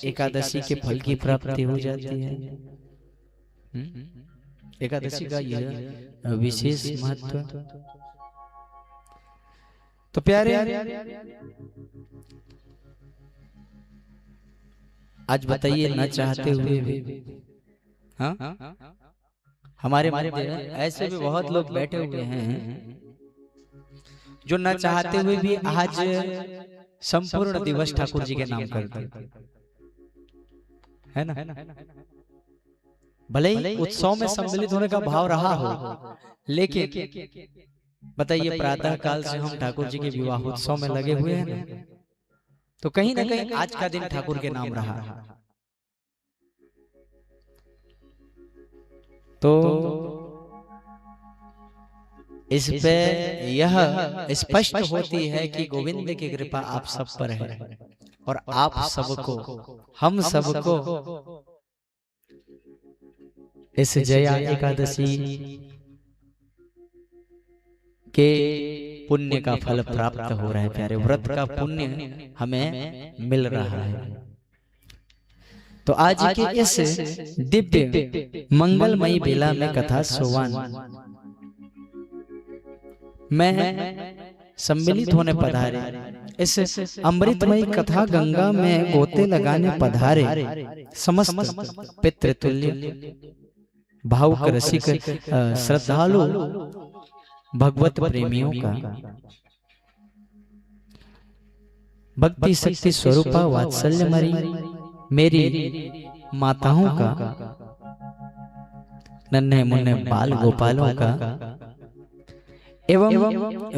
एकादशी के फल की प्राप्ति हो जाती है। एकादशी का यह विशेष महत्व। तो प्यारे, आज बताइए न चाहते हुए भी, हाँ, हमारे मध्य ऐसे भी बहुत लोग बैठे हुए हैं जो न चाहते हुए भी आज संपूर्ण दिवस ठाकुर जी के नाम करते है ना। भले ही उत्सव में सम्मिलित होने का भाव रहा हो, लेकिन बताइए प्रातः काल से हम ठाकुर जी के विवाह उत्सव में लगे हुए हैं ना, तो कहीं ना कहीं आज का दिन ठाकुर के नाम रहा। तो इस पे यह स्पष्ट होती है कि गोविंद की कृपा आप सब पर है और आप सबको, हम सबको इस जया एकादशी के पुण्य का फल प्राप्त हो रहा है। प्यारे, व्रत का पुण्य हमें मिल रहा है। तो आज के इस दिव्य मंगलमयी बेला में कथा सोवान में सम्मिलित होने पधारे, इस अमृतमयी कथा गंगा में गोते लगाने पधारे समस्त पितृतुल्य भावुक रसिक श्रद्धालु भगवत प्रेमियों का, भक्ति शक्ति स्वरूपा वात्सल्यमयी मेरी माताओं का, नन्हे मुन्ने बाल गोपालों का एवं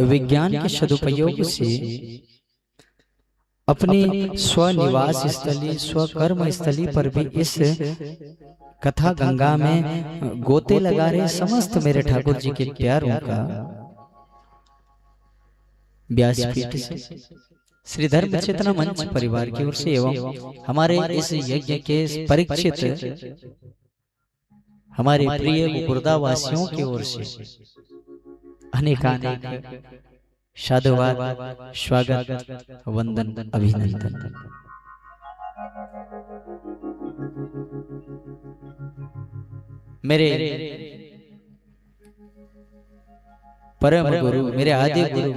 विज्ञान के सदुपयोग से अपनी स्वनिवास स्थली स्वकर्म स्थली पर भी इस कथा गंगा में गोते लगा रहे समस्त मेरे ठाकुर जी के प्यारों का व्यासपीठ से श्री धर्म चेतना मंच परिवार की ओर से एवं हमारे इस यज्ञ के परीक्षित हमारे प्रिय गुरुदावासियों की ओर से अनेकानेक साधुवाद, स्वागत, वंदन, अभिनंदन। मेरे परम गुरु, मेरे आदि गुरु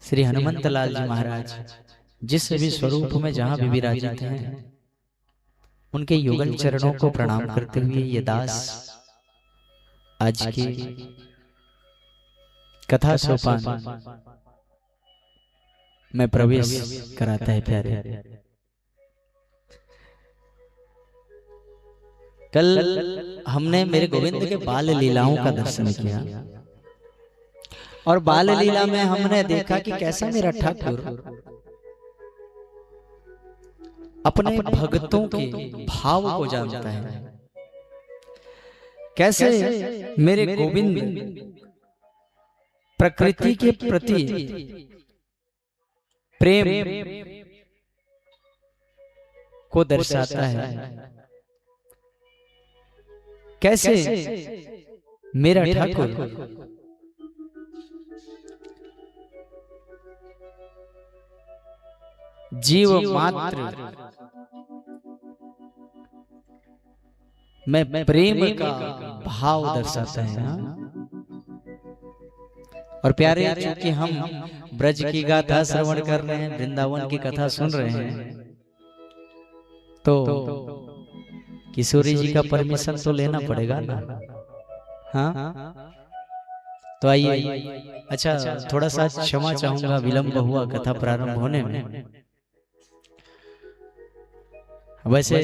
श्री हनुमंत लाल जी महाराज जिस भी स्वरूप में जहां भी विराजित हैं, उनके युगल चरणों को प्रणाम करते हुए ये दास आज की कथा सोपान में प्रवेश कराता है। प्यारे, कल हमने मेरे गोविंद के बाल लीलाओं का दर्शन किया और बाल लीला में हमने देखा कि कैसा मेरा ठाकुर अपने भक्तों के भाव को जानता है, कैसे मेरे गोविंद प्रकृति के प्रति प्रेम को दर्शाता है, कैसे मेरा ठाकुर जीव मात्र में प्रेम का भाव दर्शाता है। और प्यारे, चूंकि हम ब्रज की गाथा श्रवण कर रहे हैं, वृंदावन की कथा सुन रहे हैं, तो किशोरी जी का परमिशन तो लेना पड़ेगा ना। हाँ, तो आइए। अच्छा, थोड़ा सा क्षमा चाहूंगा, विलंब हुआ कथा प्रारंभ होने में। वैसे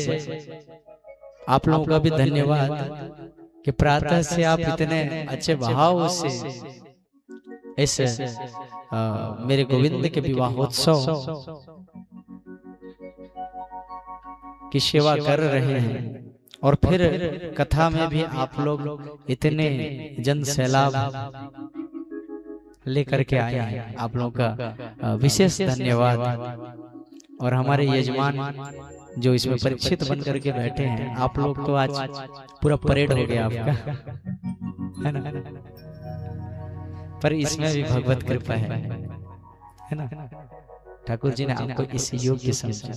आप लोगों का भी धन्यवाद कि प्रातः से आप इतने अच्छे भाव से इस मेरे गोविंद के विवाहोत्सव की सेवा कर रहे हैं, और फिर कथा में भी आप लोग इतने जन सैलाब लेकर के आए हैं। आप लोगों का विशेष धन्यवाद। और हमारे यजमान जो इसमें परीक्षित बन करके बैठे हैं, आप लोग तो आज पूरा परेड हो गया आपका, है ना। पर इसमें भी भगवत कृपा है ना। ठाकुर जी ने आपको इस योग्य समझा।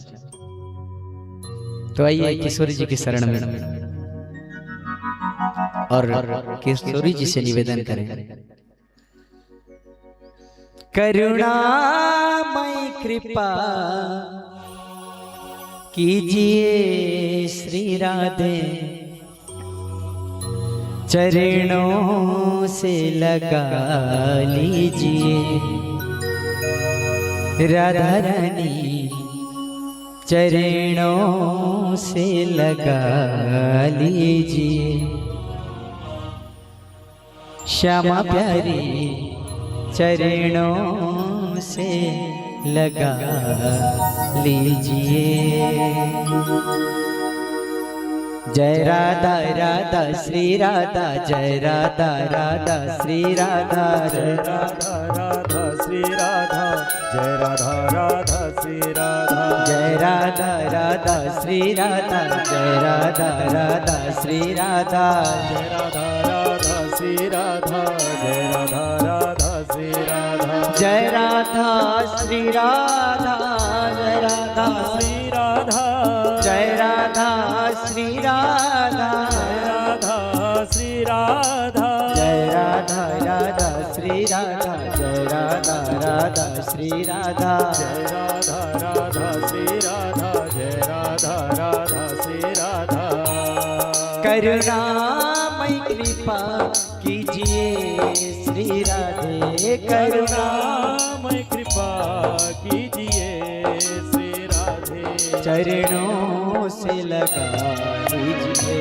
तो आइए किशोरी जी की शरण में और किशोरी जी से निवेदन करें। करुणामय कृपा कीजिए श्री राधे, चरणों से लगा लीजिए राधा रानी, चरणों से लगा लीजिए श्यामा प्यारी, चरणों से लगा लीजिए। जय राधा राधा श्री राधा, जय राधा राधा श्री राधा, जय राधा राधा श्री राधा, जय राधा राधा श्री राधा, जय राधा राधा श्री राधा, जय राधा राधा श्री राधा, जय राधा राधा श्री राधा, जय राधा राधा श्री राधा, जय राधा श्री राधा, जय राधा श्री राधा, जय राधा श्री राधा, जय राधा श्री राधा, जय राधा राधा श्री राधा, जय राधा राधा श्री राधा, जय राधा राधा श्री राधा, जय राधा राधा श्री राधा। करुणामय कृपा कीजिए श्री राधे, करुणामय कृपा कीजिए श्री राधे, चरणों से लगा लीजिए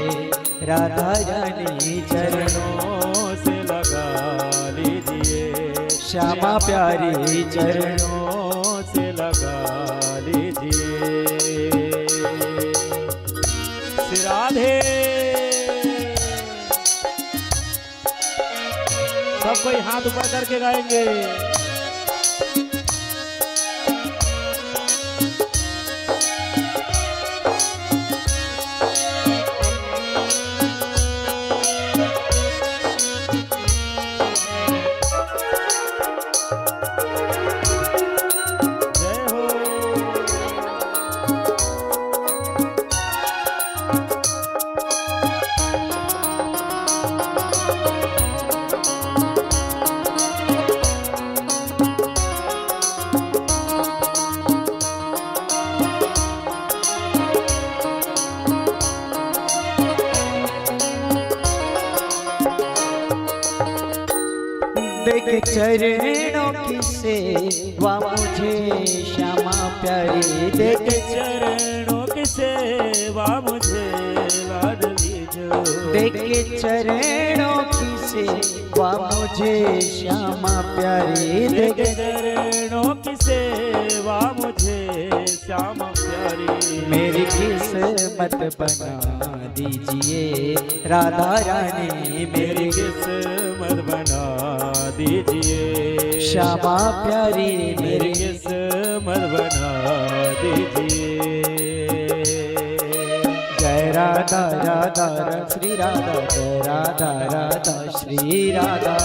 राधा रानी, चरणों से लगा लीजिए श्यामा प्यारी, चरणों से लगा लीजिए श्री राधे। सब कोई हाथ ऊपर करके गाएंगे। देख चरणों की सेवा मुझे श्यामा प्यारी, देख चरणों की सेवा मुझे लाडली जो, देख चरणों की सेवा मुझे श्यामा प्यारी, देख चरणों की सेवा मुझे श्यामा प्यारी, मेरी किस्मत बना दीजिए राधा रानी, मेरी किस्मत बना दीजिए श्यामा प्यारी, मेरी किस्मत बना दीजिए। जय राधा राधा श्री राधा, जय राधा राधा श्री राधा,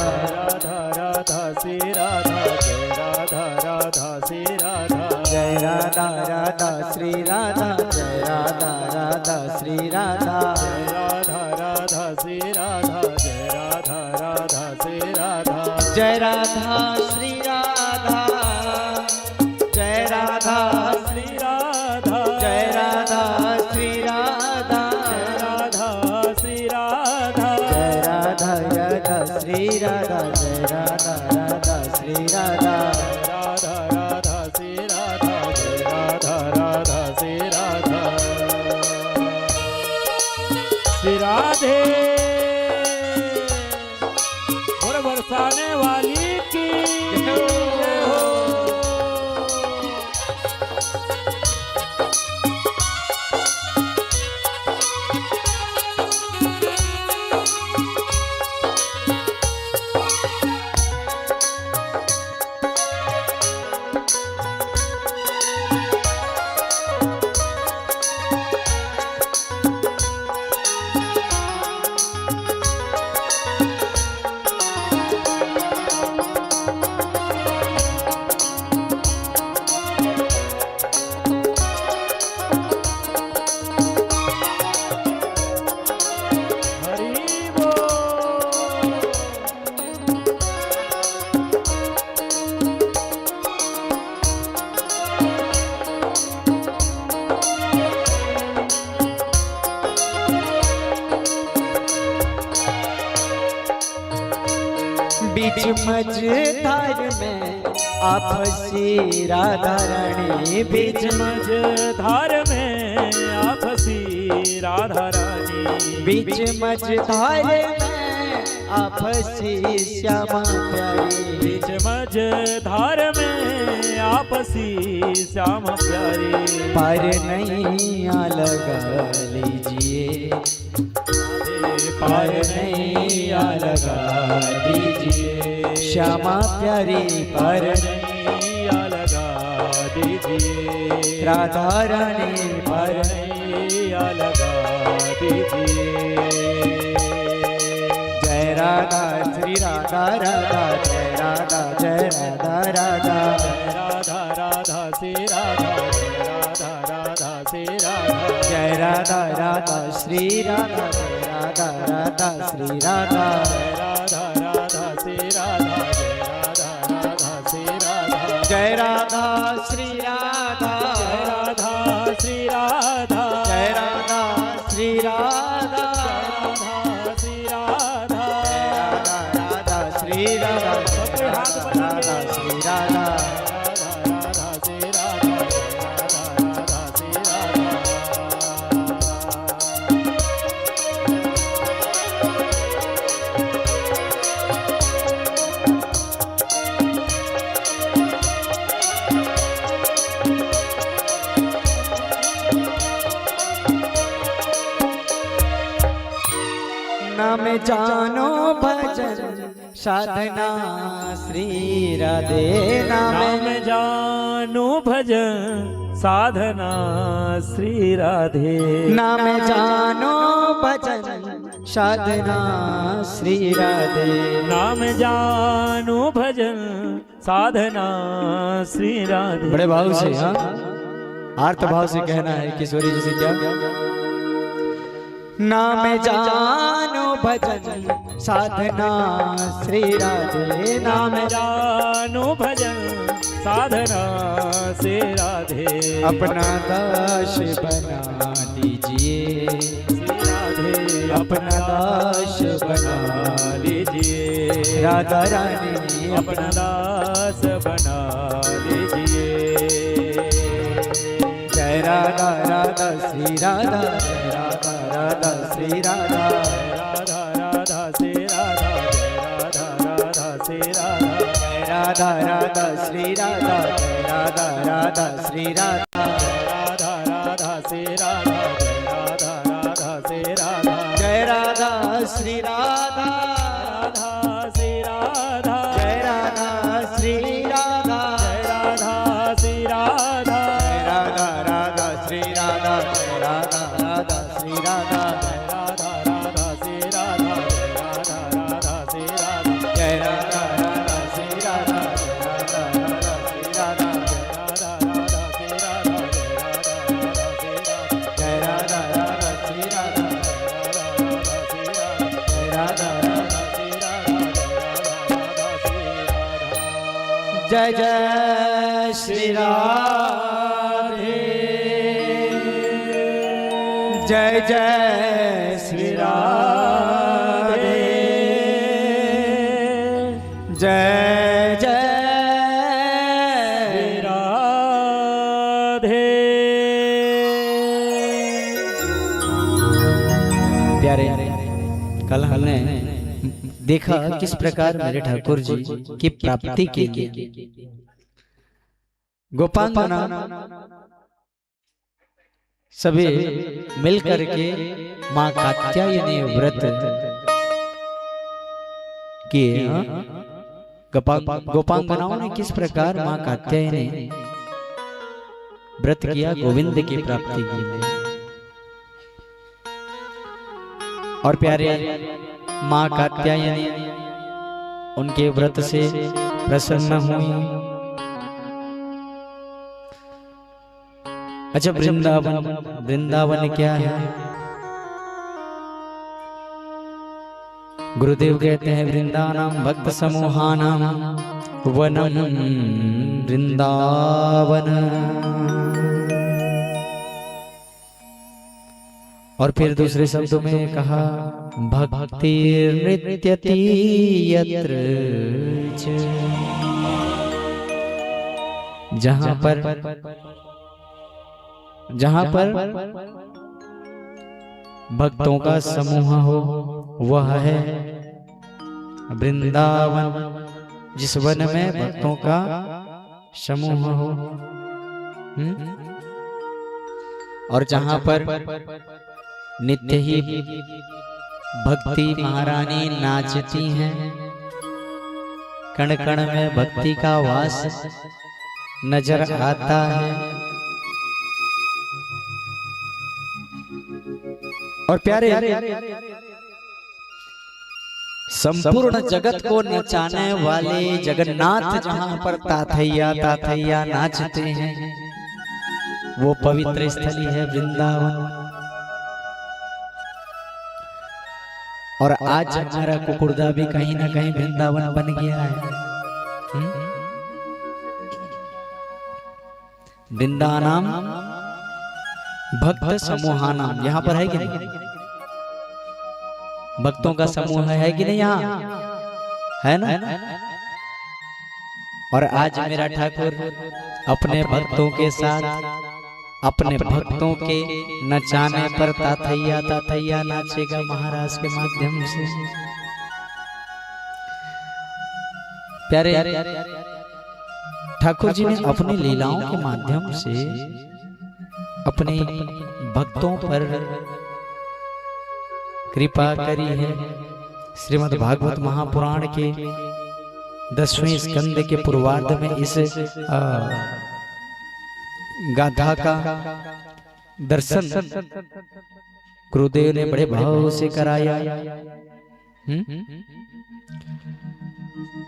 राधा राधा श्री राधा, जय राधा राधा श्री राधा, जय राधा राधा श्री राधा, जय राधा राधा श्री राधा, जय राधा राधा श्री राधा, जय राधा राधा श्री राधा, जय राधा श्री राधा, जय राधा श्री राधा, जय राधा श्री राधा, जय राधा श्री राधा, जय राधा राधा श्री राधा, जय राधा राधा श्री राधा, राधा राधा श्री राधा, जय राधा राधा श्री राधा। श्री राधे बरसाने वाली की जय हो। बीच मझधार में आपसी राधा रानी, बीच मझधार में आपसी राधा रानी, बीच मझधार में आपसी श्यामा प्यारी, बीच मझधार में आपसी श्याम प्यारी, पार नैया लगा लीजिए, पार नैया लगा दीजिए, श्यामा प्यारी पार नैया लगा दीजिए, राधा रानी पार नैया लगा दीजिए। जय राधा श्री राधा राधा, जय राधा जय राधा राधा, राधा राधा श्री राधा, राधा राधा श्री राधा, जय राधा राधा श्री राधा, जय राधा राधा श्री राधा, राधा राधा श्री राधा, राधा राधा श्री राधा, जय राधा श्री राधा, राधा श्री राधा, जय राधा श्री राधा, श्री राधा, राधा श्री राधा, राधा श्री राधा, राधा श्री राधा, राधा श्री राधा। नाम जानो भजन साधना श्री राधे, नाम जानो भजन साधना श्री राधे, नाम जानो भजन साधना श्री राधे, नाम जानो भजन साधना श्री राधे। बड़े भाव से, हाँ आर्त भाव से कहना है किशोरी जी से, क्या नाम जानो भजन साधना श्री राधे, नाम जानो भजन साधना श्री राधे, अपना दास बना दीजिए, श्री राधे अपना दास बना लीजिए, राधा रानी अपना दास बना लीजिए। जय राधा राधा श्री राधा, जय राधा राधा श्री राधा, राधा राधा श्री राधा, राधा राधा श्री राधा, जय राधा राधा श्री राधा, जय राधा राधा श्री राधा, राधा राधा श्री राधा, राधा राधा श्री राधा, जय राधा श्री राधा, राधा श्री राधा, जय राधा श्री राधा, जय राधा श्री राधा, जय राधा राधा श्री राधा, जय राधा राधा श्री राधा, राधा राधा श्री राधा, राधा राधा श्री राधा, जय राधा राधा श्री राधा, जय राधा राधा श्री राधा, जय राधा राधा श्री राधा, जय जय श्री राधे, जय जय श्री राधे, जय जय राधे। प्यारे, कल हमने देखा किस प्रकार मेरे ठाकुर जी की प्राप्ति के लिए गोपांगना सभी मिलकर के मां कात्यायनी व्रत किए। गोपांगनाओं ने किस प्रकार मां कात्यायनी व्रत किया गोविंद की प्राप्ति के लिए। और प्यारे, मां कात्यायनी उनके व्रत से प्रसन्न हुई। अच्छा, वृंदावन क्या है? गुरुदेव कहते हैं वृंदानाम भक्त समूहानाम वनम वृंदावन। और फिर दूसरे शब्दों में कहा भक्ति नृत्यति यत्र च, जहां पर भक्तों का समूह हो वह है वृंदावन। जिस वन में भक्तों का समूह हो, और जहां पर नित्य ही भक्ति महारानी नाचती हैं, कण कण में भक्ति का वास नजर आता है। और प्यारे संपूर्ण जगत को नचाने वाले जगन्नाथ जहां पर ताथैया ताथैया नाचते हैं, वो पवित्र स्थली है वृंदावन। और आज हमारा कुकुरदा भी कहीं ना कहीं वृंदावन बन गया है। वृंदानाम भक्त समूहानाम, यहाँ पर है कि नहीं? भक्तों का समूह है कि नहीं? यहाँ है ना। और आज मेरा ठाकुर अपने भक्तों के साथ अपने भक्तों के नचाने पर ताथैया ताथैया नाचेगा महाराज के माध्यम से। प्यारे ठाकुर जी ने अपनी लीलाओं के माध्यम से अपने भक्तों पर कृपा करी है। श्रीमद् भागवत महापुराण के 10वें स्कंद के पूर्वार्ध में इस गाथा का दर्शन गुरुदेव ने बड़े भाव से कराया।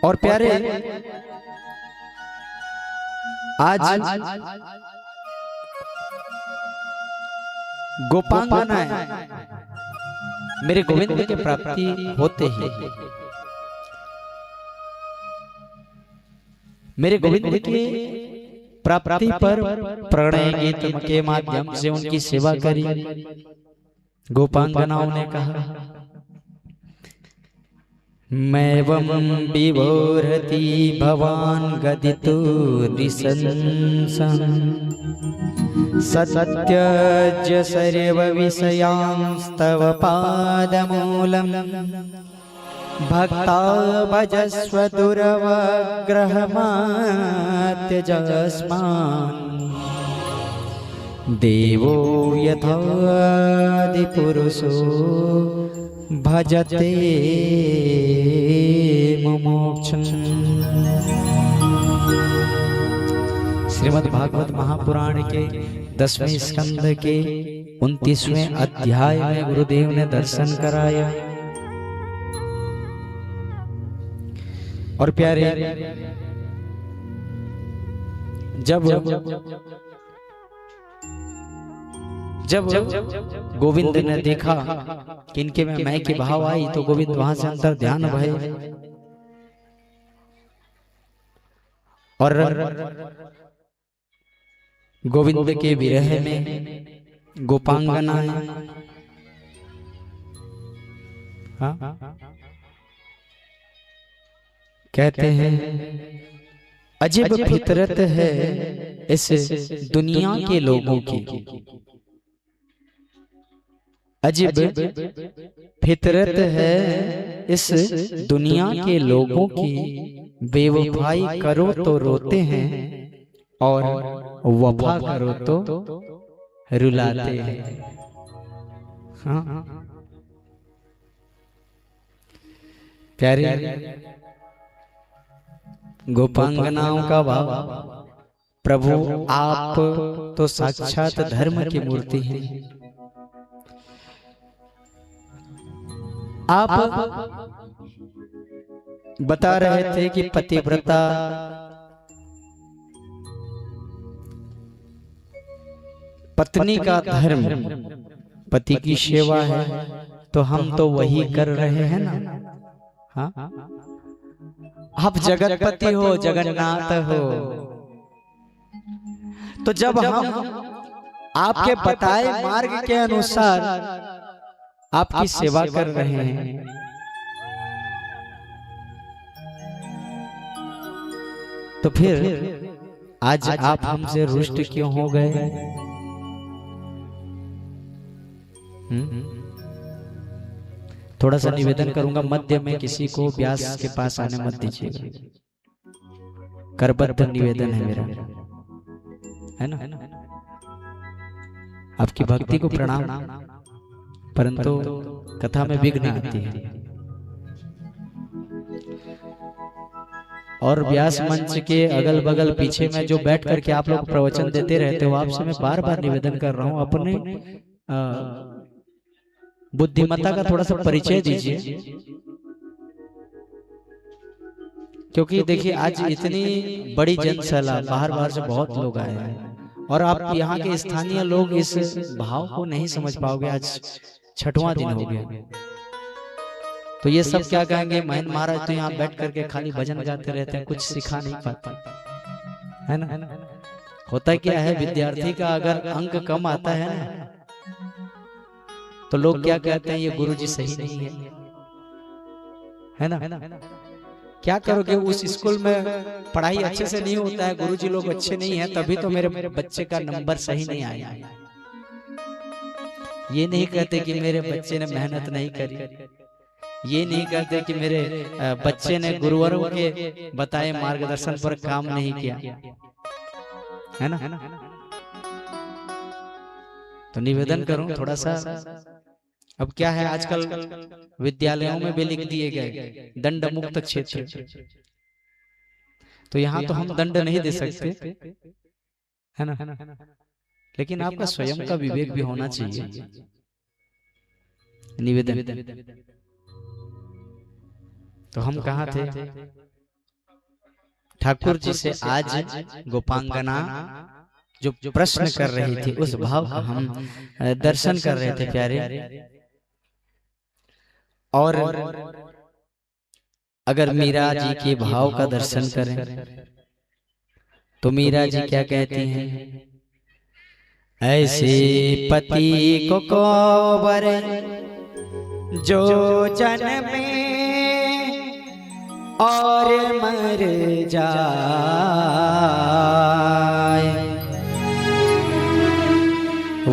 और प्यारे आज गोपांगना है, मेरे गोविंद की प्राप्ति होते ही मेरे गोविंद की प्राप्ति पर प्रणय गीत के माध्यम से उनकी सेवा करी। गोपांगनाओं ने कहा मैवं विभोरति भवान गदितो रिसंसं सत्यज सर्व विषयांस्तव पादमूलम् भक्ता भजस्व दुर्वग्रहमात्यजस्मान् देवो यथादि पुरुषो भजते मुमुक्षुम्। श्रीमद् भागवत महापुराण के 10वें स्कंद के 29वें अध्याय में गुरुदेव ने दर्शन कराया। और प्यारे जब गोविंद ने देखा कि इनके में मैं की भाव आई, तो गोविंद वहां से अंतर ध्यान भय। और गोविंद के विरह में गोपांगनाएं, हाँ कहते हैं अजीब फितरत है इस दुनिया के लोगों की, अजीब फितरत है इस दुनिया के लोगों की, बेवफाई करो तो रोते हैं और वफा करो तो रुलाते हैं। हाँ प्यारे गोपांगनाओं का भाव, प्रभु आप तो साक्षात धर्म की मूर्ति हैं। आप बता रहे थे कि पतिव्रता पत्नी का धर्म पति की सेवा है, तो हम तो वही कर रहे हैं ना। हाँ आप जगतपति हो, जगन्नाथ हो, तो जब हम आपके बताए मार्ग के अनुसार आपकी सेवा कर रहे हैं, तो फिर आज आप हमसे रुष्ट क्यों हो गए? थोड़ा सा निवेदन करूंगा, मध्य में किसी को व्यास के पास आने मत दीजिएगा, करबद्ध निवेदन है मेरा, है ना? आपकी भक्ति को प्रणाम, परंतु कथा में विघ्न आती है। और व्यास मंच के अगल बगल पीछे में जो बैठ करके आप लोग प्रवचन देते रहते हो, आपसे मैं बार बार निवेदन कर रहा हूं, अपने बुद्धिमत्ता का थोड़ा सा परिचय दीजिए। क्योंकि देखिए आज इतनी बड़ी जनसैलाब, बाहर बाहर से बहुत लोग आए हैं और आप यहाँ के स्थानीय लोग इस भाव को नहीं समझ पाओगे। आज 6वां दिन हो गया, तो ये सब क्या कहेंगे, महेंद्र महाराज तो यहाँ बैठ करके खाली भजन गाते रहते हैं, कुछ सिखा नहीं पाते, है ना? होता क्या है, विद्यार्थी का अगर अंक कम आता है ना, तो लोग क्या कहते हैं, ये गुरुजी सही नहीं है ना? क्या करोगे, उस स्कूल में पढ़ाई अच्छे से नहीं होता है, गुरुजी लोग अच्छे नहीं है, तभी तो मेरे बच्चे का नंबर सही नहीं आया। ये नहीं कहते कि मेरे बच्चे ने मेहनत नहीं करी, ये नहीं कहते कि मेरे बच्चे ने गुरुवरों के बताए मार्गदर्शन पर काम नहीं किया, है ना? तो निवेदन करूं थोड़ा सा, अब क्या है, आजकल विद्यालयों में भी लिख दिए गए दंड मुक्त क्षेत्र, तो यहाँ तो हम दंड नहीं दे सकते, है ना? लेकिन आपका स्वयं का विवेक भी होना चाहिए। निवेदन, तो हम कहाँ थे? ठाकुर जी से आज गोपांगना जो प्रश्न कर रही थी, उस भाव का हम दर्शन कर रहे थे प्यारे। और अगर मीरा जी के भाव का दर्शन करें तो मीरा जी क्या कहती हैं, ऐसे पति को कोवर जो जन्मे और मर जाए,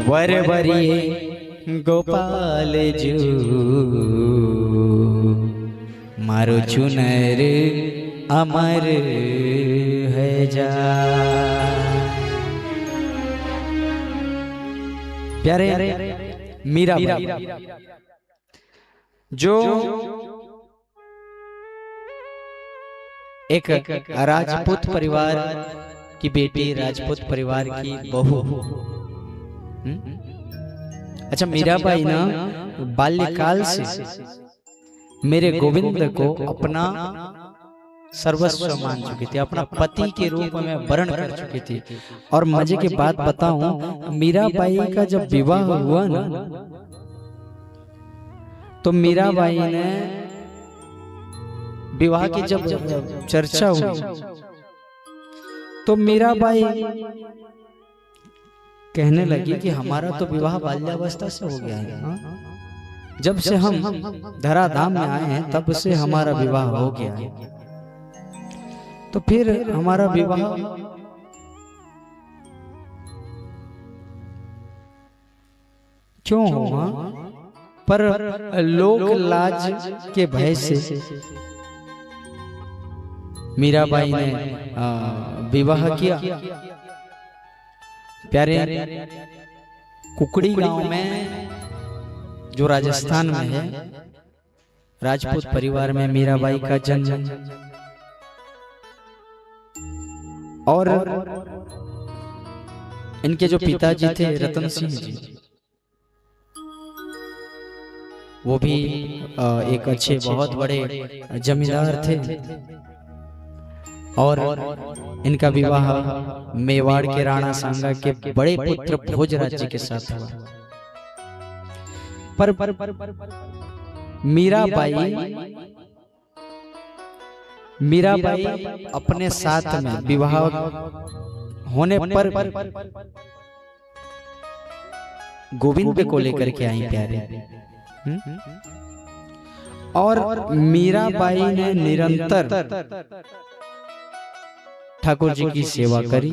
वरवरिये गोपाल जू मारो चुनर अमर है जा। प्यारे मीरा जो एक राजपूत परिवार की बेटी, राजपूत परिवार की बहू। अच्छा, मीराबाई ना बाल्यकाल से मेरे गोविंद को अपना सर्वस्व मान चुकी थी, अपना पति के रूप में वर्ण कर चुकी थी। और मजे की बात बताऊं, मीराबाई का जब विवाह हुआ ना, तो मीराबाई ने विवाह की जब चर्चा हुई तो मीराबाई कहने लगी कि हमारा तो विवाह बाल्यावस्था से हो गया है, जब से हम धराधाम में आए हैं तब से हमारा विवाह हो गया है, तो फिर हमारा विवाह क्यों हुआ? पर लोक लाज के भय से मीराबाई ने विवाह किया। प्यारे कुकड़ी गांव में जो राजस्थान में है, राजपूत परिवार में मीराबाई का जन्म। और इनके जो पिताजी थे रतन सिंह जी, वो भी एक अच्छे बहुत बड़े जमींदार थे। और इनका विवाह मेवाड़ के राणा सांगा के बड़े पुत्र भोजराज जी के साथ हुआ। पर मीराबाई अपने साथ में विवाह होने पर गोविंद को लेकर के आई प्यारे। और मीराबाई ने निरंतर ठाकुर जी की सेवा करी।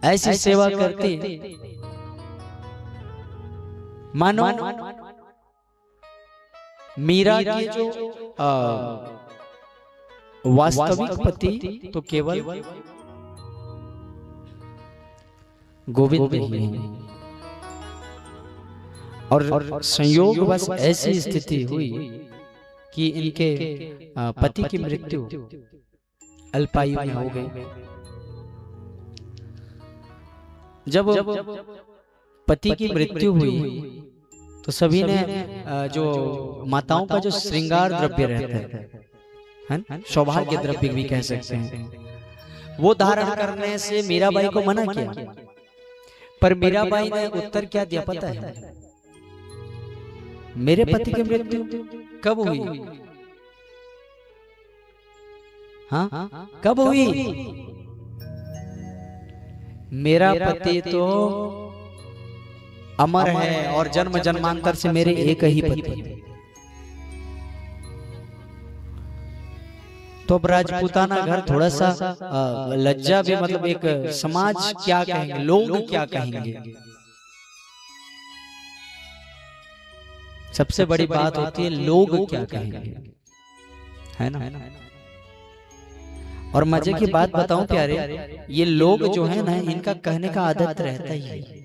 ऐसी सेवा करती मानो मीरा के जो वास्तविक पति तो केवल गोविंद ही हैं। और संयोग बस ऐसी स्थिति हुई कि इनके पति की मृत्यु अल्पायु में हो गई। जब पति की मृत्यु हुई तो सभी ने जो माताओं का जो श्रृंगार द्रव्य रहता है, सौभाग्य द्रव्य भी कह सकते हैं, वो धारण करने से मीराबाई को मना किया। पर मीराबाई ने उत्तर क्या दिया पता है? मेरे पति की मृत्यु कब हुई? हाँ, कब हुई? मेरा पति तो अमर है और जन्म जन्मांतर से मेरे एक ही पति। तो अब राजपूताना घर थोड़ा सा लज्जा भी, मतलब एक समाज क्या कहेंगे, लोग क्या कहेंगे, सबसे बड़ी बात होती है लोग क्या कहेंगे, है ना। और मजे की बात बताऊं प्यारे, ये लोग जो है ना, इनका कहने का आदत रहता ही है।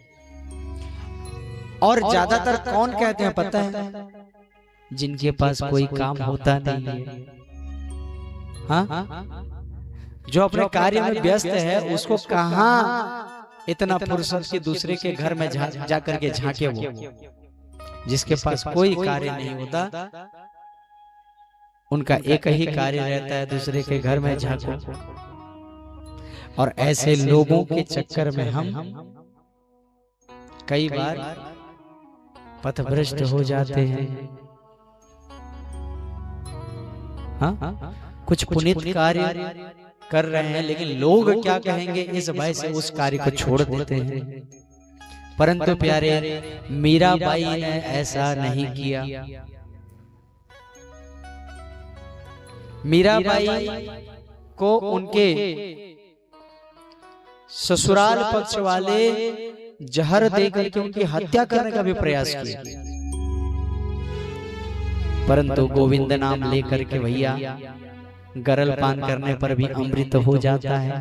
और ज्यादातर कौन कहते हैं पता है? जिनके पास कोई काम होता नहीं है, हाँ, जो अपने कार्य में व्यस्त है, उसको कहाँ इतना फुर्सत कि दूसरे के घर में जा करके झांके। वो जिसके पास कोई कार्य नहीं होता, उनका एक ही कार्य रहता है, दूसरे के घर में झांको। और ऐसे लोगों के चक्कर में हम कई बार पथभ्रष्ट हो जाते हैं। हाँ, कुछ पुनीत कार्य कर रहे हैं, लेकिन लोग क्या कहेंगे इस भय से उस कार्य को छोड़ देते हैं। परंतु प्यारे, मीराबाई ने ऐसा नहीं किया। मीराबाई को उनके ससुराल पक्ष वाले जहर देकर के उनकी हत्या करने का भी प्रयास किया, परंतु गोविंद नाम लेकर के भैया गरल पान करने पर भी अमृत हो जाता है।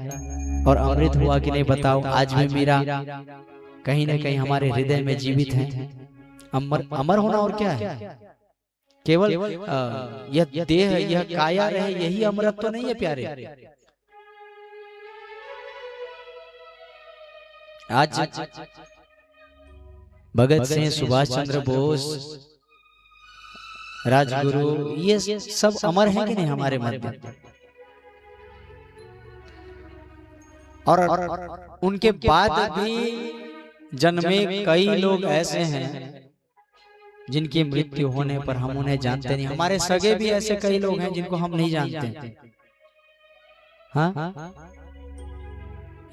और अमृत हुआ कि नहीं बताओ, आज भी मीरा कहीं ना कहीं हमारे हृदय में जीवित है। अमर होना और क्या है? केवल यह देह, यह काया रहे, यही अमृत तो नहीं है प्यारे। आज भगत सिंह, सुभाष चंद्र बोस, राजगुरु, ये सब अमर हैं कि नहीं हमारे मध्य? और उनके बाद भी जन्मे कई लोग ऐसे हैं जिनकी मृत्यु होने पर हम उन्हें जानते नहीं। हमारे सगे भी ऐसे कई लोग हैं जिनको हम नहीं जानते। हाँ,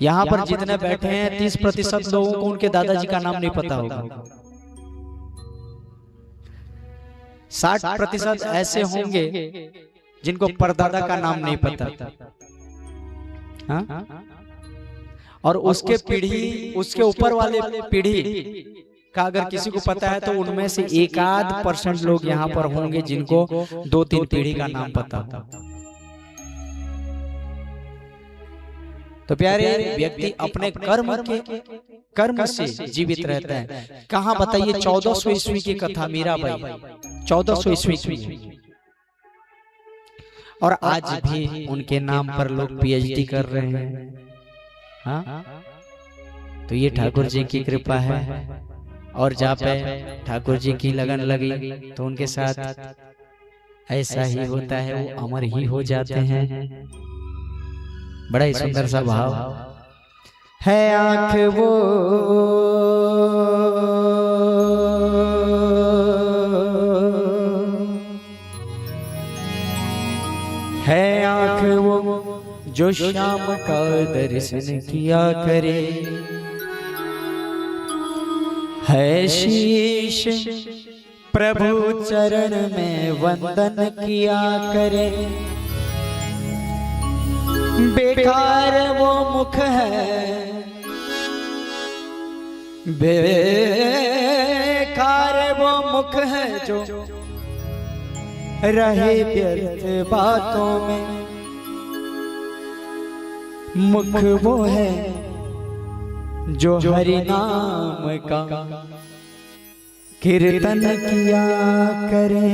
यहाँ पर जितने बैठे हैं 30% लोगों को उनके दादाजी का नाम नहीं पता होगा। 60% ऐसे होंगे जिनको परदादा का नाम नहीं पता। हाँ? और उसके पीढ़ी, उसके ऊपर वाले पीढ़ी का अगर किसी को पता है तो उनमें से 1-8% लोग यहाँ पर होंगे जिनको 2-3 पीढ़ी का नाम पता होगा। तो प्यारे, व्यक्ति अपने कर्म से जीवित रहता है। कहाँ बताइए, 1400 ईस्वी की कथा, मीराबाई 1400 ईस्वी की, और आज भी उनके नाम पर लोग पीएचडी कर रहे हैं। हाँ, तो ये ठाकुर जी की कृपा है। और जहाँ पे ठाकुर जी की लगन लगी तो उनके साथ ऐसा ही होता है, वो अमर ही हो जाते हैं। बड़ा ही सुंदर सा भाव है। आंख वो है, आंख वो जो शाम का दर्शन किया करे। है शीश प्रभु चरण में वंदन किया करे। बेकार वो मुख है, बेकार वो मुख है जो रहे व्यर्थ बातों में। मुख वो है जो हरि नाम का कीर्तन किया करे।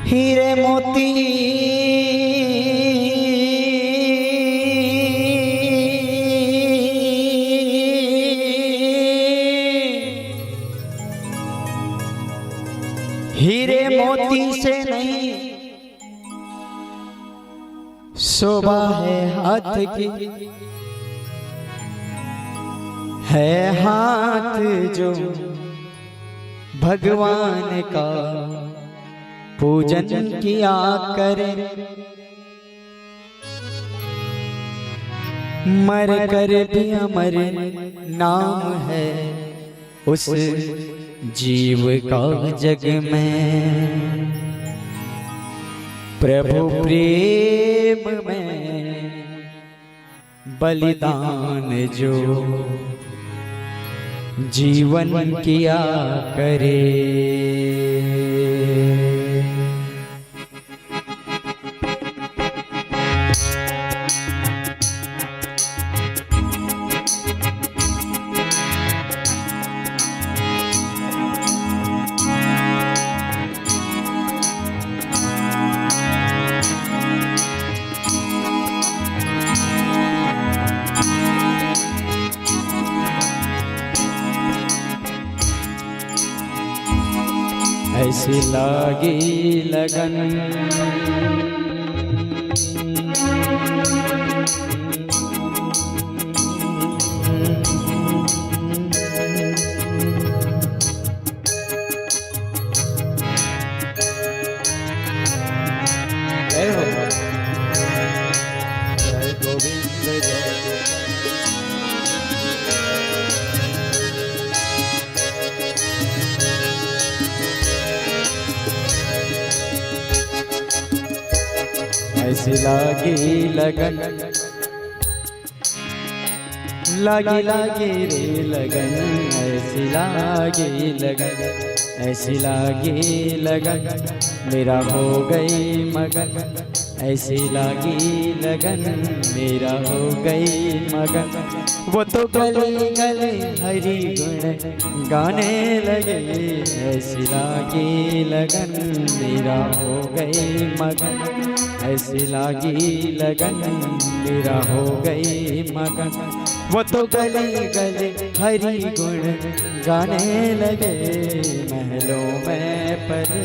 हीरे मोती हीरे मोती से नहीं शोभा है हाथ की, है हाथ जो भगवान का पूजन किया करे। मर कर भी अमर नाम है उस जीव का जग में। प्रभु प्रेम में बलिदान जो जीवन किया करे। ऐसी लागी लगन जय गोविंद जय। ऐसी लागी लगन, लागी लागी रे लगन, ऐसी लागी लगन, ऐसी लागी लगन, मेरा हो गई मगन। ऐसी लागी लगन, मेरा हो गई मगन। वो तो गले गले हरि गुण गाने लगे। ऐसी लागी लगन, मेरा हो गई मगन। ऐसी लागी लगन, मेरा हो गई मगन। वो तो गले गले हरि गुण गाने लगे। महलों में पले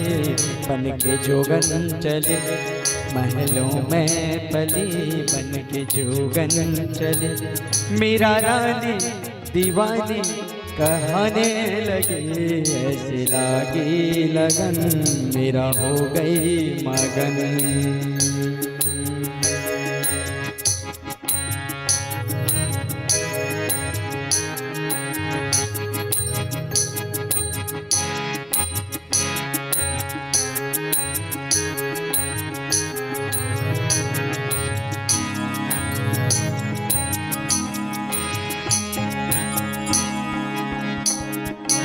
बन के जोगन चले, महलों में पली बन के जोगन चले। मेरा रानी दीवानी कहने लगे। ऐसी लागी लगन, मेरा हो गई मगन।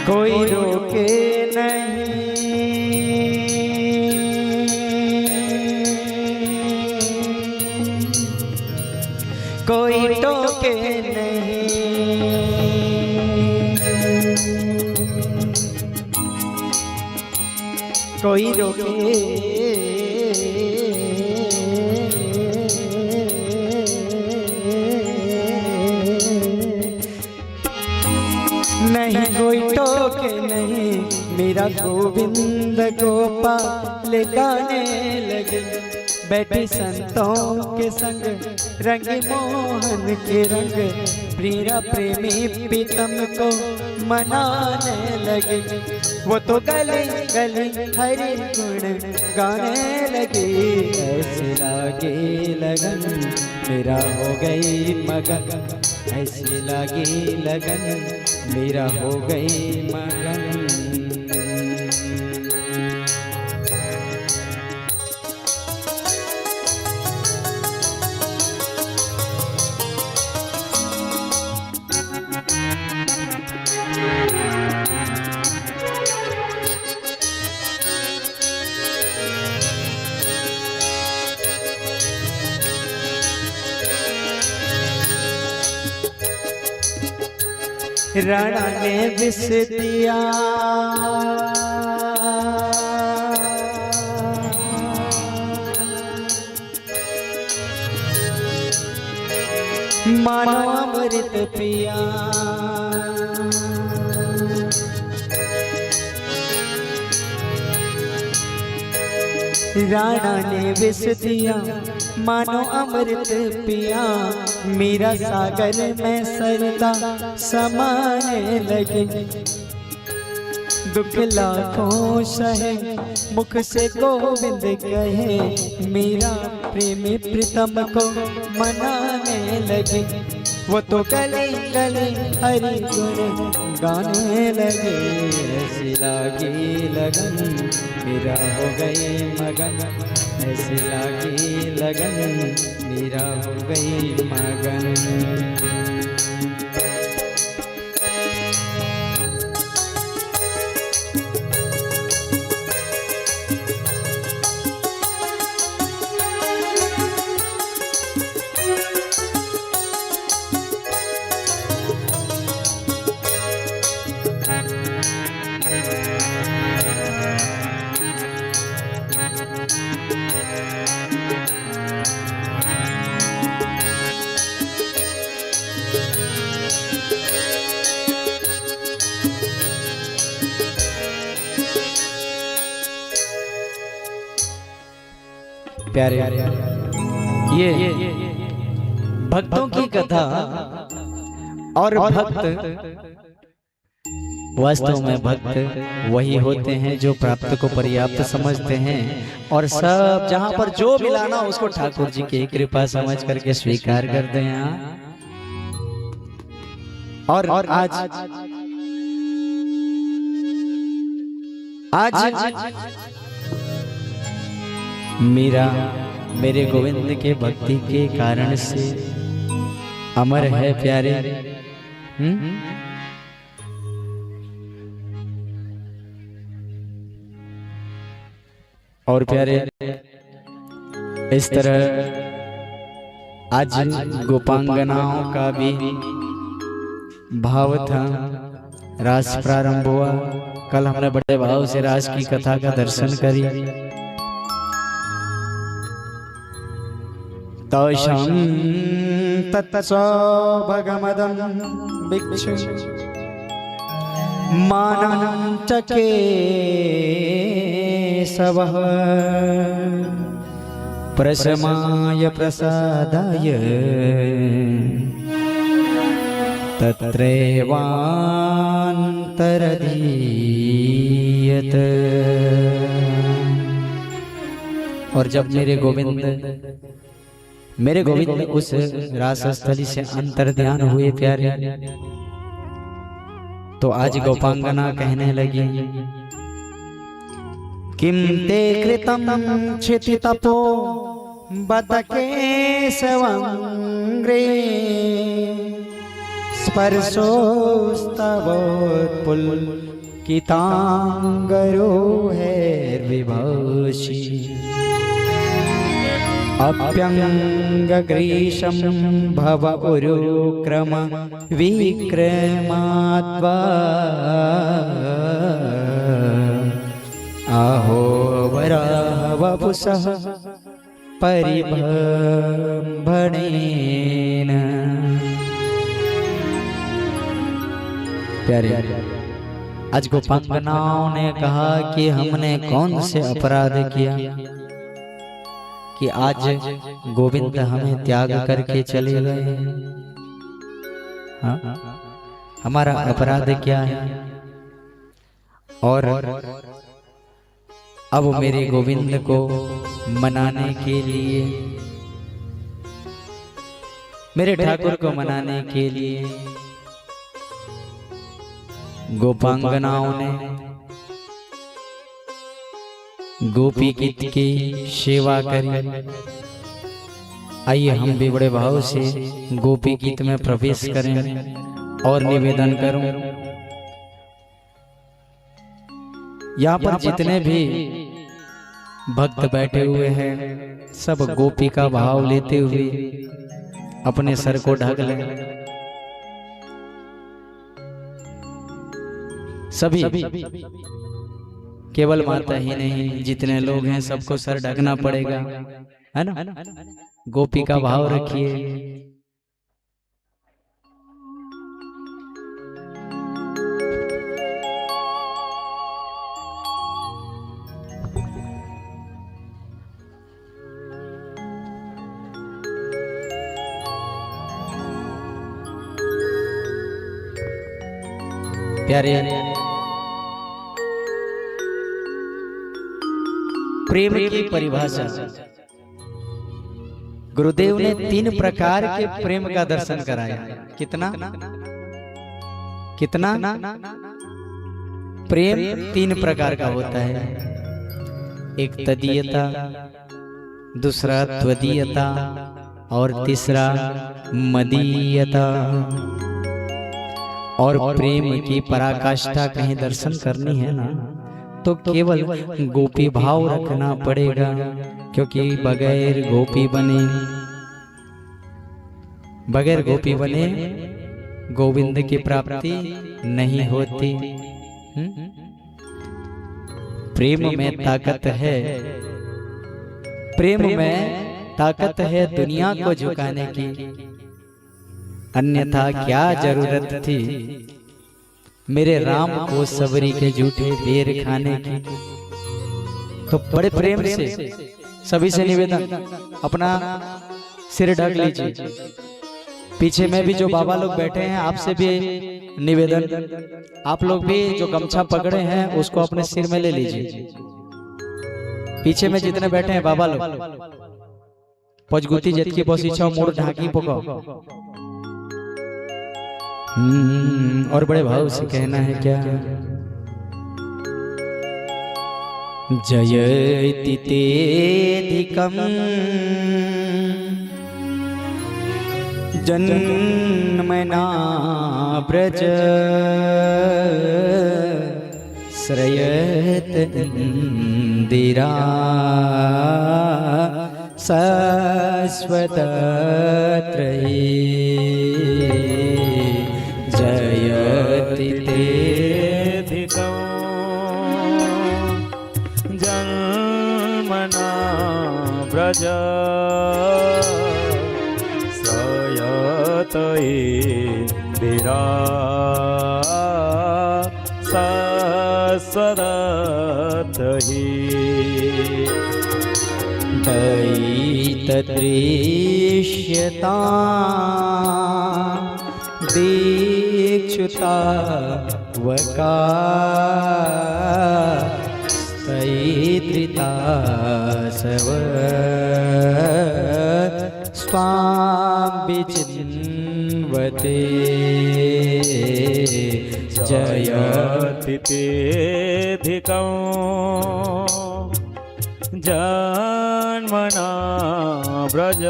कोई रोके नहीं, कोई टोके नहीं, कोई रोके नहीं, कोई टोके नहीं। मेरा गोविंद गोपाल गाने लगे। बैठे संतों के संग रंग मोहन के रंग। प्रिया प्रेमी प्रीतम को मनाने लगे। वो तो गली गली हरि गुण गाने लगे। ऐसे लागे लगन मेरा हो गई मगन, ऐसे लागे लगन मेरा हो गई मगन। राणा ने विष दिया मानो अमृत पिया। राणा ने विष दिया मानो अमृत पिया। मीरा सागर में सरदा समाने लगे। दुख लाखों सहे मुख से गोविंद कहे। मीरा प्रेमी प्रीतम को मनाने लगे। वो तो गले गले हरि गुण गाने लगे। ऐसी लागी लगन मेरा हो गई मगन, ऐसी लागी लगन मेरा हो गई मगन। प्यारे ये भक्तों की कथा। और भक्त वास्तव में भक्त वही होते हैं जो प्राप्त को पर्याप्त समझते हैं और सब जहां पर जो मिलाना उसको ठाकुर जी की कृपा समझ करके स्वीकार करते हैं। और आज मीरा मेरे गोविंद के भक्ति के कारण से अमर है प्यारे। और प्यारे इस तरह आज गोपांगनाओं का भी भाव था। रास प्रारंभ हुआ। कल हमने बड़े भाव से रास की कथा का दर्शन करी। तौशं तत्सौभगमदं भिक्षु मानं चके सवः प्रशमाय प्रसादाय तत्रैवान्तरधीयत। और जब मेरे गोविंद उस रासस्थली से अंतर ध्यान हुए प्यारे, तो आज गोपांगना कहने लगी किम ते कृतम क्षिति तपो बत केशवंग्रे स्पर्शोस्तवोत्पुलकितांगरो है विभाषी अप्यंगग्रीशं भव उरुक्रम विक्रमाद्वा आहो वराह वपुषः परिभ्रमणेन। प्यारे आज गोपांगनाओं ने कहा कि हमने कौन से अपराध किया कि आज गोविंद हमें त्याग करके चले गए। हाँ? हमारा अपराध क्या है। और अब मेरे गोविंद को मनाने के लिए, मेरे ठाकुर को मनाने के लिए गोपांगनाओं ने गोपी गीत की सेवा करी। आइए हम भी बड़े भाव से गोपी गीत में प्रवेश करें और निवेदन करूं। यहाँ पर जितने भी भक्त बैठे हुए हैं सब गोपी का भाव लेते हुए अपने सर को ढक लें। सभी केवल माता ही नहीं, जितने लोग हैं सबको सर ढकना पड़ेगा, है ना। गोपी का भाव रखिए। प्यारे, प्रेम की परिभाषा गुरुदेव ने 3 प्रकार के प्रेम का दर्शन कराया। कितना कितना प्रेम 3 प्रकार का होता है। एक तदीयता, दूसरा त्वदीयता और तीसरा मदीयता। और प्रेम की पराकाष्ठा कहीं दर्शन करनी है ना तो केवल गोपी भाव रखना पड़ेगा, क्योंकि बगैर गोपी बने गोविंद की प्राप्ति नहीं होती। प्रेम में ताकत है, प्रेम में ताकत है दुनिया को झुकाने की, अन्यथा क्या जरूरत थी मेरे राम को सबरी के झूठे बेर खाने की। तो बड़े प्रेम से सभी से निवेदन, अपना सिर ढक लीजिए। पीछे में भी जो बाबा लोग बैठे हैं आपसे भी निवेदन, आप लोग भी जो गमछा पकड़े हैं उसको अपने सिर में ले लीजिए। पीछे में जितने बैठे हैं बाबा लोग, पचगुती जत की पोसीछो मोड़ ढाकी पको। और बड़े भाव से कहना है क्या, जयति तेधिकं जन्मना ब्रज श्रयत इंदिरा शाश्वतत्रयी। जयति तेधिकं जन्मना ब्रज श्रयत इंदिरा शाश्वतत्रयी। दयितदृश्यता दीक्षुता वका स्तैत्रिता सव स्वां विचिन्वते। जयति तेधिकं जन्मना ब्रज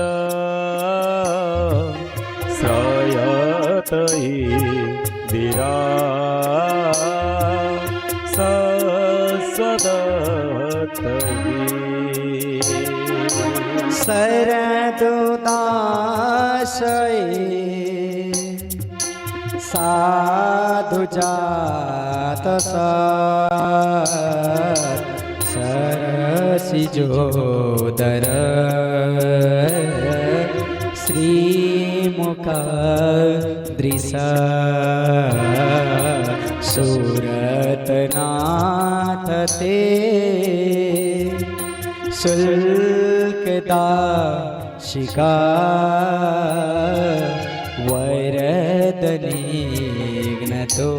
श्रयत इंदिरा शाश्वतत्रयी। शरदुदाशये साधु जात सरसिजोदर श्रीमुख दृशा सूरतनाथ ते शुल्कदा शिका वरदनिघ्न तो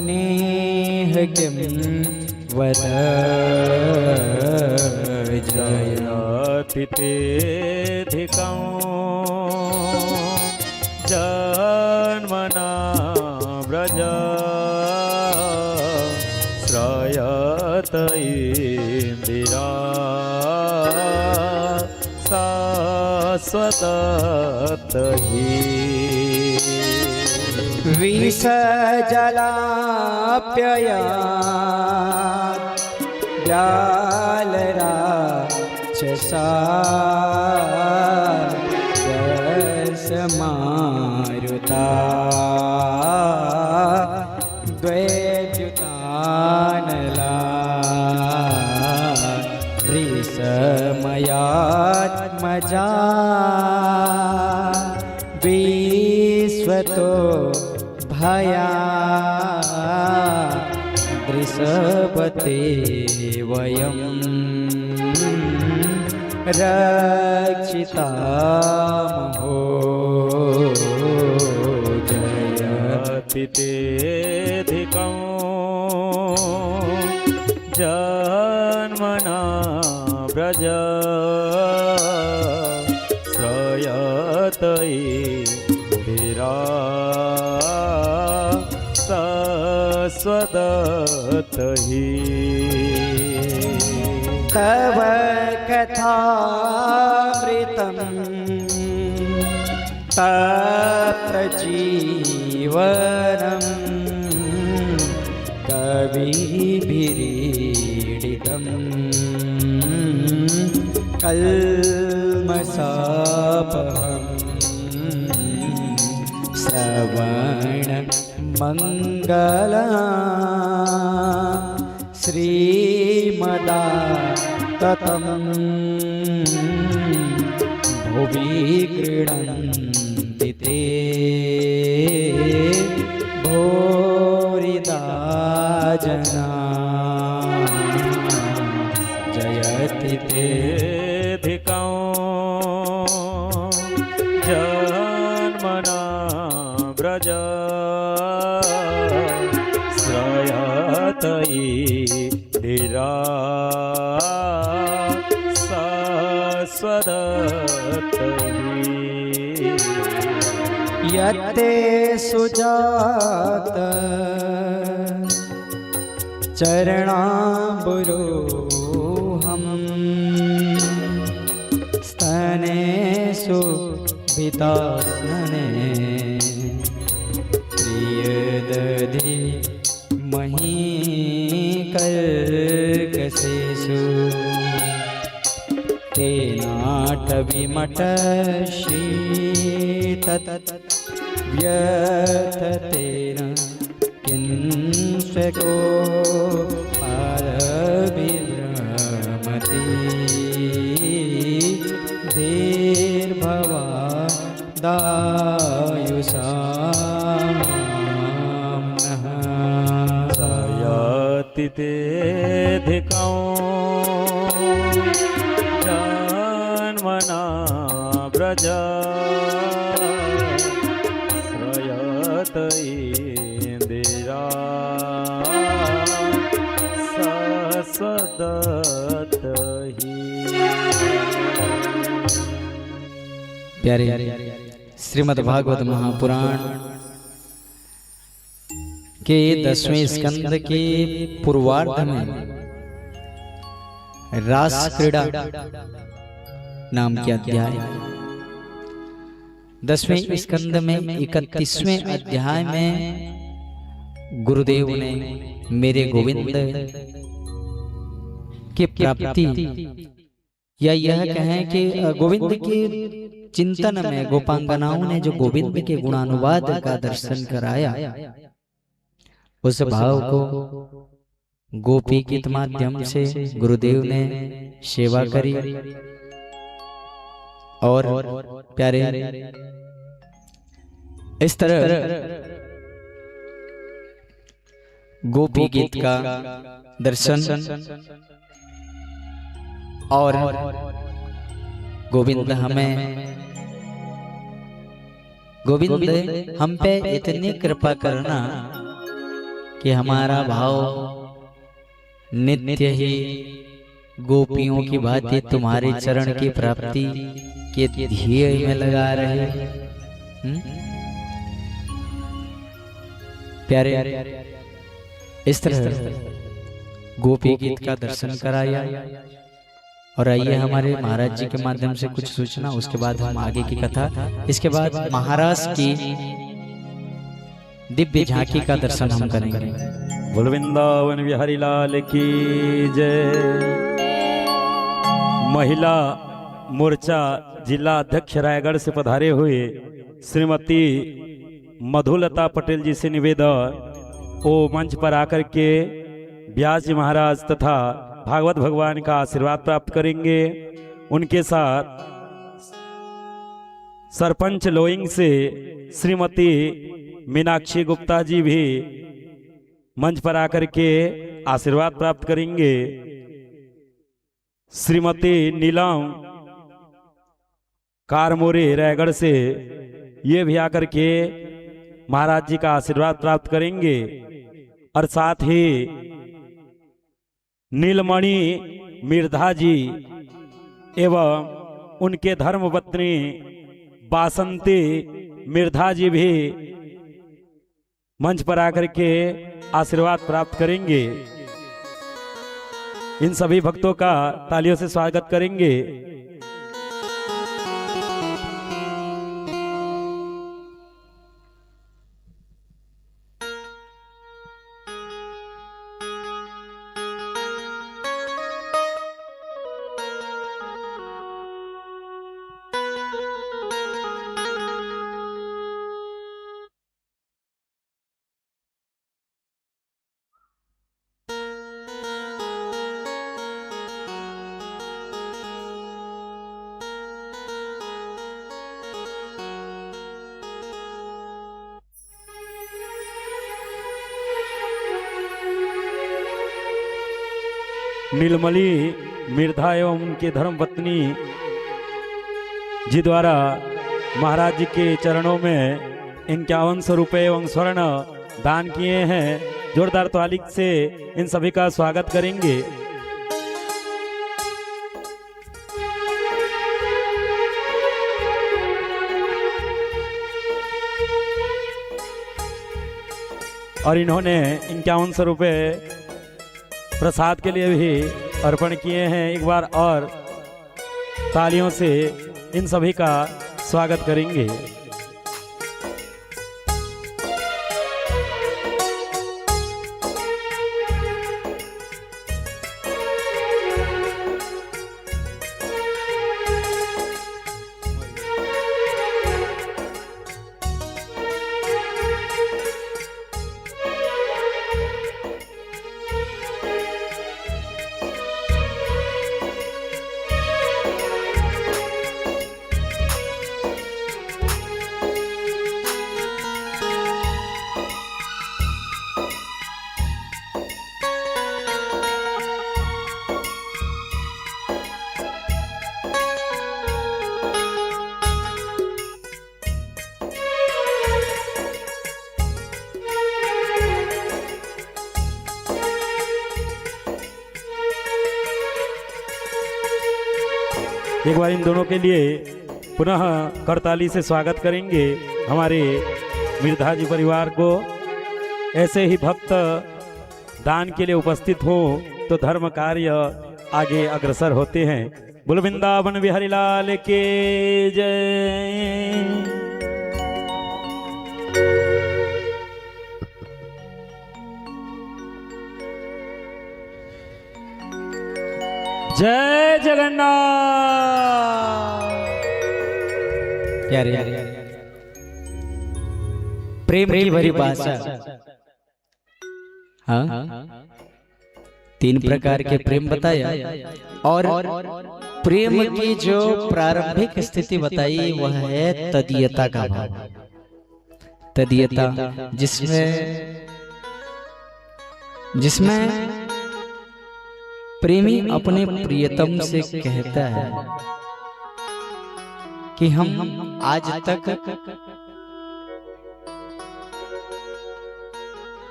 नेह किं वद जयतितेऽधिकं जन्मना व्रज श्रयत इन्दिरा शाश्वत हि विषजलाप्ययात् व्यालराक्षसा रसमारुता द्वैद्युतानला वृषमयात्मजा विश्वतो भया दृशपते वयं रक्षितामहो जयतितेऽधिकं जन्मना व्रज श्रयत इन्दिरा शाश्वत हि तव कथामृतं तप्रजीवनं कविभिरीडितं कल्मषापहं श्रवण मंगला श्रीमदा ततं भुवि गृह्णन्ति ते भूरिदा जना जयति तेऽधिकं जन्मना व्रज श्रयत इन्दिरा शाश्वत हि यत्ते सुजात चरणाम्बुरोहं स्तनेषु भितास्नने प्रियदधि महीकर्कशेषु तेनाटविमटशीतत् व्यथतेन किंस्वको पारविभ्रमति धीर्भवा दायुषां नः जयति तेऽधिकं जन्मना व्रज श्रयत इन्दिरा शाश्वत हि प्यारे श्रीमद् भागवत महापुराण के 10वें स्कंद के पूर्वार्ध में रास क्रीड़ा नाम के अध्याय 10वें स्कंद में 31वें अध्याय में गुरुदेव ने मेरे गोविंद की प्राप्ति या यह कहें कि गोविंद के चिंतन में गोपांगनाओं ने जो गोविंद के गुणानुवाद का दर्शन कराया, उस भाव को गोपी गीत माध्यम से गुरुदेव ने सेवा करी और प्यारे इस तरह गोपी गीत का दर्शन और गोविंद हमें गोविंद हम पे इतनी कृपा करना कि हमारा भाव नित्य ही गोपियों की भांति तुम्हारे चरण की प्राप्ति के ध्येय में लगा रहे। प्यारे इस तरह गोपी गीत का दर्शन कराया। और आइए हमारे महाराज जी के माध्यम से कुछ सूचना, उसके बाद हम आगे की कथा, इसके बाद महाराज की दिव्य झांकी का दर्शन हम करेंगे। बोल वृंदावन बिहारी लाल की जय। महिला मोर्चा जिला अध्यक्ष रायगढ़ से पधारे हुए श्रीमती मधुलता पटेल जी से निवेदन, वो मंच पर आकर के व्यास जी महाराज तथा भागवत भगवान का आशीर्वाद प्राप्त करेंगे। उनके साथ सरपंच लोइंग से श्रीमती मीनाक्षी गुप्ता जी भी मंच पर आकर के आशीर्वाद प्राप्त करेंगे। श्रीमती नीलम कारमोरे रायगढ़ से ये भी आकर के महाराज जी का आशीर्वाद प्राप्त करेंगे। और साथ ही नीलमणि मिर्धा जी एवं उनके धर्मपत्नी बासंती मिर्धा जी भी मंच पर आकर के आशीर्वाद प्राप्त करेंगे। इन सभी भक्तों का तालियों से स्वागत करेंगे। नीलमणि मिर्धा एवं उनके धर्मपत्नी जी द्वारा महाराज जी के चरणों में 5100 रुपये एवं स्वर्ण दान किए हैं। जोरदार ताली से इन सभी का स्वागत करेंगे। और इन्होंने 5100 रुपये प्रसाद के लिए भी अर्पण किए हैं। एक बार और तालियों से इन सभी का स्वागत करेंगे। एक बार इन दोनों के लिए पुनः करताली से स्वागत करेंगे हमारे मिर्धा जी परिवार को। ऐसे ही भक्त दान के लिए उपस्थित हो तो धर्म कार्य आगे अग्रसर होते हैं। बोल वृंदावन बिहारी लाल के जय। जय जगन्नाथ। प्यारे प्रेम की भरी भाषा। हाँ, 3 प्रकार के प्रेम बताया और प्रेम की जो प्रारंभिक स्थिति बताई वह है तदीयता का भाव। तदीयता जिसमें प्रेमी अपने प्रियतम से कहता है कि हम आज तक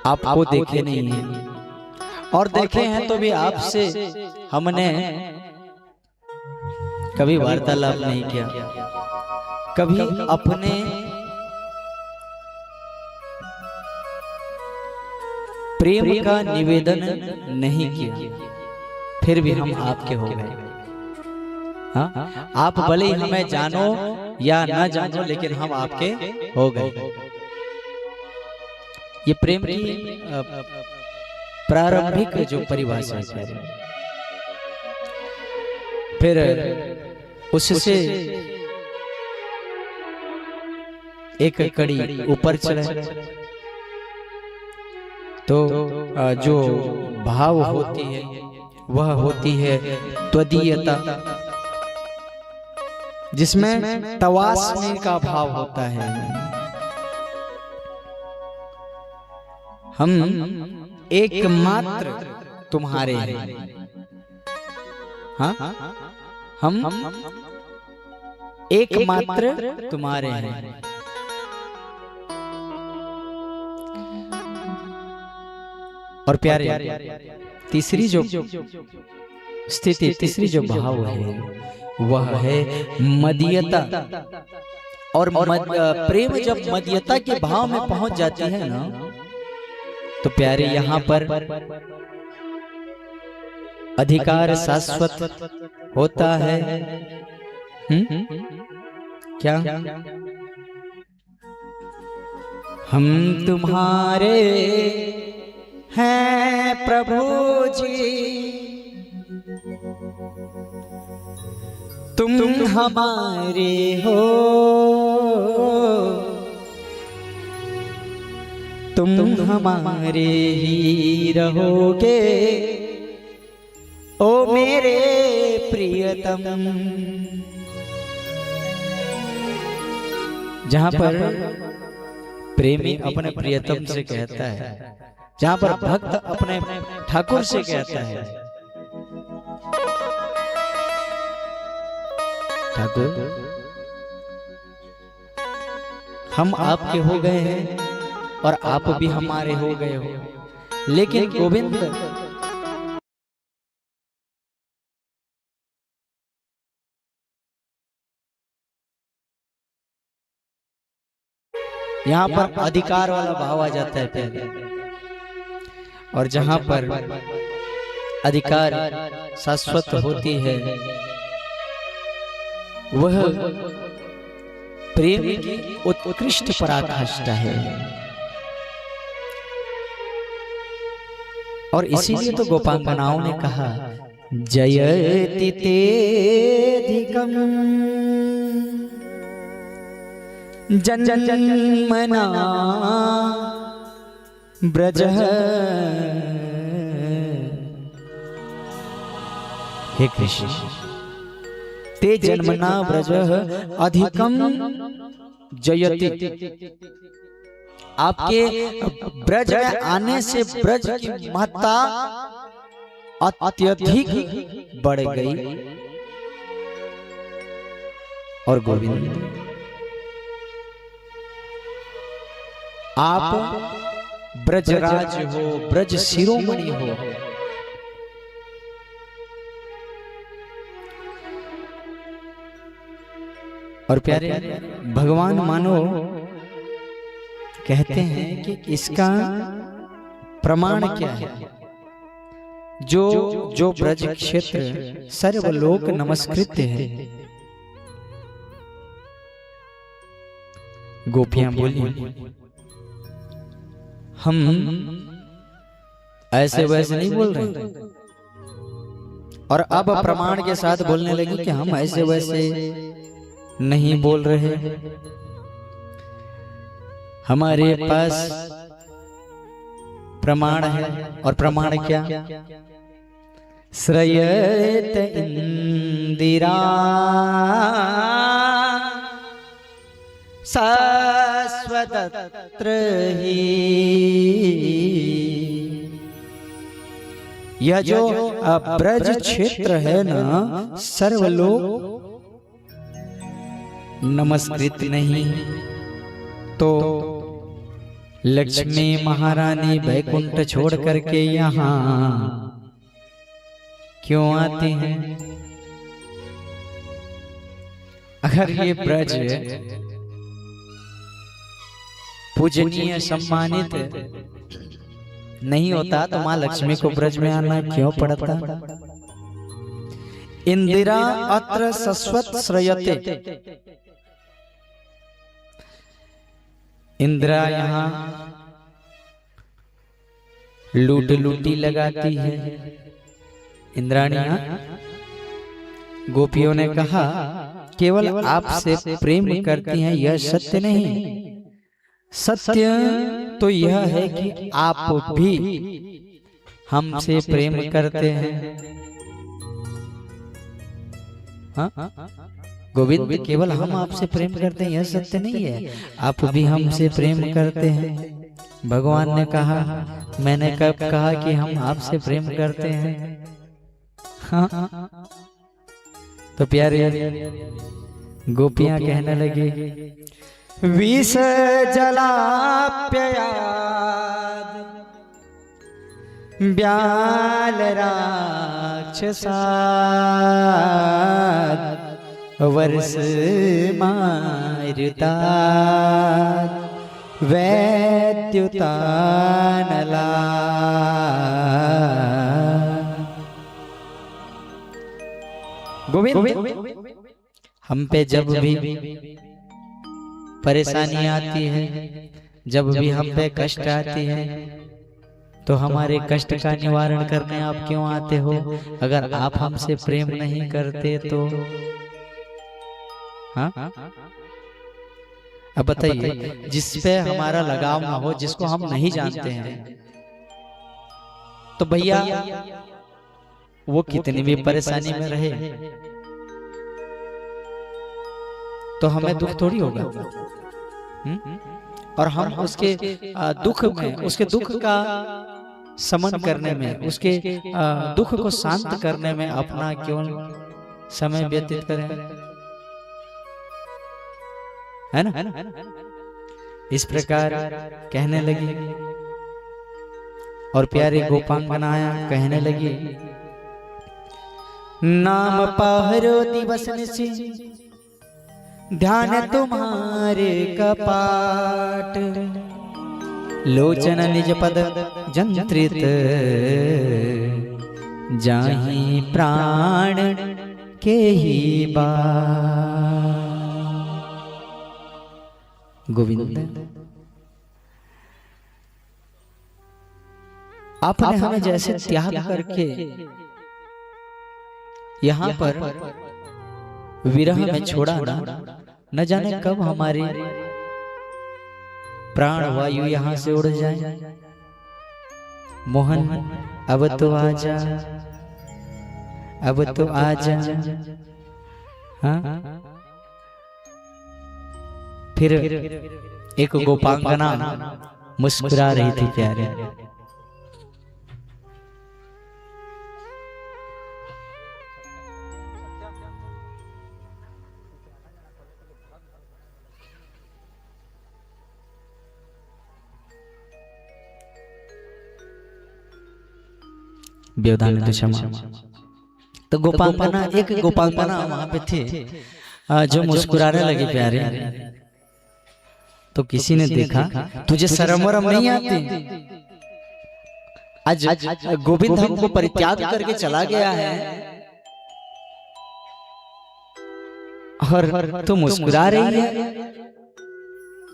आपको देखे नहीं हैं, और देखे हैं तो भी आपसे हमने कभी वार्तालाप नहीं किया, कभी अपने प्रेम का निवेदन नहीं किया, फिर भी हम आपके हो गए। हाँ, आप भले ही हमें जानो या ना जानो, लेकिन हम आपके हो गए। ये प्रेम की प्रारंभिक जो परिभाषा है, फिर उससे एक कड़ी ऊपर चले तो जो भाव होती है वह होती है त्वदीयता, जिसमें तवास्नी का भाव होता है। हम एकमात्र तुम्हारे हैं। हाँ, हम एकमात्र तुम्हारे हैं। और प्यारे, तीसरी जो स्थिति, तीसरी जो भाव है वह है मदीयता। और प्रेम जब मदीयता के भाव में पहुंच जाती है ना, तो प्यारे यहाँ पर अधिकार शाश्वत होता है। क्या हम तुम्हारे हैं प्रभु जी, तुम हमारे हो, तुम हमारे ही रहोगे ओ मेरे प्रियतम। जहां पर प्रेमी अपने प्रियतम से कहता है, जहां पर भक्त अपने ठाकुर से कहता है, ठाकुर हम आपके हो गए हैं और आप भी हमारे हो गए हो, लेकिन गोविंद यहाँ पर अधिकार वाला भाव आ जाता है पहले, और जहां पर अधिकार शाश्वत होती है वह प्रेम की उत्कृष्ट पराकाष्ठा है। और इसीलिए तो गोपांगनाओं ने कहा जयति तेधिकम जन्मना ब्रज। हे कृष्ण, ते जन्मना ब्रज अधिकम जयति। आपके ब्रज में आने से ब्रज की महत्ता अत्यधिक बढ़ गई। और गोविंद आप ब्रजराज हो, ब्रज शिरोमणि हो। और प्यारे भगवान मानो कहते हैं कि इसका प्रमाण क्या है। जो ब्रज क्षेत्र सर्वलोक नमस्कृत्य है। गोपियां बोली हम ऐसे वैसे नहीं बोल रहे, और अब प्रमाण के साथ बोलने लगी कि हम ऐसे वैसे नहीं बोल रहे। हमारे पास प्रमाण है, और प्रमाण क्या? श्रयत इंदिरा शाश्वतत्र ही। यह जो ब्रज क्षेत्र है ना, सर्वलोक नमस्कृत नहीं तो लक्ष्मी महारानी बैकुंठ छोड़ करके यहाँ क्यों आती हैं? अगर ये ब्रज पूजनीय सम्मानित नहीं होता तो माँ लक्ष्मी को ब्रज में आना क्यों पड़ता? इंदिरा अत्र शश्वत श्रयते, इंदिरा यहाँ लूटी लगाती है। इंद्राणियां गोपियों ने कहा केवल आपसे प्रेम करती हैं यह सत्य नहीं, सत्य तो यह है कि आप भी हमसे प्रेम करते हैं। हाँ? गोविंद केवल हम आपसे प्रेम करते हैं यह सत्य नहीं है, आप भी हमसे प्रेम करते हैं। भगवान ने कहा मैंने कब कहा कि हम आपसे प्रेम करते हैं? हाँ? तो प्यारे गोपियां कहने लगी विष जलाप्ययाद ब्याल राक्षसाद वर्ष मारुता वैद्युतानला। गोविंद हम पे जब भी परेशानी आती है, जब भी हम पे कष्ट आती है, तो हमारे कष्ट का निवारण करने आप क्यों आते हो? अगर आप हमसे प्रेम नहीं करते तो? हाँ? अब बताइए, जिस पे हमारा लगाव ना हो, जिसको हम नहीं जानते हैं, तो भैया वो कितनी भी परेशानी में रहे तो हमें दुख थोड़ी होगा। और हम उसके दुख में, उसके दुख का शमन करने में, उसके दुख को शांत करने में अपना क्यों समय व्यतीत करें? है ना? इस प्रकार कहने लगी और प्यारी गोपांगनाया कहने लगी नाम पहरो दिवस निशि ध्यान तुम्हारे कपाट लोचन निज पद जंत्रित जाहि प्राण के ही बात। गोविंद आपने हमें जैसे त्याग करके यहाँ पर विरह में छोड़ा ना, न जाने कब हमारी प्राण वायु यहाँ से उड़ जाए। मोहन अब तो आजा, अब तो आजा। हाँ? फिर एक गोपांगना मुस्कुरा रही थी प्यारे। व्यवधान तो क्षमा। तो गोपांगना, एक गोपांगना वहां पे थे जो मुस्कुराने लगी प्यारे। तो किसी ने देखा तुझे शर्म वरम नहीं आती? आज गोविंद हमको परित्याग करके चला गया है और तू मुस्कुरा रही है।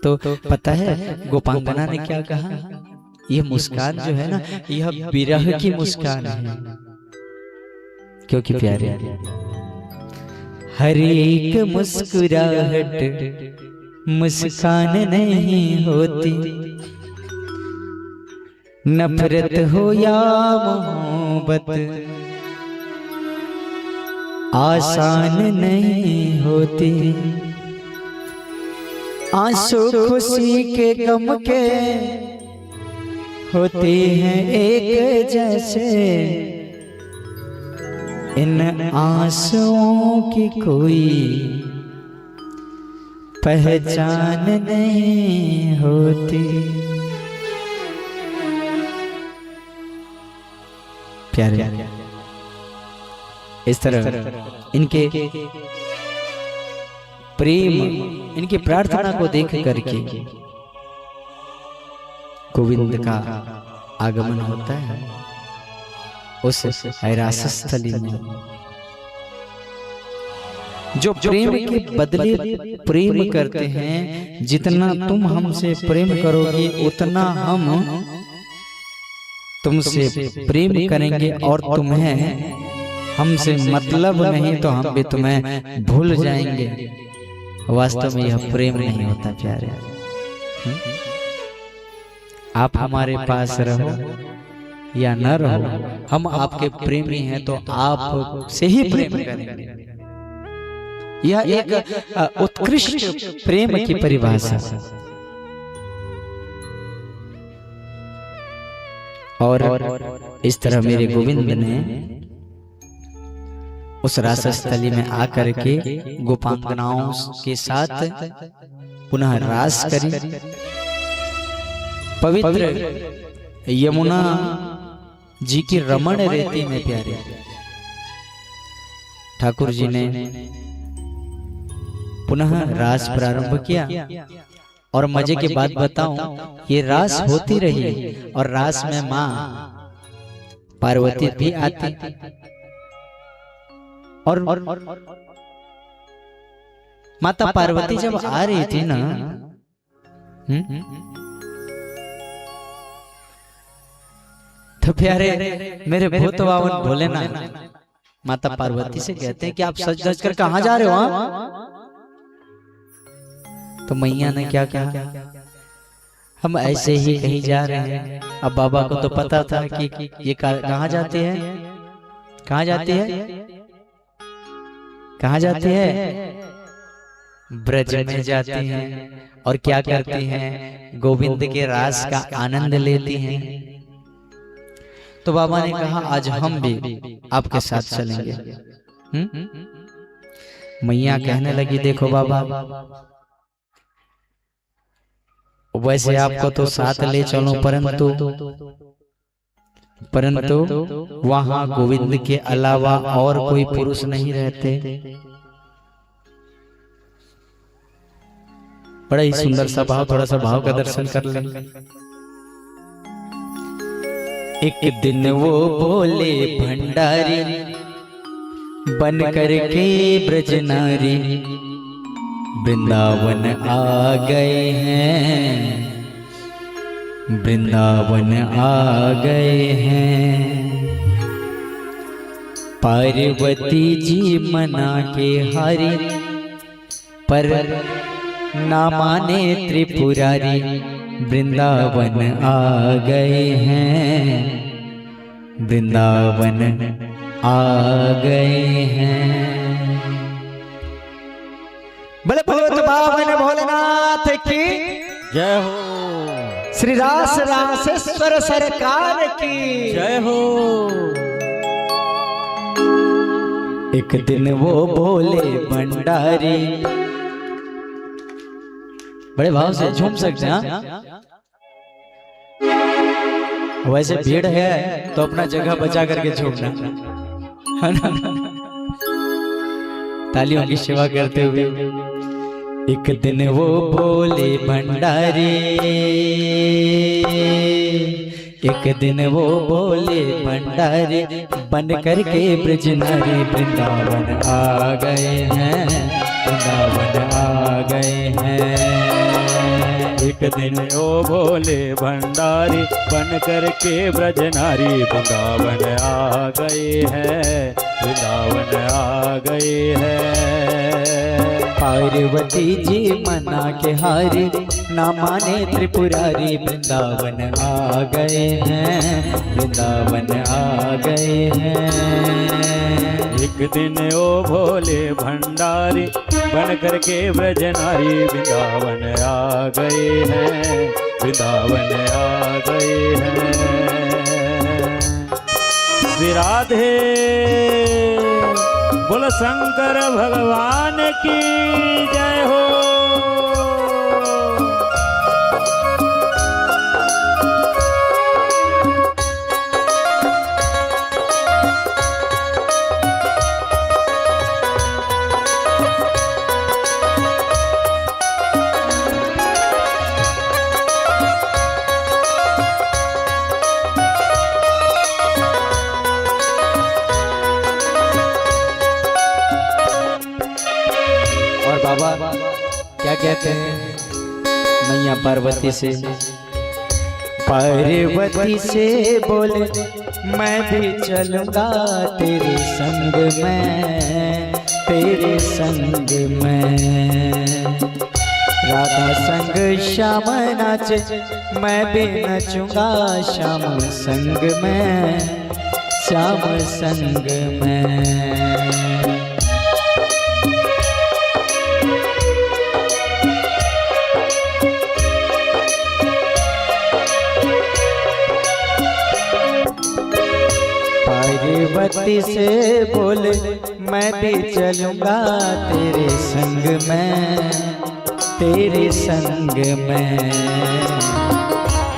तो पता है गोपांगना ने क्या कहा? यह मुस्कान जो है ना, यह विरह की मुस्कान है। क्योंकि प्यारे हर एक मुस्कुराहट मुस्कान नहीं होती, नफरत हो या मोहब्बत आसान नहीं होती। आंसू खुशी के गम के होते हैं एक जैसे, इन आंसुओं की कोई पहचान नहीं होती। प्यारे, इस तरह इनके प्रेम, इनकी प्रार्थना को देख करके गोविंद का आगमन होता है उस रासस्थली में। जो प्रेम के बदले प्रेम करते हैं, जितना तुम हमसे प्रेम करोगे उतना हम तुमसे प्रेम करेंगे, और तुम्हें हमसे मतलब नहीं तो हम भी तुम्हें भूल जाएंगे। वास्तव में यह प्रेम नहीं होता प्यारे। आप हमारे पास रहो या न रहो, हम आपके प्रेमी हैं तो आप से ही प्रेम करेंगे। यह एक उत्कृष्ट प्रेम की परिभाषा। और इस तरह मेरे गोविंद ने उस रासस्थली में आकर के गोपांगनाओं के साथ पुनः रास करी। पवित्र यमुना जी की रमण रेती में प्यारे ठाकुर जी ने पुनः रास प्रारंभ किया। और मजे की बात बताऊं, ये रास होती रही और रास में मां पार्वती भी आती। और माता पार्वती जब आ रही थी ना, तो प्यारे मेरे भूत बावन भोलेनाथ माता पार्वती से कहते हैं कि आप सज धज कर कहां जा रहे हो? तो मैया ने क्या कहा, हम ऐसे ही कहीं जा रहे हैं। अब बाबा को तो पता था कि ये कहां जाते हैं, कहां जाते हैं, कहां जाते हैं? ब्रज में जाती हैं। और क्या करती हैं? गोविंद के रास का आनंद लेती हैं। तो बाबा ने कहा आज हम भी आपके साथ चलेंगे। मैया कहने लगी देखो बाबा, वैसे आपको तो साथ ले चलो, परंतु वहां गोविंद के अलावा और कोई पुरुष नहीं रहते। बड़ा ही सुंदर सा भाव, थोड़ा सा भाव का दर्शन कर लें। एक दिन वो बोले भंडारी बन करके ब्रजनारी, वृंदावन आ गए हैं, वृंदावन आ गए हैं। पार्वती जी मना के हारी, पर ना माने त्रिपुरारी, वृंदावन आ गए हैं, वृंदावन आ गए हैं। बोले भगवत पावन भोलेनाथ की जय हो। श्री रास रासेश्वर सरकार की जय हो। एक दिन वो बोले भंडारी, बड़े भाव से झूम सकते हैं। वैसे भीड़ है तो अपना जगह बचा करके झूमना, है ना? तालियों की सेवा करते हुए। एक दिन वो बोले भंडारी, एक दिन वो बोले भंडारी, बन करके ब्रजनारी, वृंदावन आ गए हैं, वृंदावन आ गए हैं। एक दिन ओ भोले भंडारी बन करके ब्रजनारी, वृंदावन आ गए हैं, वृंदावन आ गए हैं। पार्वती जी मना के हारी, ना माने त्रिपुरारी, वृंदावन आ गए हैं, वृंदावन आ गए हैं। एक दिन ओ भोले भंडारी बन करके ब्रजनारी, वृंदावन आ गए हैं, वृंदावन आ गए हैं। श्री राधे बोल शंकर भगवान की जय हो। बाबा क्या कहते हैं मैया पार्वती से? पार्वती से बोले मैं भी चलूंगा तेरे संग में, तेरे संग में। राधा संग श्याम नाचे मैं भी नचूंगा श्याम संग में, श्याम संग में। पार्वती से बोले मैं भी चलूंगा तेरे संग में, तेरे संग में।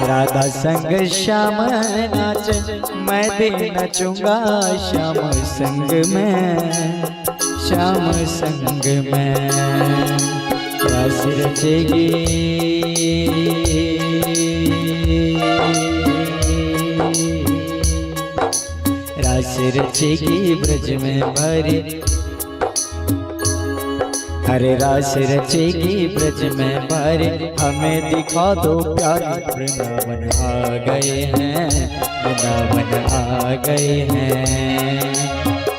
राधा संग श्याम नाचे मैं भी नचूंगा श्याम संग में, श्याम संग में। रास रचेगी रास रचेगी ब्रज में भरी, हरे रास रचेगी ब्रज में भरी। हमें दिखा दो प्यारी वृंदावन आ गए हैं, वृंदावन आ गए हैं।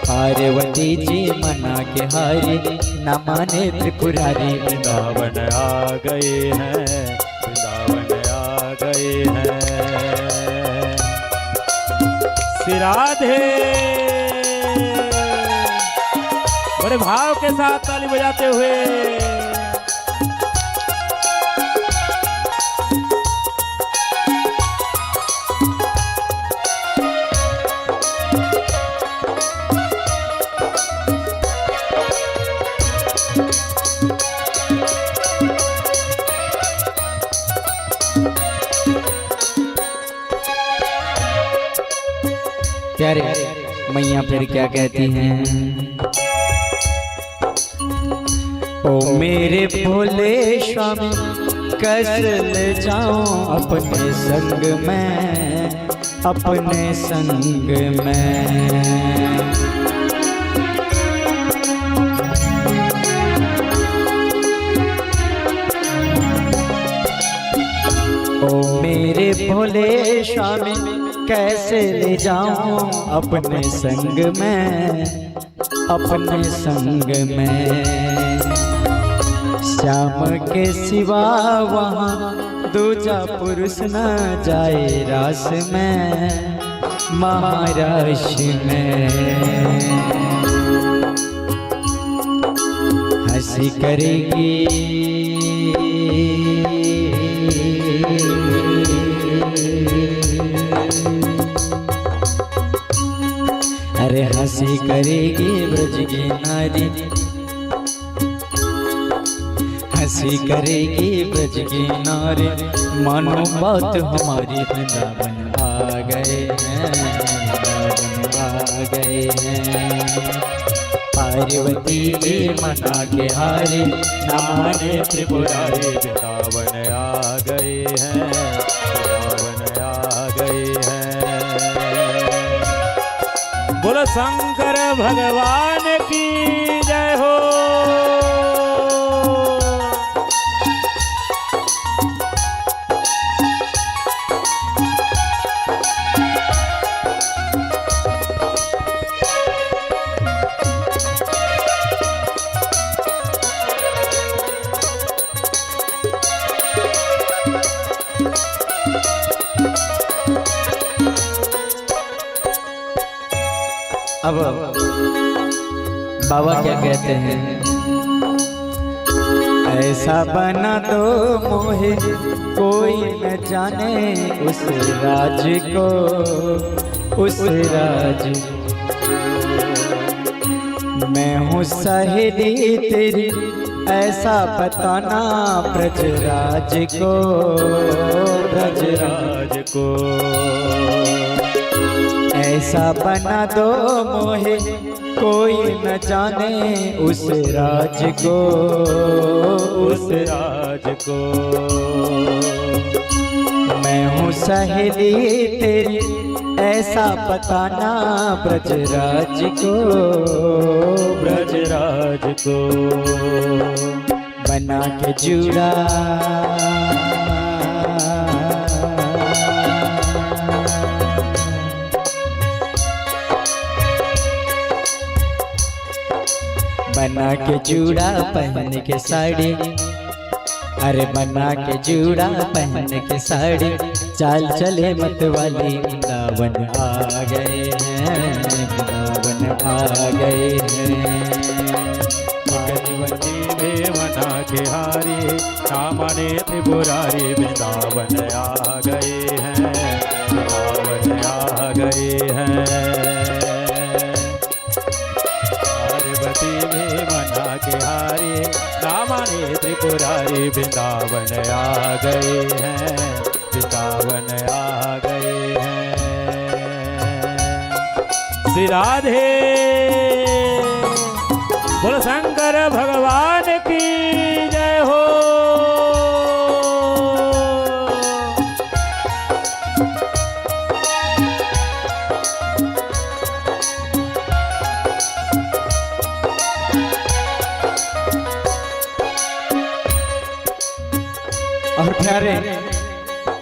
पार्वती जी मना के हारी न माने त्रिपुरारी, वृंदावन आ गए हैं, वृंदावन आ गए हैं। श्री राधे बड़े भाव के साथ ताली बजाते हुए प्यारे मैया फिर क्या कहती हैं? ओ मेरे भोले स्वामी कैसे ले जाऊं अपने संग में, अपने संग में। ओ मेरे भोले स्वामी कैसे ले जाऊं अपने संग में, अपने संग में। श्याम के सिवा वहाँ दूजा पुरुष न जाए रास में, महाराश में। हंसी करेगी अरे हंसी करेगी ब्रज की नारी, हंसी करेगी ब्रज की नारी। मानो बात हमारी वृंदावन आ गए हैं, वृंदावन आ गए हैं। पार्वती जी मना के हारे ना माने त्रिपुरारी, वृंदावन आ गए हैं, वृंदावन आ गए हैं। बोलो शंकर भगवान की जय हो। अब बाबा क्या कहते हैं? ऐसा बना दो मोहे कोई न जाने उस राज को, उस राज। मैं हूँ सहेली तेरी ऐसा बताना ब्रजराज को, ब्रजराज को। ऐसा बना दो मोहे कोई न जाने उस राज को, उस राज को। मैं हूँ सहेली तेरी ऐसा बताना ब्रजराज को, ब्रजराज को बना के जूड़ा बना के जूड़ा पहन के साड़ी, अरे बना के जूड़ा पहन के साड़ी, चाल चले मत वाली वृंदावन आ गए हैं, वृंदावन आ गए हैं। पार्वती देवना के हारी नामने त्रिपुरारी वृंदावन आ गए हैं, वृंदावन आ गए हैं। पार्वती देवना के हारी नामने त्रिपुरारी वृंदावन आ गए हैं, वृंदावन आ गए हैं। श्री राधे बोल शंकर भगवान की जय हो। और प्यारे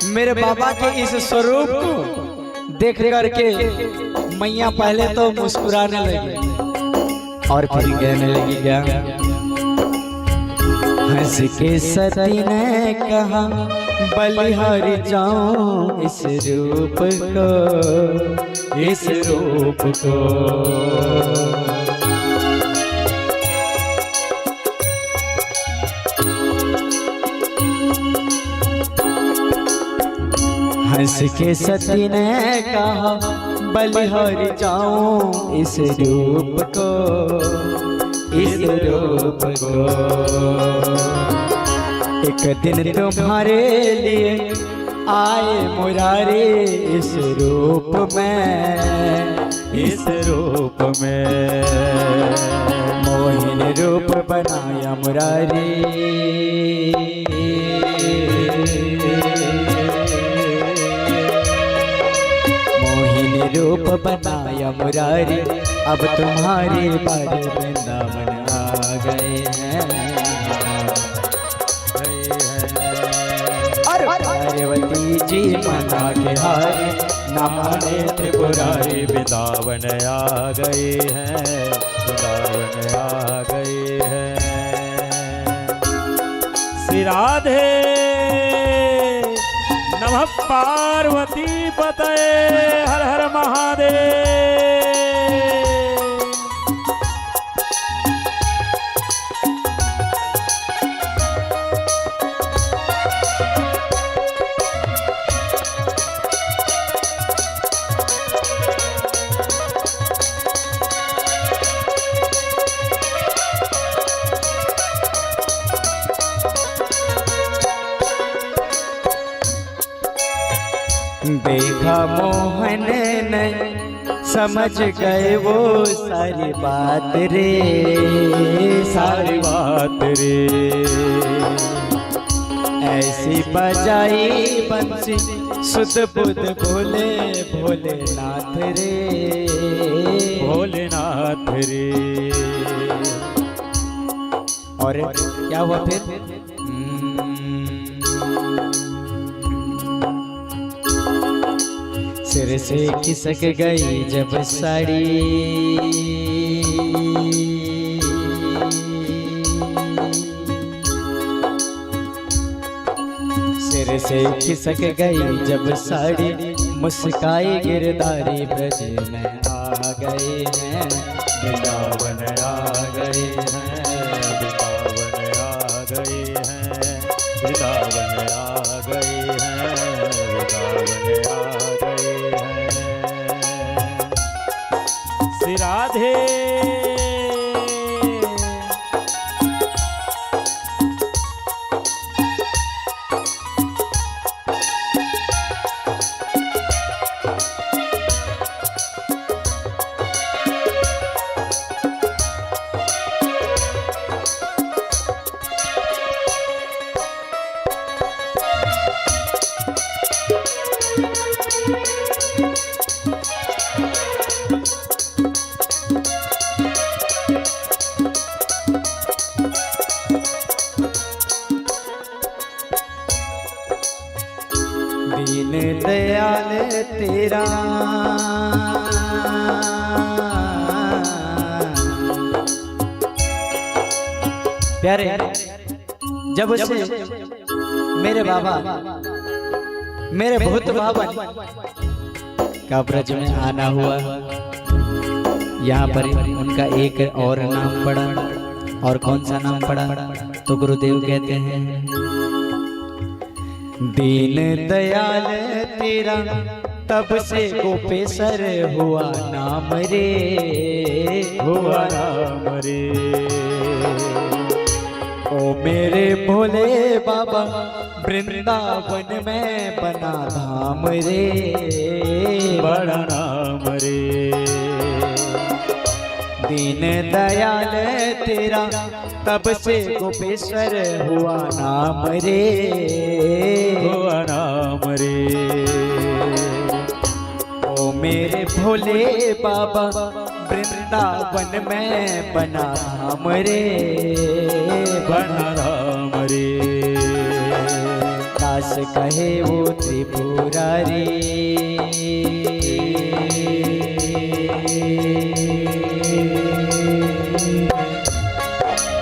मेरे बाबा के इस स्वरूप को देख करके मैया पहले तो मुस्कुराने लगी और फिर कहने लगी क्या, हंस के सती ने कहा बलिहारी जाऊं इस रूप को, इस रूप को। हंस के सती ने कहा बलिहारी जाऊं इस रूप को, इस रूप को। एक दिन तुम्हारे लिए आए मुरारी इस रूप में, इस रूप में मोहिन रूप बनाया मुरारी। रूप बनाया मुरारी, अब तुम्हारी बारी वृंदावन आ गए हैं। और पार्वती जी मना के हारे न माने त्रिपुरारी, वृंदावन आ गए हैं, वृंदावन आ गए हैं। श्री राधे नमः पार्वती पतये हर हर महादेव। देखा मोहन ने समझ गए वो सारी बात रे, सारी बात रे। ऐसी बजाई बंसी सुध बुध भोले भोलेनाथ रे, भोलेनाथ रे। और क्या हुआ फिर, सिर से खिसक गई जब साड़ी, सिर से खिसक गई जब साड़ी, मुस्काई गिरधारी ब्रज में आ गए हैं, वृंदावन आ गए हैं, वृंदावन आ गए हैं, वृंदावन आ गए हैं, वृंदावन आ गए हैं। श्री राधे प्यारे, जब से मेरे बाबा मेरे भूत बाबा का ब्रज में आना हुआ, यहाँ पर उनका एक और नाम पड़ा। और कौन सा नाम पड़ा? तो गुरुदेव कहते हैं, दीन दयाल तेरा तब से गोपेश्वर हुआ नाम रे, हुआ नाम रे। ओ मेरे भोले बाबा वृंदावन में बना धाम रे, बड़ा नाम रे। दीन दयाल तेरा तब से गोपेश्वर हुआ नाम रे, हुआ नाम रे। ओ मेरे भोले बाबा वृंदावन में बना धाम रे, बड़ा नाम रे। दास कहे वो त्रिपुरारी,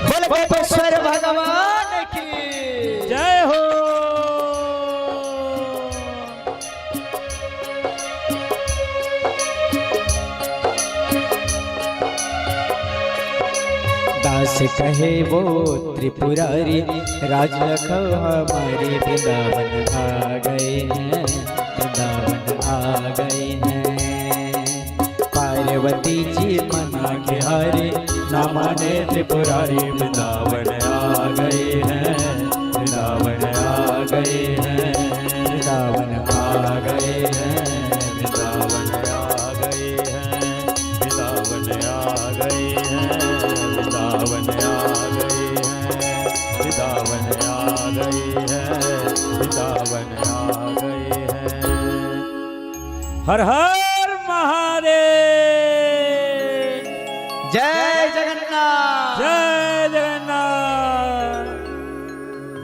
बोल गोपेश्वर भगवान की जय हो। दास कहे वो त्रिपुरारी, राज लखो हमारे वृंदावन आ गए हैं, वृंदावन आ गए हैं। पार्वती जी मना के हारे, ना माने त्रिपुरारी, वृंदावन आ गए हैं, वृंदावन आ गए हैं, वृंदावन आ गए हैं, वृंदावन आ गए हैं, वृंदावन आ गए हैं, वृंदावन आ गए हैं, वृंदावन आ गए हैं, वृंदावन आ गए हैं। हर हर महादेव। जय जगन्नाथ, जय जगन्नाथ।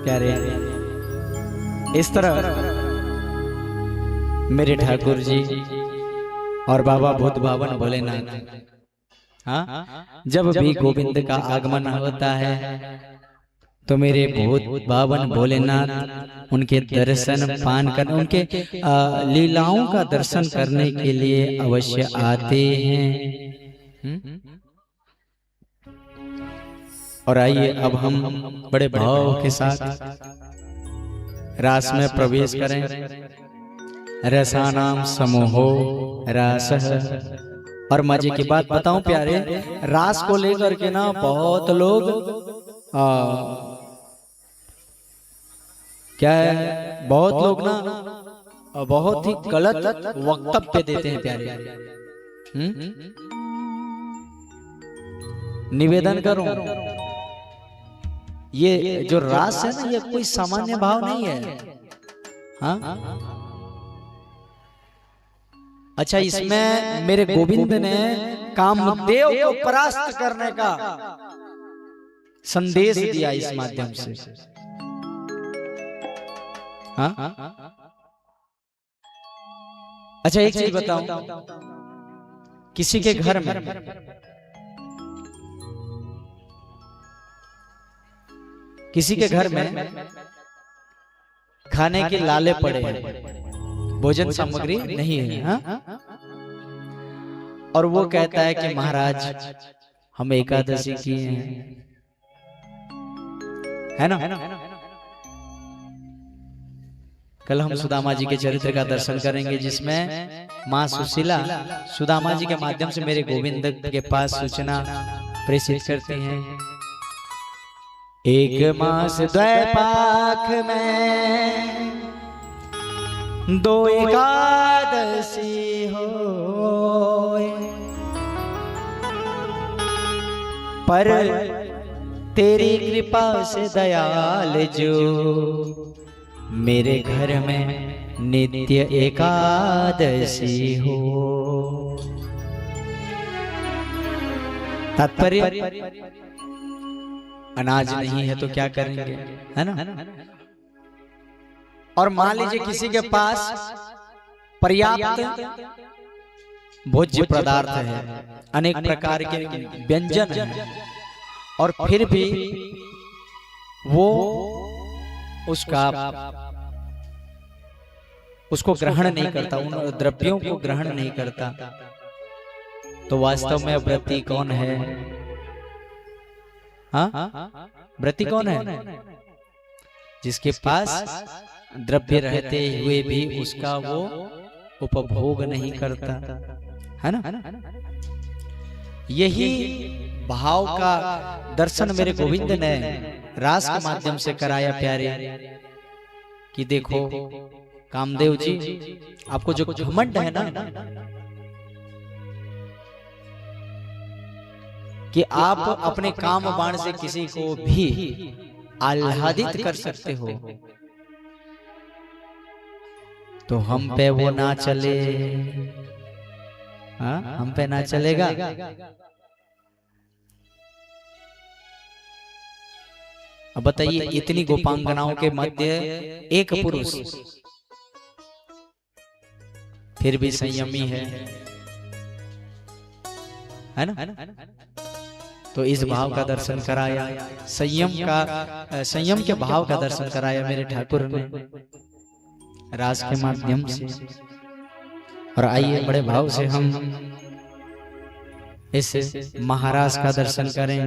प्यारे, इस तरह मेरे ठाकुर जी और बाबा भूत भावन भोलेनाथ, हाँ, जब भी गोविंद का आगमन होता है तो मेरे भूत भावन भोलेनाथ उनके दर्शन पान कर, उनके लीलाओं का दर्शन करने के लिए अवश्य आते हैं। और आइए अब हम बड़े भाव के साथ रास में प्रवेश करें। रसानाम समूहो रासः। और मजे की बात बताऊं प्यारे, रास को लेकर के ना बहुत लोग क्या है, बहुत लोग ना बहुत ही गलत वक्तव्य देते हैं प्यारे। निवेदन करूं, ये जो रास है ना, ये कोई सामान्य भाव नहीं है। हाँ, अच्छा, इसमें मेरे गोविंद ने कामदेव को परास्त करने का संदेश दिया इस माध्यम से। हाँ? अच्छा, एक चीज बताऊं, किसी के घर में खाने के लाले पड़े हैं, भोजन सामग्री नहीं है, हाँ? और वो कहता है कि महाराज हम एकादशी किए हैं, है ना? कल हम सुदामा जी के चरित्र का दर्शन करेंगे, जिसमें माँ सुशीला सुदामा जी के माध्यम से मेरे गोविंद के पास सूचना प्रेषित करती हैं। एक मास द्वैपाख में दो एकादशी हो, पर तेरी कृपा से दयाल जो मेरे घर में नित्य एकादशी हो। तात्पर्य, अनाज नहीं है तो क्या करेंगे, है ना? और मान लीजिए किसी के पास पर्याप्त भोज्य पदार्थ है, अनेक प्रकार के व्यंजन हैं, और फिर भी वो उसको ग्रहण नहीं करता, उन द्रव्यों को ग्रहण नहीं करता, तो वास्तव में व्रती कौन है? हाँ, व्रती कौन है? जिसके पास द्रव्य रहते हुए भी उसका वो उपभोग नहीं करता, है ना? यही भाव का दर्शन मेरे गोविंद ने रास के माध्यम से कराया प्यारे, कि देखो कामदेव जी, आपको जो घमंड है ना कि आप अपने काम बाण से किसी को भी आह्लादित कर सकते हो, तो हम पे वो ना चले। हाँ, हम पे ना चलेगा। अब बताइए, इतनी गोपांगनाओं के मध्य एक पुरुष फिर भी संयमी है ना? तो इस भाव का दर्शन कराया, संयम के भाव का दर्शन कराया मेरे ठाकुर ने रास के माध्यम से। और आइए बड़े भाव से हम इस महारास का दर्शन करें।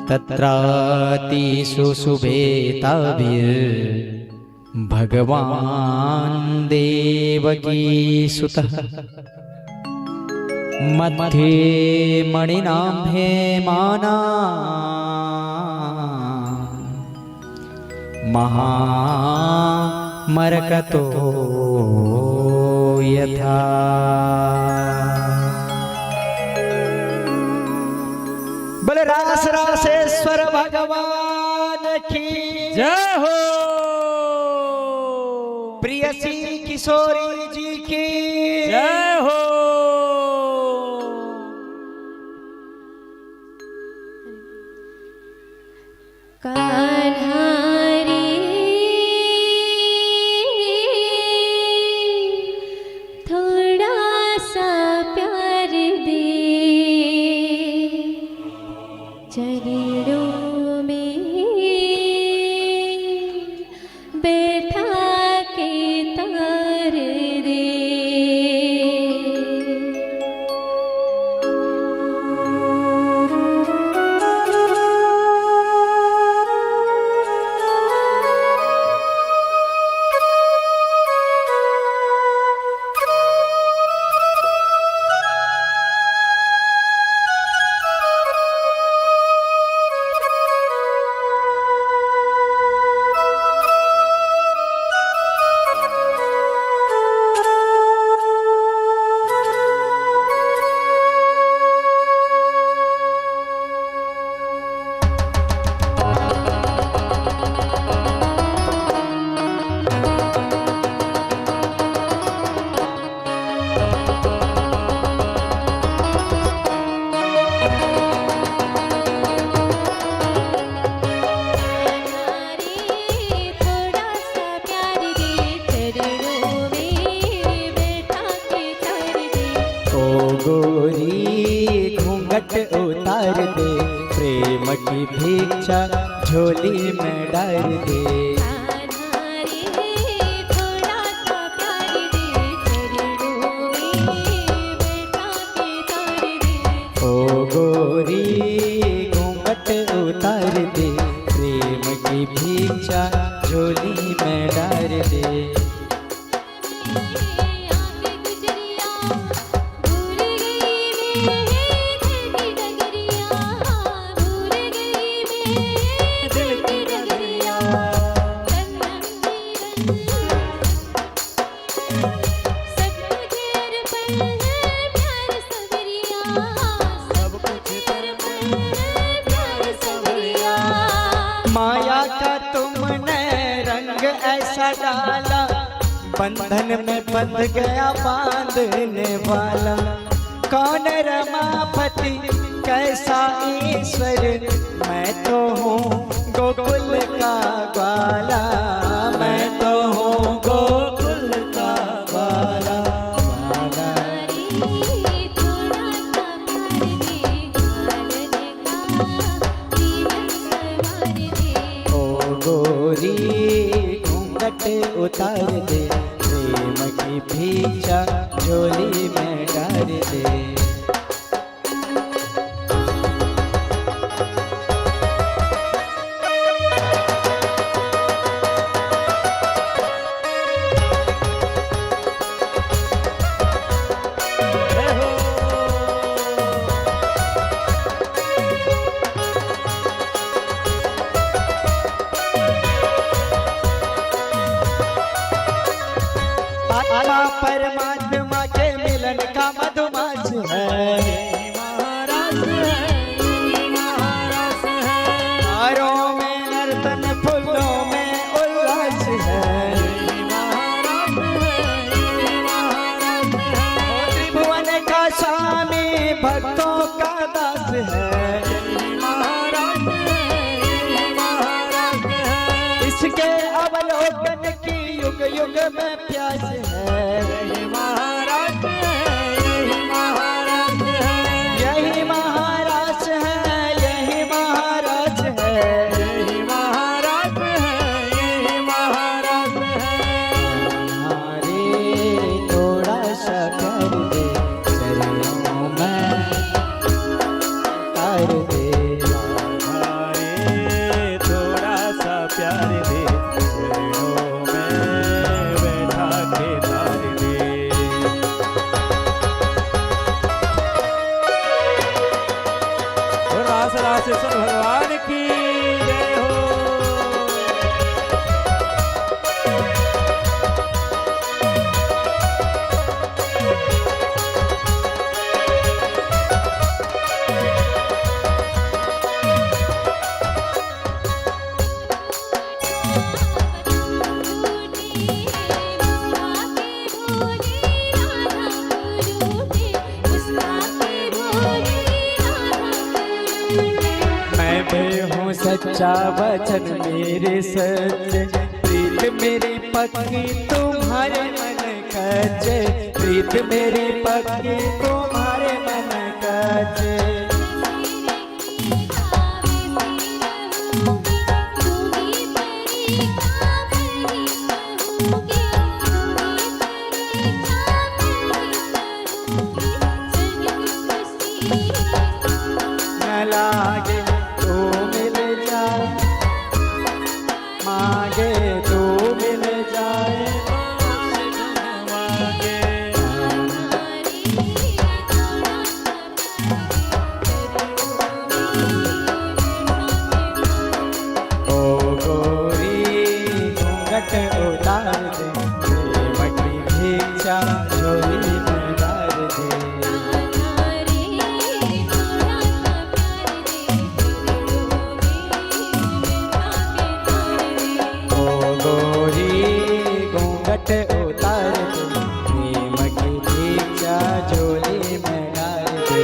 तत्राति सुशुभेताभिर भगवान देवकी सुतः मध्ये मणिनां हेमाना महामरकतो यथा। बोले रास रासेश्वर भगवान की जय हो। प्रियसी किशोरी जी की जय हो। गोरी घूंघट उतार दे, प्रेम की भिक्षा झोली में डाल दे। ओ गोरी घूंघट उतार दे, प्रेम की भिक्षा झोली में डाल दे। माया का तुमने रंग ऐसा डाला, बंधन में बंध गया बांधने वाला। कौन रमापति कैसा ईश्वर, मैं तो हूँ गोकुल का ग्वाला, मैं तो हूँ गोकुल का ग्वाला। ओ गोरी घूंघट उतार दे, प्रेम की भिक्षा झोली में डाल दे। आत्मा परमात्मा के मिलन का मधुमास है, तारों में नर्तन फूलों में उल्लास है, त्रिभुवन का स्वामी भक्तों का दास है, इसके अवलोकन की युग युग में प्यास है, यही महाराज है, यही महाराज है। हमारे थोड़ा सा कर दे, चरणों में कर दे, हमारे थोड़ा सा प्यार दे, चरणों में बैठा के तार दे। और रास रासेश्वर भगवान की जय हो। मैं भी हूँ सच्चा वचन मेरे सच्चे, प्रीत मेरी पक्की तुम्हारे मन कच्चे, प्रीत मेरी पक्की तुम्हारे मन कच्चे। न लागे तो मिल जाए, मांगे तो मिल जाए, मांगे। ओ गोरी घूंघट उतार दे, प्रेम की भिक्षा झोली में डाल दे। गोरी घूंघट उतार दे, प्रेम की भिक्षा झोली में डाल दे।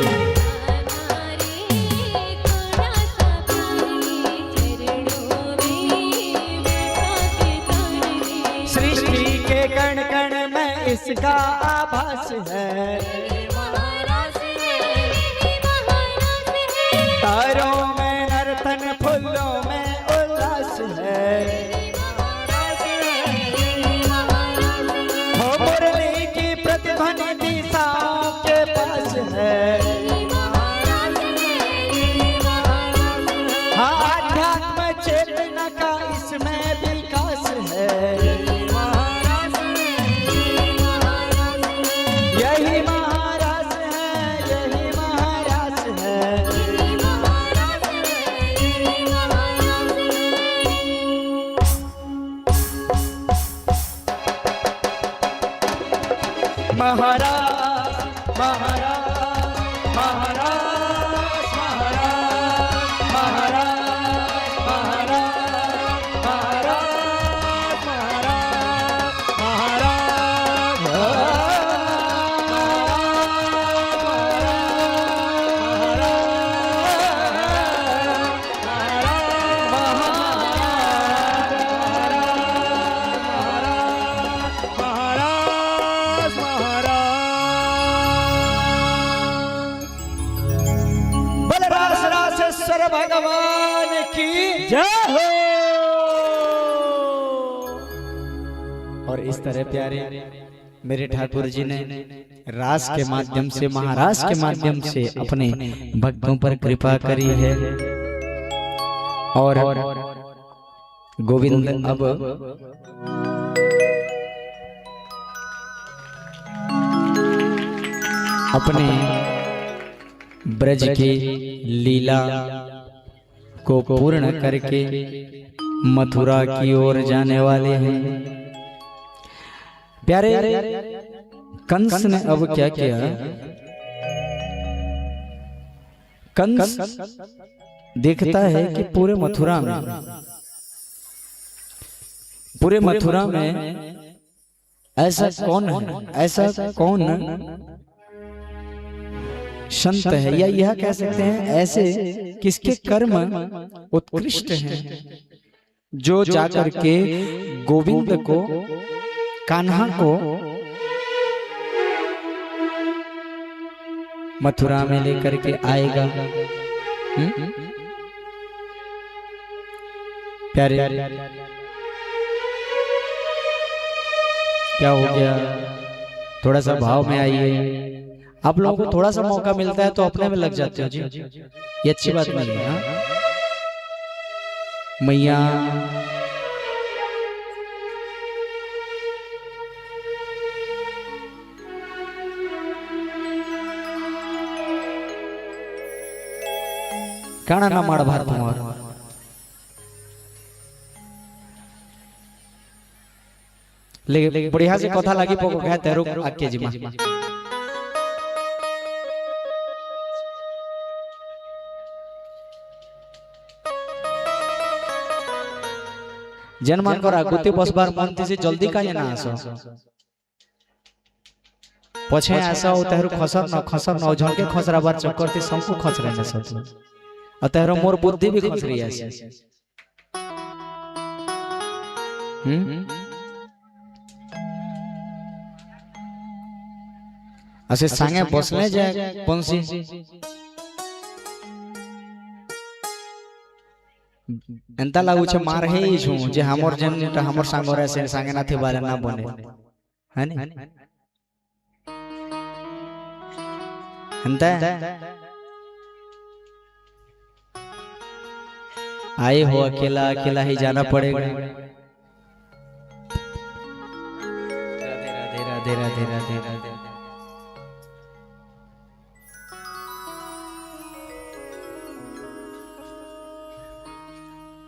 सृष्टि के कण कण में इसका आभास है, तारों में नर्तन फूलों में उल्लास है, हो मुरली की प्रतिध्वनि दिशाओं के पास है, हाँ आध्यात्म चेतना का इसमें विकास है, यही महाराज रामेश्वर भगवान की जय हो। और इस तरह प्यारे मेरे ठाकुर जी ने रास के माध्यम से, महारास के माध्यम से अपने भक्तों पर कृपा करी है। और गोविंद अब अपने ब्रज की लीला को पूर्ण करके मथुरा की ओर जाने वाले हैं। प्यारे कंस ने अब क्या किया, कंस देखता है कि पूरे मथुरा में ऐसा कौन है, ऐसा कौन संत है, या यह कह सकते हैं ऐसे किसके कर्म उत्कृष्ट हैं जो जाकर के गोविंद को, कान्हा को मथुरा में लेकर के आएगा। प्यारे क्या हो गया, थोड़ा सा भाव में आइए। आप लोगों को थोड़ा सा मौका मिलता है तो अपने में लग जाते हो जी, ये अच्छी बात नहीं है। मैया काना ना माड़ भार तुम्हारा ले बढ़िया से कथा लागी पोको कहे तेरो आके जी मां जनमान करा गुते बसबार मनती से जल्दी काहे ना आसो, पछे आसो तेरो खसर न झलके खसरा बार चक्करते संकु खसरे न सत अतहरो मोर बुद्धि भी खस रही है। असे सांगे बसले जाए पंसी एंता लागू छे मार हे ही छु जे हमर जन हमर सांगोरे से सांगे नाथी बारे ना बने है नी एंता आए हो अकेला अकेला ही जाना पड़ेगा। राधे राधे राधे राधे राधे।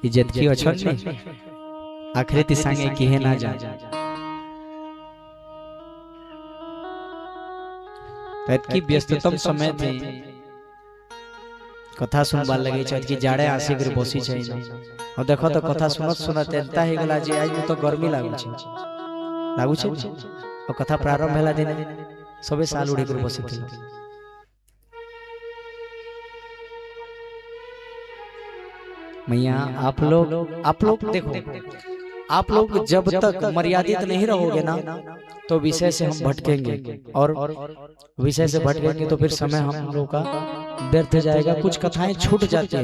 इज्जत की अछत नहीं आखिरी ती सांगे की है ना जा की व्यस्ततम समय थी कथा सुनबार लगे छत की जाड़े आसी कर बसी छै और देखो तो कथा सुनत सुनत एता हे गेला जे आज में तो गर्मी लागु छै और कथा प्रारंभ भेला दिन सबे साल उड़ी कर बसी थी। मैया आप लोग देखो, आप लोग जब तक मर्यादित नहीं रहोगे ना तो विषय से हम भटकेंगे, और विषय से भटकेंगे तो फिर समय हम लोग का व्यर्थ जाएगा, कुछ कथाएं छूट जाती है।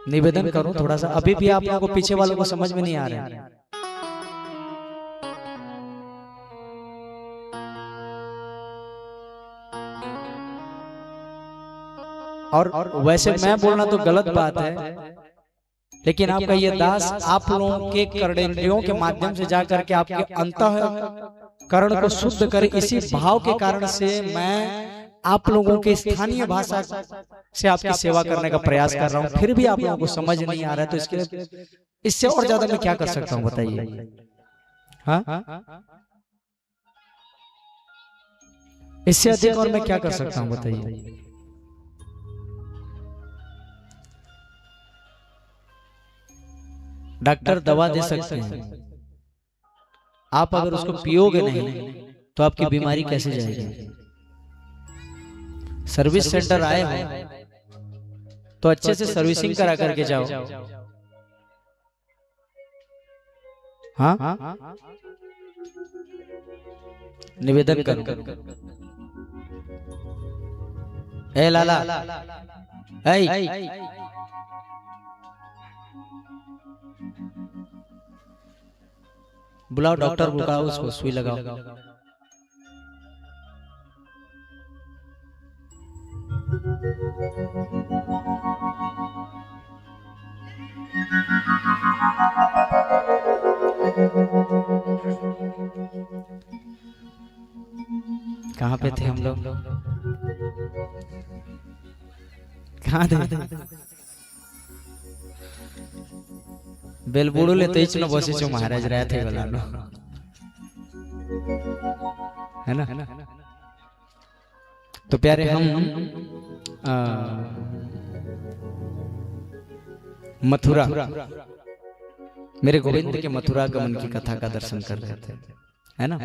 निवेदन करूं थोड़ा सा, अभी भी आप लोगों को पीछे वालों को समझ में नहीं आ रहा है। और वैसे मैं बोलना तो गलत बात है, लेकिन आपका ये दास आप लोगों के कर्णेंद्रियों के माध्यम से जाकर के आपके अंतःकरण को शुद्ध करे, इसी भाव के कारण से मैं आप लोगों के स्थानीय भाषा से आपकी सेवा करने का प्रयास कर रहा हूं, फिर भी आप लोगों को समझ नहीं आ रहा है, तो इसके लिए इससे और ज्यादा मैं क्या कर सकता हूं बताइए। हाँ, इससे अधिक और मैं क्या कर सकता हूं बताइए। डॉक्टर दवा दे सकते हैं, आप अगर उसको पियोगे नहीं तो आपकी बीमारी कैसे जाएगी। सर्विस सेंटर आए हो तो अच्छे से सर्विसिंग करा करके जाओ। हाँ, निवेदन करो। ए लाला बुलाओ डॉक्टर, बुलाओ उसको, सुई लगाओ। कहाँ पे थे हम लोग? कहाँ थे? बेलबुड़ो ले तो इचनो बसी चो महाराज रहे थे गलानो, है ना? तो प्यारे हम मथुरा, मेरे गोविंद के मथुरा गमन की कथा का दर्शन कर रहे थे, है ना?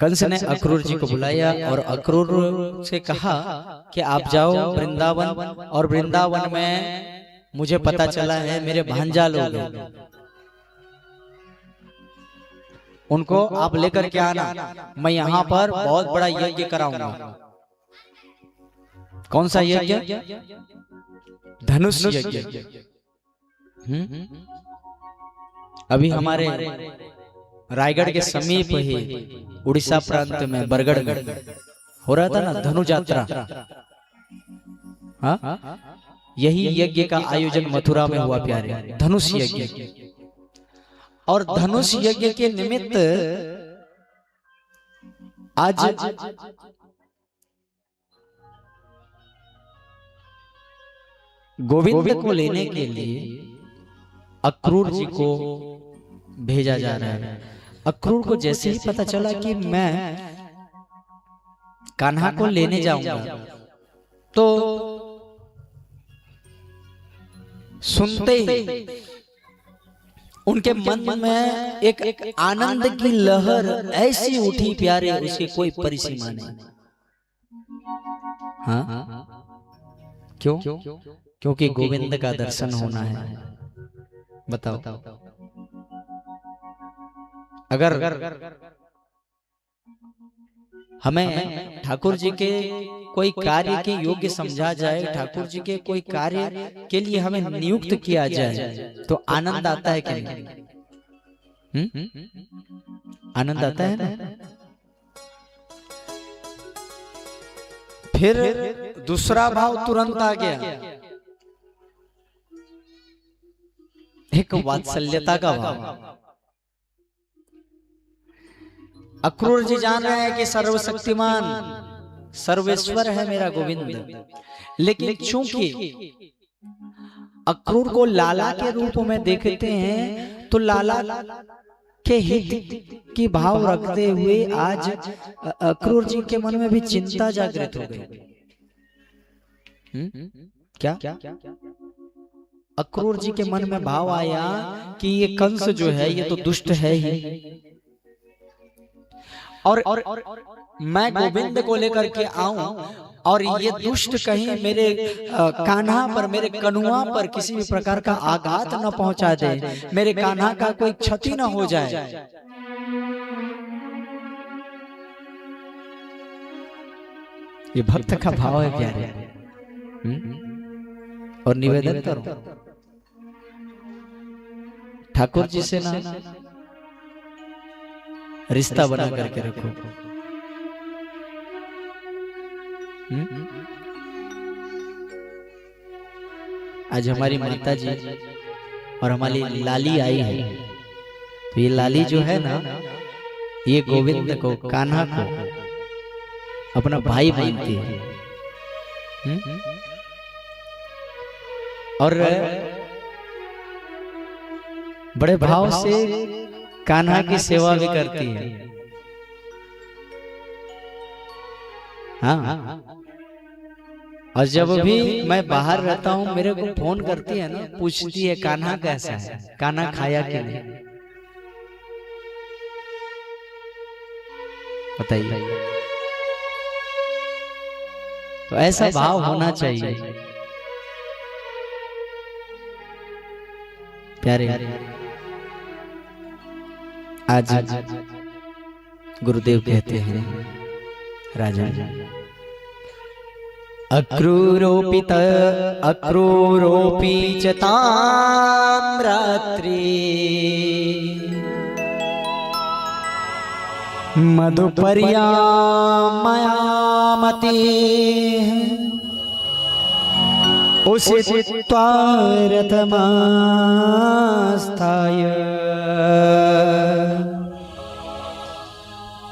कंस ने अक्रूर जी को बुलाया और अक्रूर से कहा कि आप जाओ वृंदावन, और वृंदावन में मुझे पता चला है मेरे भांजा लोग हैं, उनको आप लेकर के आना, मैं यहाँ पर बहुत बड़ा यज्ञ कराऊंगा। कौन सा यज्ञ? धनुष यज्ञ। अभी हमारे रायगढ़ के समीप ही उड़ीसा प्रांत में बरगढ़ में हो रहा था ना धनु यात्रा। हाँ, यही यज्ञ का आयोजन मथुरा में हुआ प्यारे, धनुष यज्ञ। और धनुष यज्ञ के निमित्त आज गोविंद को लेने के लिए अक्रूर जी को भेजा जा रहा है। अक्रूर को जैसे ही पता चला कि मैं कान्हा को लेने जाऊंगा, तो सुनते ही उनके मन में एक आनंद की लहर ऐसी उठी प्यारे, उसकी कोई परिसीमा नहीं। हाँ, क्यों? क्योंकि गोविंद का दर्शन होना है। बताओ, अगर हमें ठाकुर जी के कोई कार्य के योग्य समझा जाए, ठाकुर जी के कोई कार्य के लिए हमें नियुक्त किया जाए, तो आनंद आता है कि नहीं? आनंद आता है ना? फिर दूसरा भाव तुरंत आ गया, एक वात्सल्यता का भाव। अक्रूर जी जान रहे हैं कि सर्वशक्तिमान सर्वेश्वर है मेरा गोविंद, लेकिन चूंकि अक्रूर को लाला के रूप में देखते हैं, तो लाला के हित की भाव रखते हुए आज अक्रूर जी के मन में भी चिंता जागृत हो गई। क्या अक्रूर जी के मन में भाव आया कि ये कंस जो है ये तो दुष्ट है ही, और मैं गोविंद को लेकर के आऊं और ये दुष्ट कहीं मेरे कान्हा पर, मेरे कनुआ पर किसी भी प्रकार का आघात न पहुंचा दे, मेरे कान्हा का कोई क्षति न हो जाए। ये भक्त का भाव है प्यारे। और निवेदन करो ठाकुर जी से ना रिश्ता बना करके रखो। आज हमारी माता जी और हमारी लाली आई है, तो ये लाली जो है ना, ये गोविंद को, कान्हा को अपना भाई मानती है। और बड़े भाव से कान्हा की सेवा भी करती है। हाँ, और जब भी मैं बाहर रहता हूँ मेरे को फोन करती है ना, पूछती है कान्हा कैसा है, कान्हा खाया कि नहीं। बताइए, तो ऐसा भाव होना चाहिए प्यारे। आज गुरुदेव कहते हैं राजा, अक्रूरोपित अक्रूरोपी च तां रात्रि मधुपर्यामयामति उषित्वा रथमास्थाय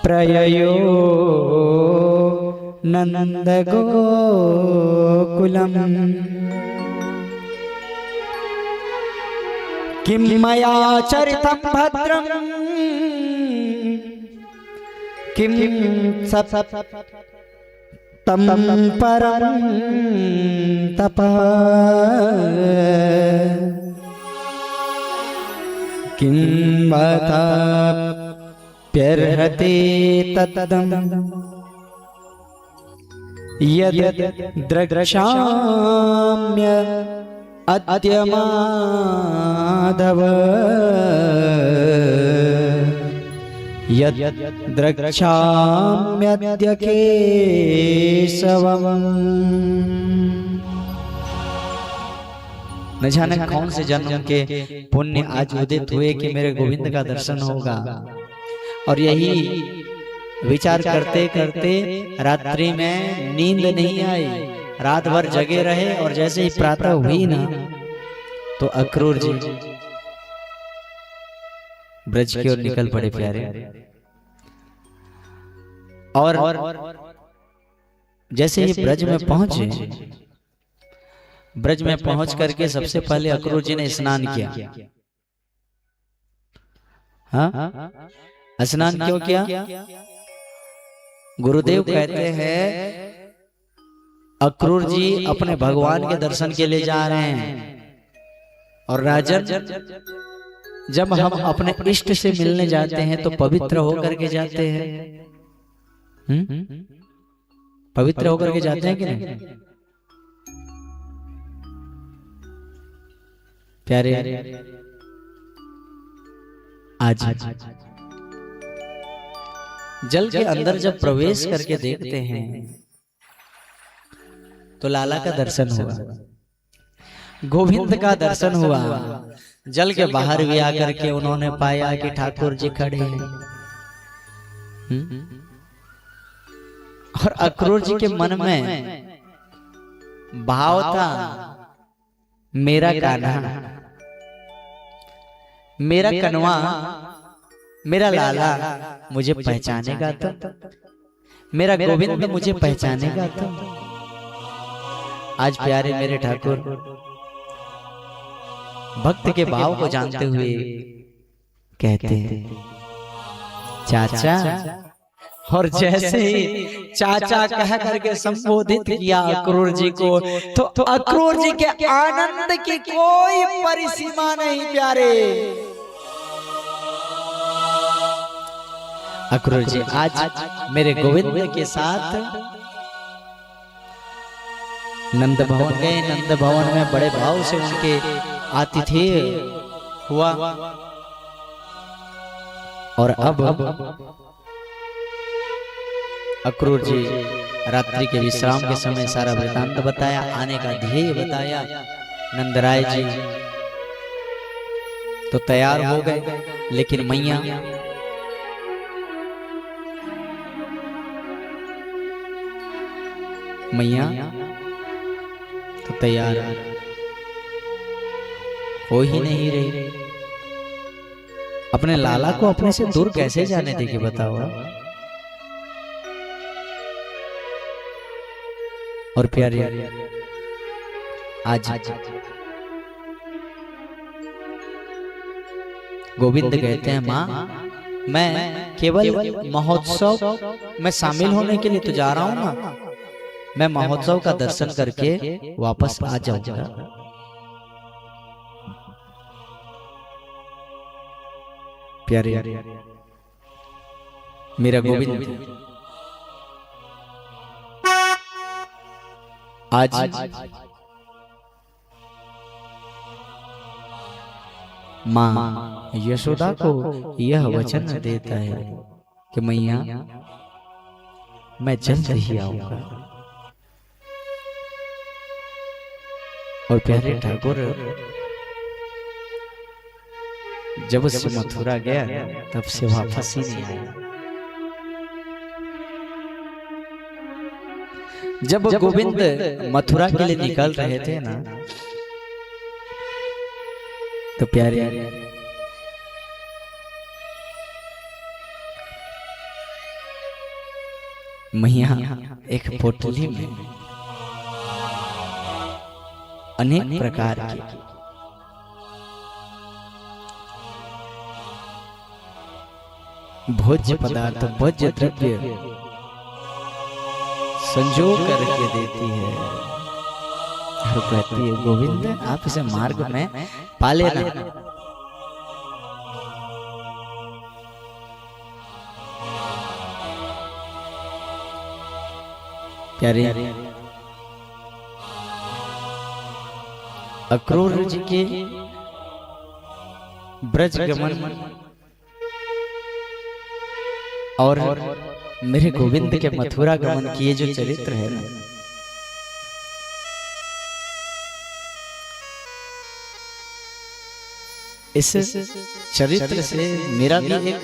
प्रययो नंद गोकुलम किं मया चरितं भद्रं किं सप्तं परं तपः किं वाताप्यर्हते तत्तदं यद् द्रक्ष्याम्य अद्य माधव यद् द्रक्ष्याम्यद्य केशवम्। न जाने कौन से जन्म के पुण्य आज उदित हुए कि मेरे गोविंद का दर्शन होगा। और यही विचार करते करते रात्रि में नींद नहीं आई, रात भर जगे रहे। और जैसे ही प्रातः हुई ना तो अक्रूर जी ब्रज की ओर निकल पड़े प्यारे। और जैसे ही ब्रज में पहुंचे, ब्रज में पहुंच करके सबसे पहले अक्रूर जी ने स्नान किया। हाँ, स्नान क्यों किया? गुरुदेव कहते हैं अक्रूर जी अपने भगवान के दर्शन के लिए जा रहे हैं। और राजन, जब हम अपने इष्ट से मिलने जाते हैं तो पवित्र होकर के जाते हैं। पवित्र होकर के जाते हैं कि नहीं प्यारे? आज जल के अंदर जब प्रवेश करके देखते हैं तो लाला का दर्शन हुआ, गोविंद का दर्शन हुआ। जल के बाहर भी आकर के उन्होंने पाया कि ठाकुर जी खड़े हैं। और अक्रूर जी के मन में भाव था, मेरा कान्हा, मेरा कनवा, मेरा लाला मुझे पहचानेगा तो, मेरा गोविंद मुझे पहचानेगा तो। आज प्यारे मेरे ठाकुर भक्त के भाव को जानते हुए कहते हैं चाचा। और जैसे ही चाचा कह करके संबोधित किया अक्रूर जी को, तो अक्रूर जी के आनंद की कोई परिसीमा नहीं प्यारे। अक्रूर जी आज मेरे गोविंद के साथ नंद भवन गए। नंद भवन में बड़े भाव से उनके आतिथ्य हुआ। और अब अक्रूर जी रात्रि के विश्राम के समय सारा वृतांत बताया, आने का ध्येय बताया। नंदराय जी तो तैयार हो गए, लेकिन मैया तो तैयार हो ही नहीं रही। अपने लाला को अपने से दूर कैसे जाने देगी बताओ। और प्यारे आज गोविंद कहते हैं, माँ मैं केवल महोत्सव में शामिल होने के लिए तो जा रहा हूं ना, मैं महोत्सव का दर्शन करके वापस आ जाऊंगा। प्यारे मेरा गोविंद आज माँ यशोदा को यह वचन देता है कि मैया मैं जल्द ही आऊंगा। और प्यारे ठाकुर जब से मथुरा गया तब से वापस ही नहीं आया। जब गोविंद मथुरा के लिए निकल रहे थे ना, तो प्यारे मैया एक पोटली में अनेक प्रकार के भोज्य पदार्थ, भोज्य द्रव्य संजो करके देती है और कहती है गोविंद आप इसे मार्ग में पाले ना। प्यारे अक्रूर जी के ब्रज गमन और मेरे गोविंद के मथुरा गमन की ये जो चरित्र है ना, इस चरित्र से मेरा भी एक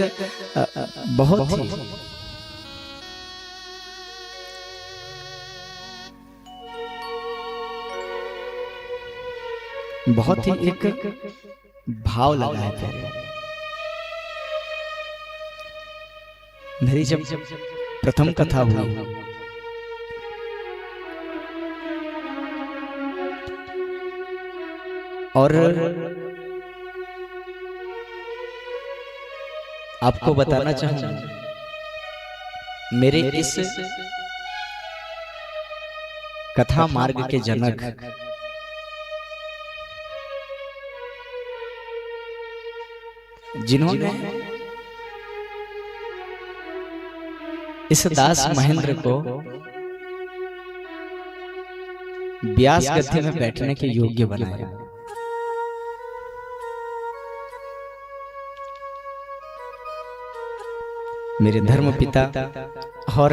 बहुत ही एक भाव लगा है प्यारे। मेरी जब प्रथम कथा हुई और आपको बताना चाहूंगा, मेरे इस कथा मार्ग के जनक जिन्होंने इस दास महेंद्र को व्यास गद्दी में बैठने के योग्य बनाया, मेरे धर्म पिता। और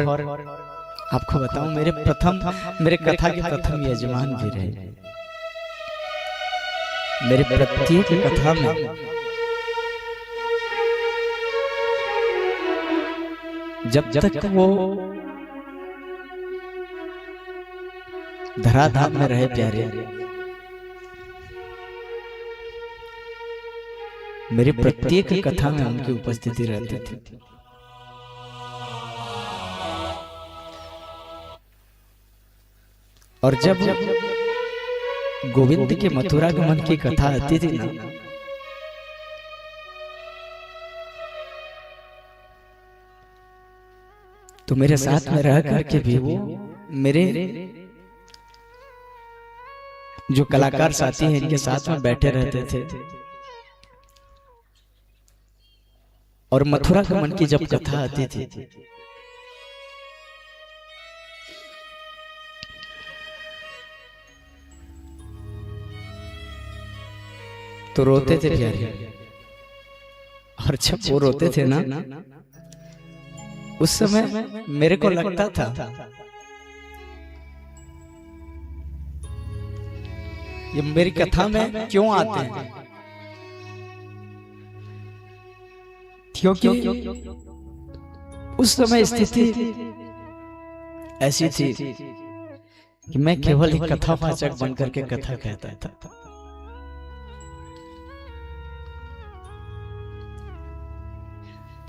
आपको बताऊं मेरे कथा के प्रथम यजमान भी रहे। मेरे प्रत्येक कथा में जब तक वो धराधाम में रहे प्यारे, मेरी प्रत्येक कथा में उनकी उपस्थिति रहती थी। और जब गोविंद के मथुरा गमन की कथा आती थी ना, तो मेरे साथ में रह करके भी वो मेरे जो कलाकार साथी हैं इनके साथ में बैठे रहते थे। और मथुरा गमन की जब कथा आती थी तो रोते थे प्यारे। और जब वो रोते थे ना, उस समय मेरे को लगता था ये मेरी कथा में क्यों आते हैं, क्योंकि उस समय स्थिति ऐसी थी कि मैं केवल एक कथावाचक बनकर के कथा कहता था।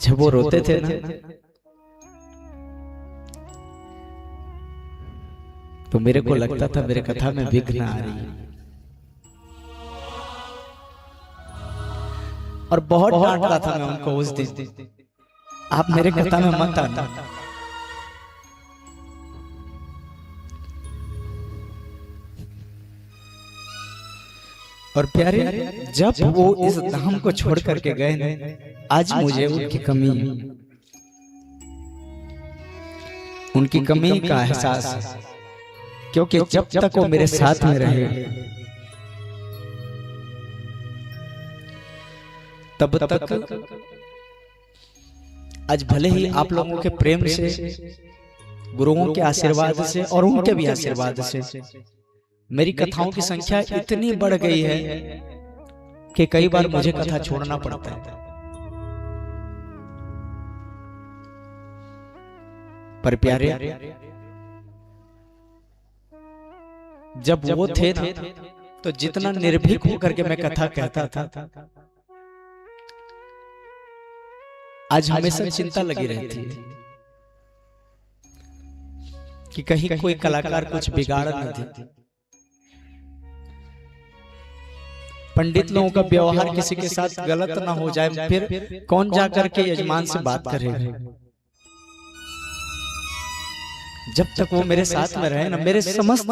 जब वो रोते थे ना, तो मेरे को लगता था मेरे कथा में विघ्न आ रही है। और बहुत डांटता था मैं उनको उस दिन, आप मेरे कथा में मत आना। और प्यारे जब वो इस धाम को छोड़ करके गए ना, आज मुझे उनकी कमी का एहसास है। क्योंकि जब तक वो मेरे साथ में रहे तब तक आज भले ही आप लोगों के प्रेम से, गुरुओं के आशीर्वाद से और उनके भी आशीर्वाद से मेरी कथाओं की संख्या इतनी बढ़ गई है कि कई बार मुझे कथा छोड़ना पड़ता है। पर प्यारे, जब वो थे ना, तो जितना निर्भीक होकर के मैं कथा कहता था, आज हमेशा चिंता लगी रहती है कि कहीं कोई कलाकार कुछ बिगाड़ न दे। पंडित लोगों का व्यवहार किसी के साथ गलत ना हो जाए, फिर कौन जाकर के यजमान से बात करेगा। जब तक वो मेरे साथ में रहे ना, मेरे समस्त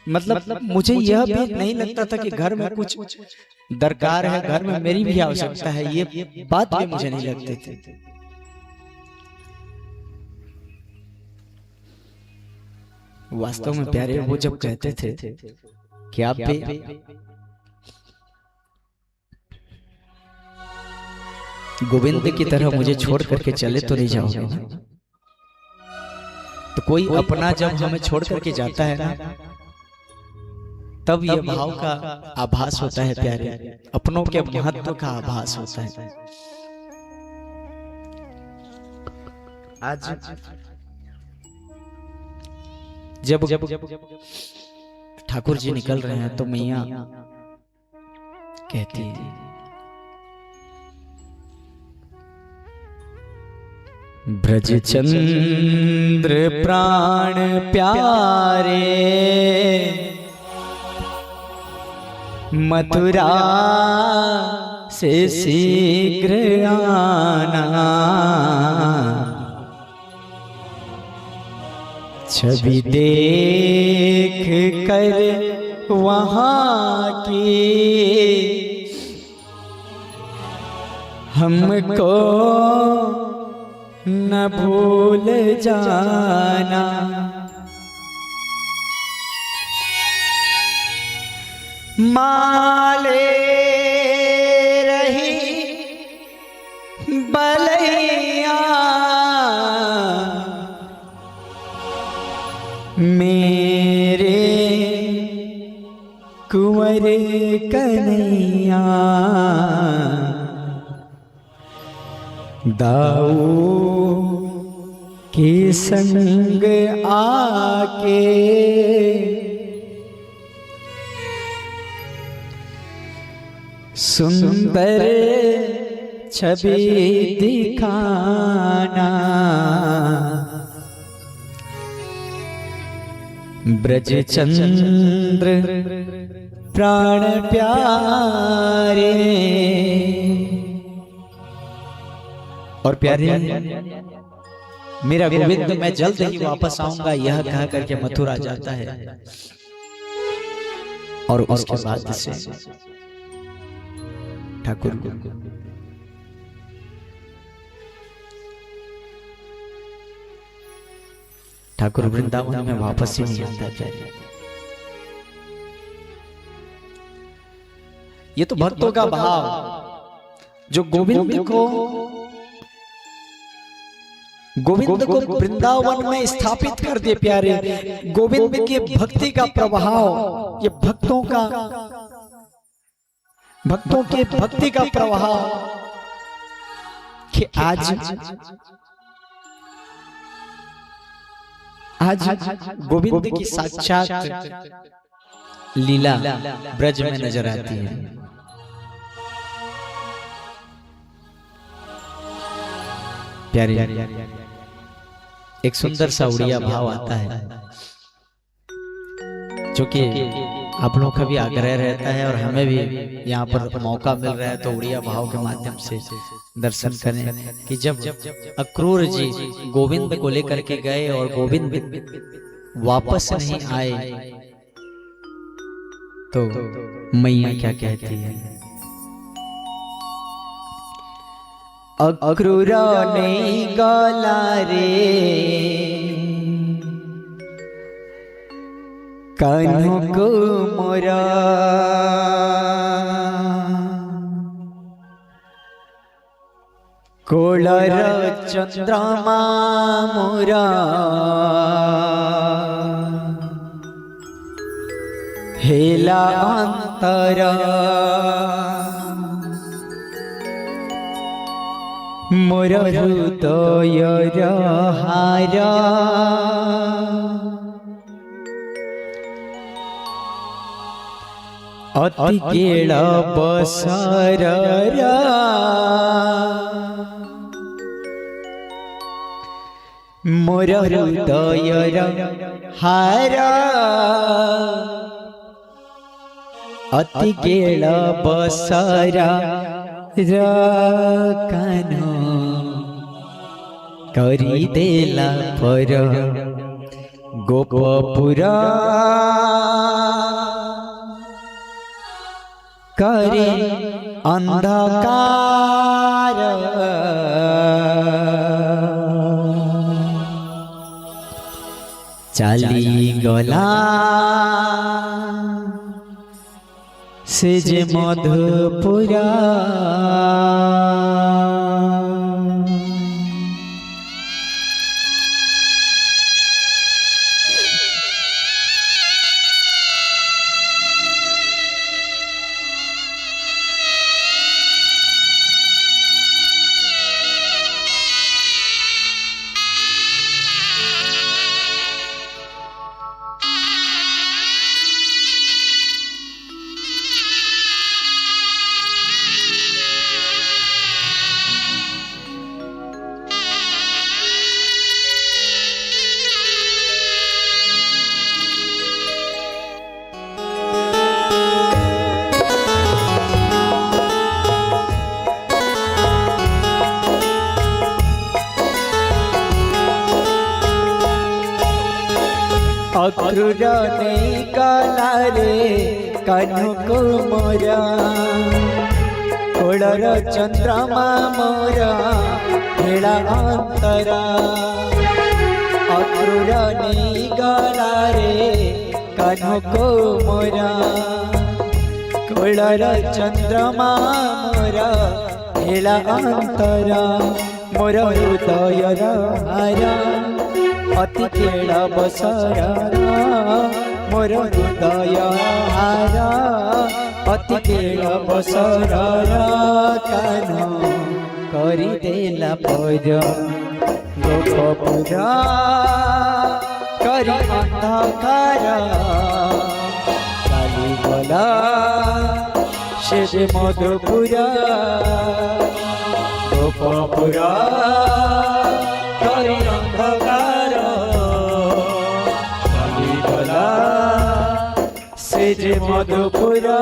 मतलब मुझे यह भी नहीं लगता था कि घर में कुछ दरकार है, घर में मेरी भी आवश्यकता है, ये बात भी मुझे नहीं लगती थी। वास्तव में प्यारे, वो जब कहते थे कि आप भी गोविंद की तरह मुझे छोड़ करके चले तो नहीं जाओगे ना। तो कोई अपना जब हमें छोड़ करके जाता है ना, तब यह भाव का आभास होता है प्यारे, अपनों के महत्व का आभास होता है। आज जब ठाकुर जी निकल रहे हैं तो मैया कहती है, ब्रज चंद्र प्राण प्यारे, मथुरा से शीघ्र आना, छवि देख कर वहाँ की हमको न भूल जाना। माले रही बलैया मेरे कुंवर कन्हैया, दाऊ के संग आके सुंदर छवि दिखाना। ब्रज चंद्र प्राण प्यारे। और प्यारे, मेरा गोविंद मैं जल्द ही वापस आऊंगा, यह कह करके मथुरा जाता है। और उसके बाद से ठाकुर वृंदावन में वापस ही नहीं आता। प्यारे, ये तो भक्तों का भाव जो गोविंद को वृंदावन में स्थापित कर दे। प्यारे, गोविंद की भक्ति का प्रभाव, ये भक्तों के भक्ति का प्रभाव कि आज गोविंद की साक्षात लीला ब्रज में नजर आती है। प्यारे, एक सुंदर सा उड़िया भाव आता है जो कि आप लोगों का भी आग्रह रहता है और हमें भी यहाँ पर मौका मिल रहा है तो उड़िया भाव के माध्यम से दर्शन करें कि जब अक्रूर जी गोविंद को लेकर के गए और गोविंद वापस नहीं आए तो मैया क्या कहती है। अक्रूरा नहीं गला रे कान्हों को मोरा, कोलर चंद्रमा मोरा हेला अंतरा मोर हृदय हारा अति केळ बसर मोर हृदय हारा अति केळ बसरा कानो करी देला पर गोपपुरा करे अंधकार चाली गला से जे मधुपुरा अक्रूर नहीं काला रे कान्हू को मोरा कोलर चंद्रमा मोरा हेला अंतरा अक्रूर नहीं काला रे कान्हू को मोरा कोलर चंद्रमा मोरा हेला अंतरा मोर हृदय हारा अति केळ बसरा मोर हृदय हारा अति केळ बसरा कानो करी देला पर गोपपुरा करी अंधकार चाली गला से मधुपुरा गोपपुरा करी अंधकार से जे मधुपुरा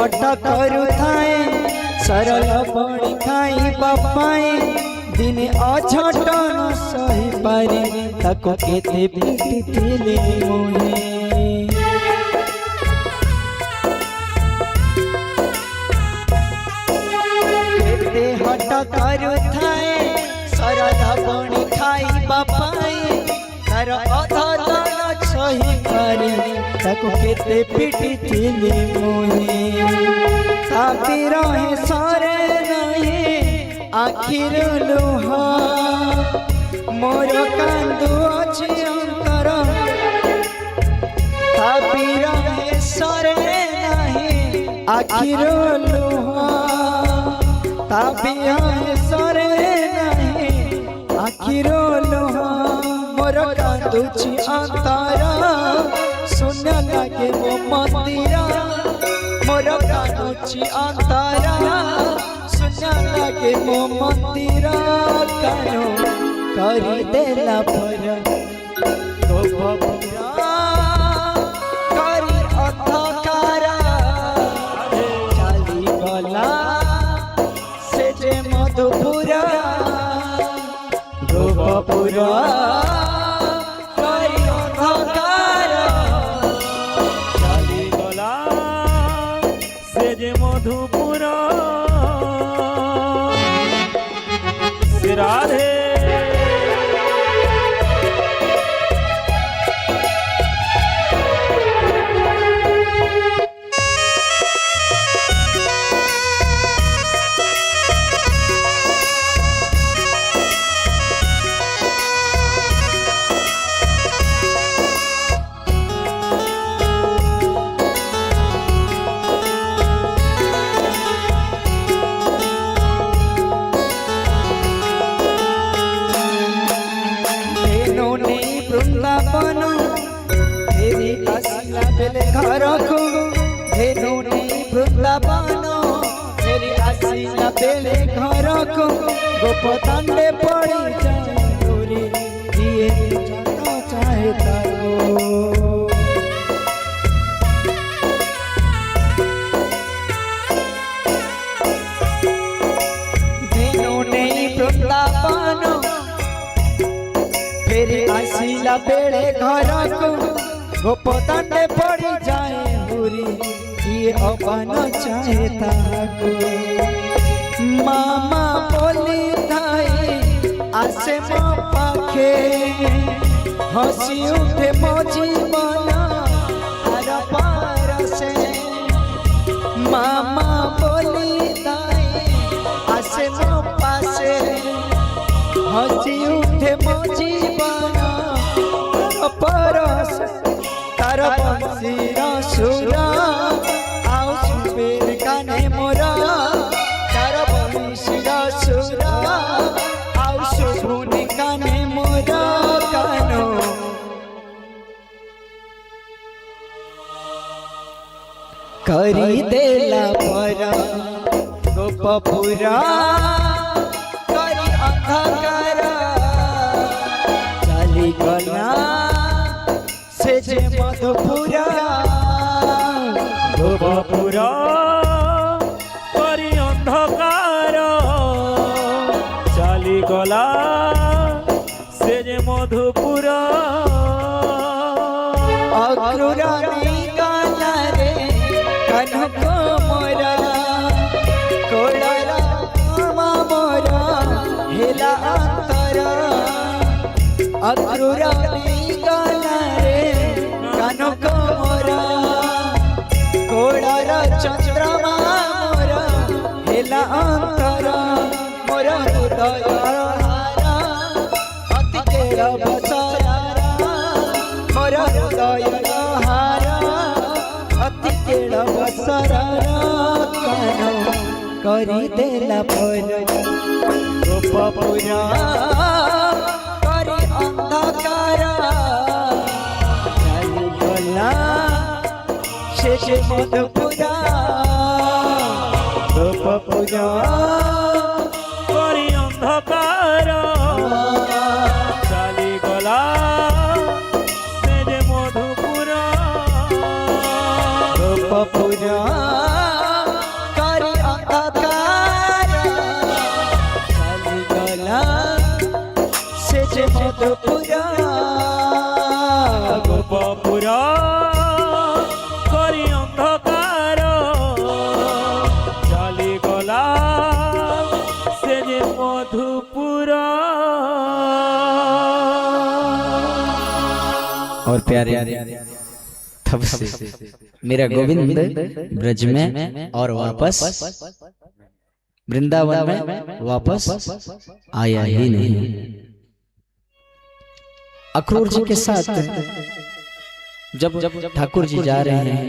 हट करू थाए सरल बणी खाई बापाई दिने अझट न सही पारे ताको केते पीटी थिले मोहे केते हट करू थाए सरल बणी खाई बापाई तार अधर न सही पारे ताको केते पीटी थिले मोहे तापी रहे सरे नहीं आखिर लुहा मोर कांदू अछि अंतर तापी रहे सरे नहीं आखिर लुहा तापी रहे सरे नहीं आखिर लुहा मोर कांदू छी अंतर सुन लागे वो मंदिरा मोर कानुची अंतरा सुना लागे मो मंदिरा कानो करी देला पर गोपपुरा পুরা করি অন্ধকার চালি গলা সে যে মধুপুর শ্রী রাধে বৃন্দাবন ফেরি আসিলা বেলে ঘরকু ধেনু নেই বৃন্দাবন ফেরি আসিলা বেলে ঘরকু গোপদান্ডে পড়ি যায় গোরি দিয়ে যত চাহে তাকো ধেনু নেই বৃন্দাবন ফেরি আসিলা বেড়ে ঘরকু গোপদান্ডে পড়ি যায় হুরি কিয়ে অপান চাহে তাহাকু মামা বলি ধাই আসে মো পাখে হসি উঠে মো জীবন আর পারসে মামা বলি ধাই আসে মো পাশে हसी उठे मो जीवन परस तार बंशीर सुरा आउ सुबेर काने मोरा तार बंशीर सुरा आउ सुबुनी काने मोरा कानो करी देला पर गोपपुरा चाली गला से जे मधुपुरा গোপপুরা করি অন্ধকার চালি গলা সে যে মধুপুর अक्रूरा नहीं गाला रे कनक मोरा कोड़रा मोरा हेला अंतरा अक्रूरा नहीं गाला रे कनक मोरा कोड़रा चंद्रमा मोरा हेला अंतरा मोरा हृदय हारा अति केरा बसारा मोरा हृदय हारा अति केरा बसारा कानो करी देला पर गोपपुरा करी अंधकार चाली गला से जे मधुपुरा गोपपुरा করি অন্ধকার চালি গলা সে যে মধুপুর गोपपुरा करी अंधकार चाली गला से जे मधुपुरा গোপপুরা করি অন্ধকার চালি গলা সে যে মধুপুর और प्यारे तब से मेरा गोविंद ब्रज में और वापस वृंदावन में वापस आया ही नहीं। अक्रूर जी के साथ जब ठाकुर जी जा रहे हैं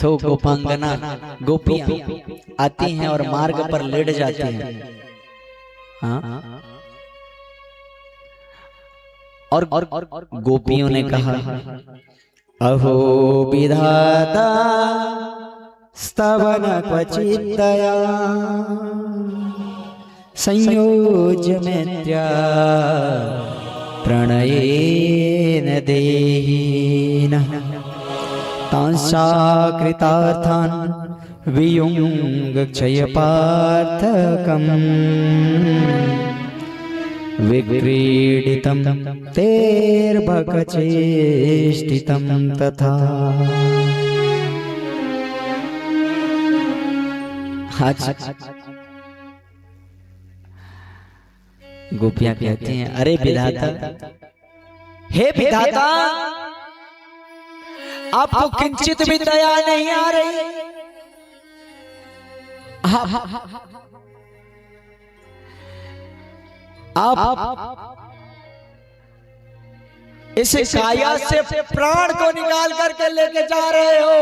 तो गोपांगना गोपियां आती हैं और मार्ग पर लेट जाती हैं। हाँ और गोपियों ने कहा अहो विधाता स्तवन क्वचित्तया संयोज्य मैत्र्या प्रणयेन देहिन तांसाकृतार्थान् वियुङ्क्षय पार्थकम् विक्रीडितं तेर्भकचेष्टितं तथा। आज गोपियां कहती हैं, अरे विधाता, हे विधाता, आपको किंचित भी दया नहीं आ रही। आप इस काया से प्राण को निकाल करके लेके जा रहे हो।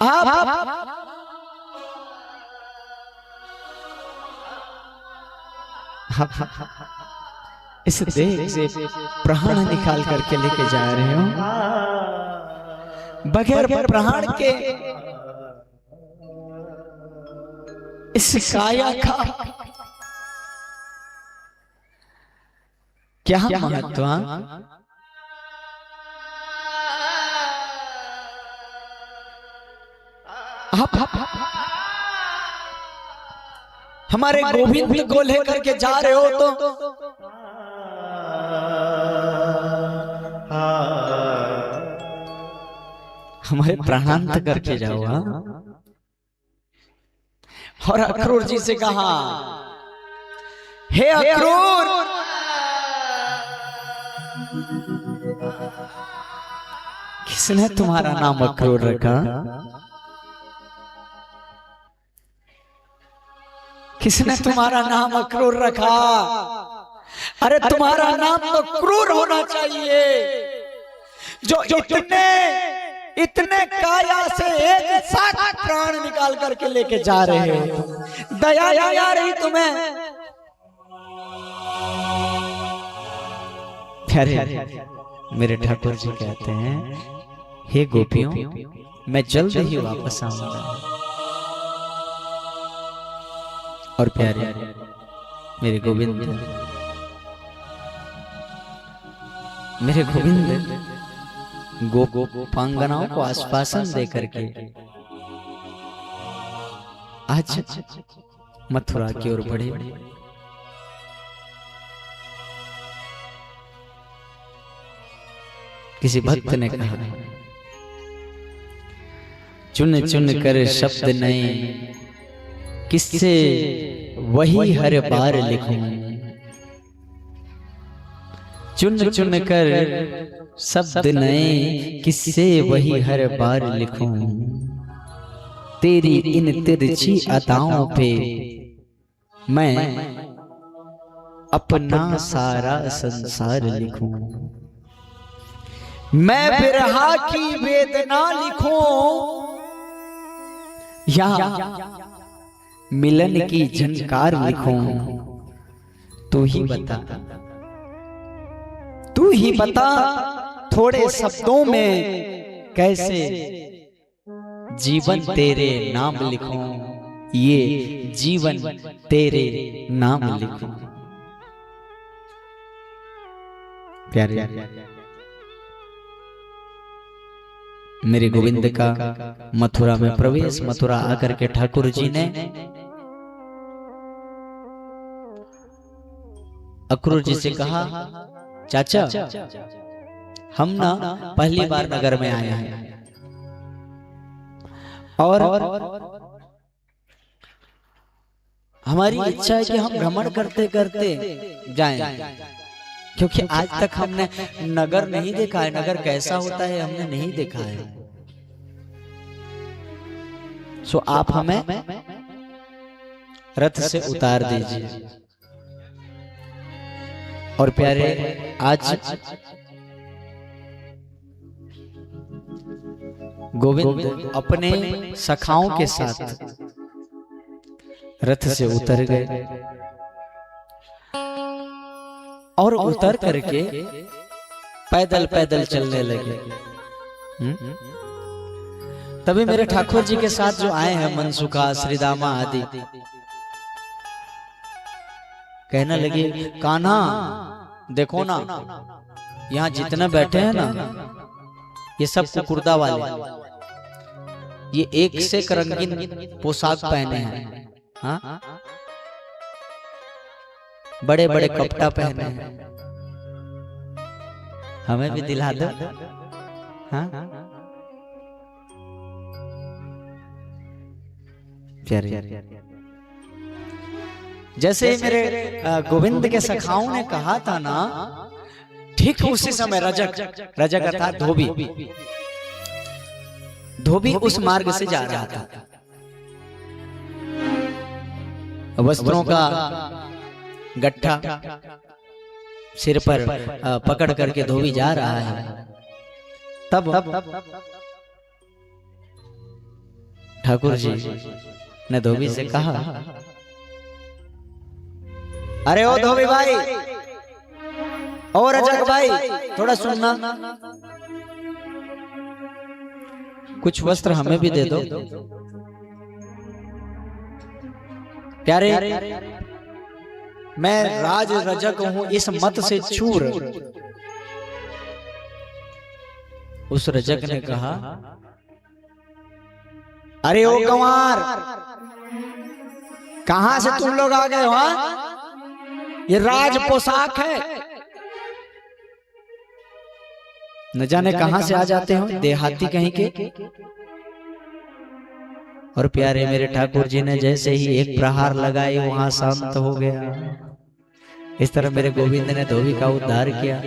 आप इस देह से प्राण निकाल करके लेके जा रहे हो। बगैर प्राण के इस काया का क्या महत्व? आप हमारे गोविंद को लेकर के जा रहे हो तो हमारे प्राणांत करके जाओ। और अक्रूर जी से कहा, हे अक्रूर, किसने तुम्हारा नाम अक्रूर रखा? किसने तुम्हारा नाम अक्रूर रखा? अरे तुम्हारा नाम तो क्रूर होना चाहिए, जो इतने काया से एक साथ प्राण निकाल करके लेके जा रहे हो। दया नहीं आ रही तुम्हें? अरे मेरे ठाकुर जी कहते हैं, हे गोपियों, मैं जल्द ही वापस आऊंगा। और प्यारे मेरे गोविंद, मेरे गोविंद गोपांगनाओं को आश्वासन दे करके आज मथुरा की ओर बढ़े। किसी भक्त ने कहा, चुन चुन कर शब्द नए, किससे वही हर बार लिखूं। चुन चुन कर शब्द नए, किससे वही हर बार लिखूं। तेरी इन तिरछी अदाओं पे मैं अपना सारा संसार लिखूं। मैं विरहा की वेदना लिखूं या मिलन की झनकार लिखूं। तू ही बता, तू ही बता, थोड़े शब्दों में कैसे जीवन तेरे नाम लिखूं। ये जीवन तेरे नाम लिखूं। प्यारे मेरे गोविंद का मथुरा में प्रवेश, मथुरा आकर के ठाकुर जी ने अक्रूर जी से कहा, चाचा, हम ना पहली बार नगर में आए हैं और हमारी इच्छा है कि हम भ्रमण करते करते जाएं, क्योंकि आज तक हमने नगर नहीं देखा है। नगर कैसा होता है हमने नहीं देखा है। सो आप हमें रथ से उतार दीजिए। और प्यारे, आज गोविंद अपने सखाओं के साथ रथ से उतर गए और उतर करके पैदल पैदल चलने लगे। तभी मेरे ठाकुर जी के साथ जो आए हैं मनसुखा, श्रीदामा आदि, कहने लगे, कान्हा देखो ना, यहाँ जितने बैठे हैं ना, ये सब कुकुरदा वाले, ये एक से रंगीन पोशाक पहने हैं। हाँ, बड़े बड़े कपड़ा पहने हैं, हमें भी दिला दो। हाँ प्यारे, जैसे ही मेरे गोविंद के सखाओं ने कहा था ना, ठीक उसी समय रजक, रजक अर्थात धोबी, धोबी उस मार्ग से जा रहा था। वस्त्रों का गट्ठा सिर पर पकड़ करके धोबी जा रहा है। तब ठाकुर जी ने धोबी से कहा, अरे ओ धोबी भाई, ओ रजक भाई, थोड़ा सुनना, कुछ वस्त्र हमें भी दे दो। प्यारे, मैं राज रजक हूं, इस मत से चूर। उस रजक ने कहा, अरे ओ गंवार, कहां से तुम लोग आ गए हो? ये राज पोशाक है, न जाने कहां से आ जाते हो, देहाती कहीं के। और प्यारे मेरे ठाकुर जी ने जैसे ही एक प्रहार लगाए, वहां शांत हो गया। इस तरह मेरे गोविंद ने धोबी का उद्धार किया।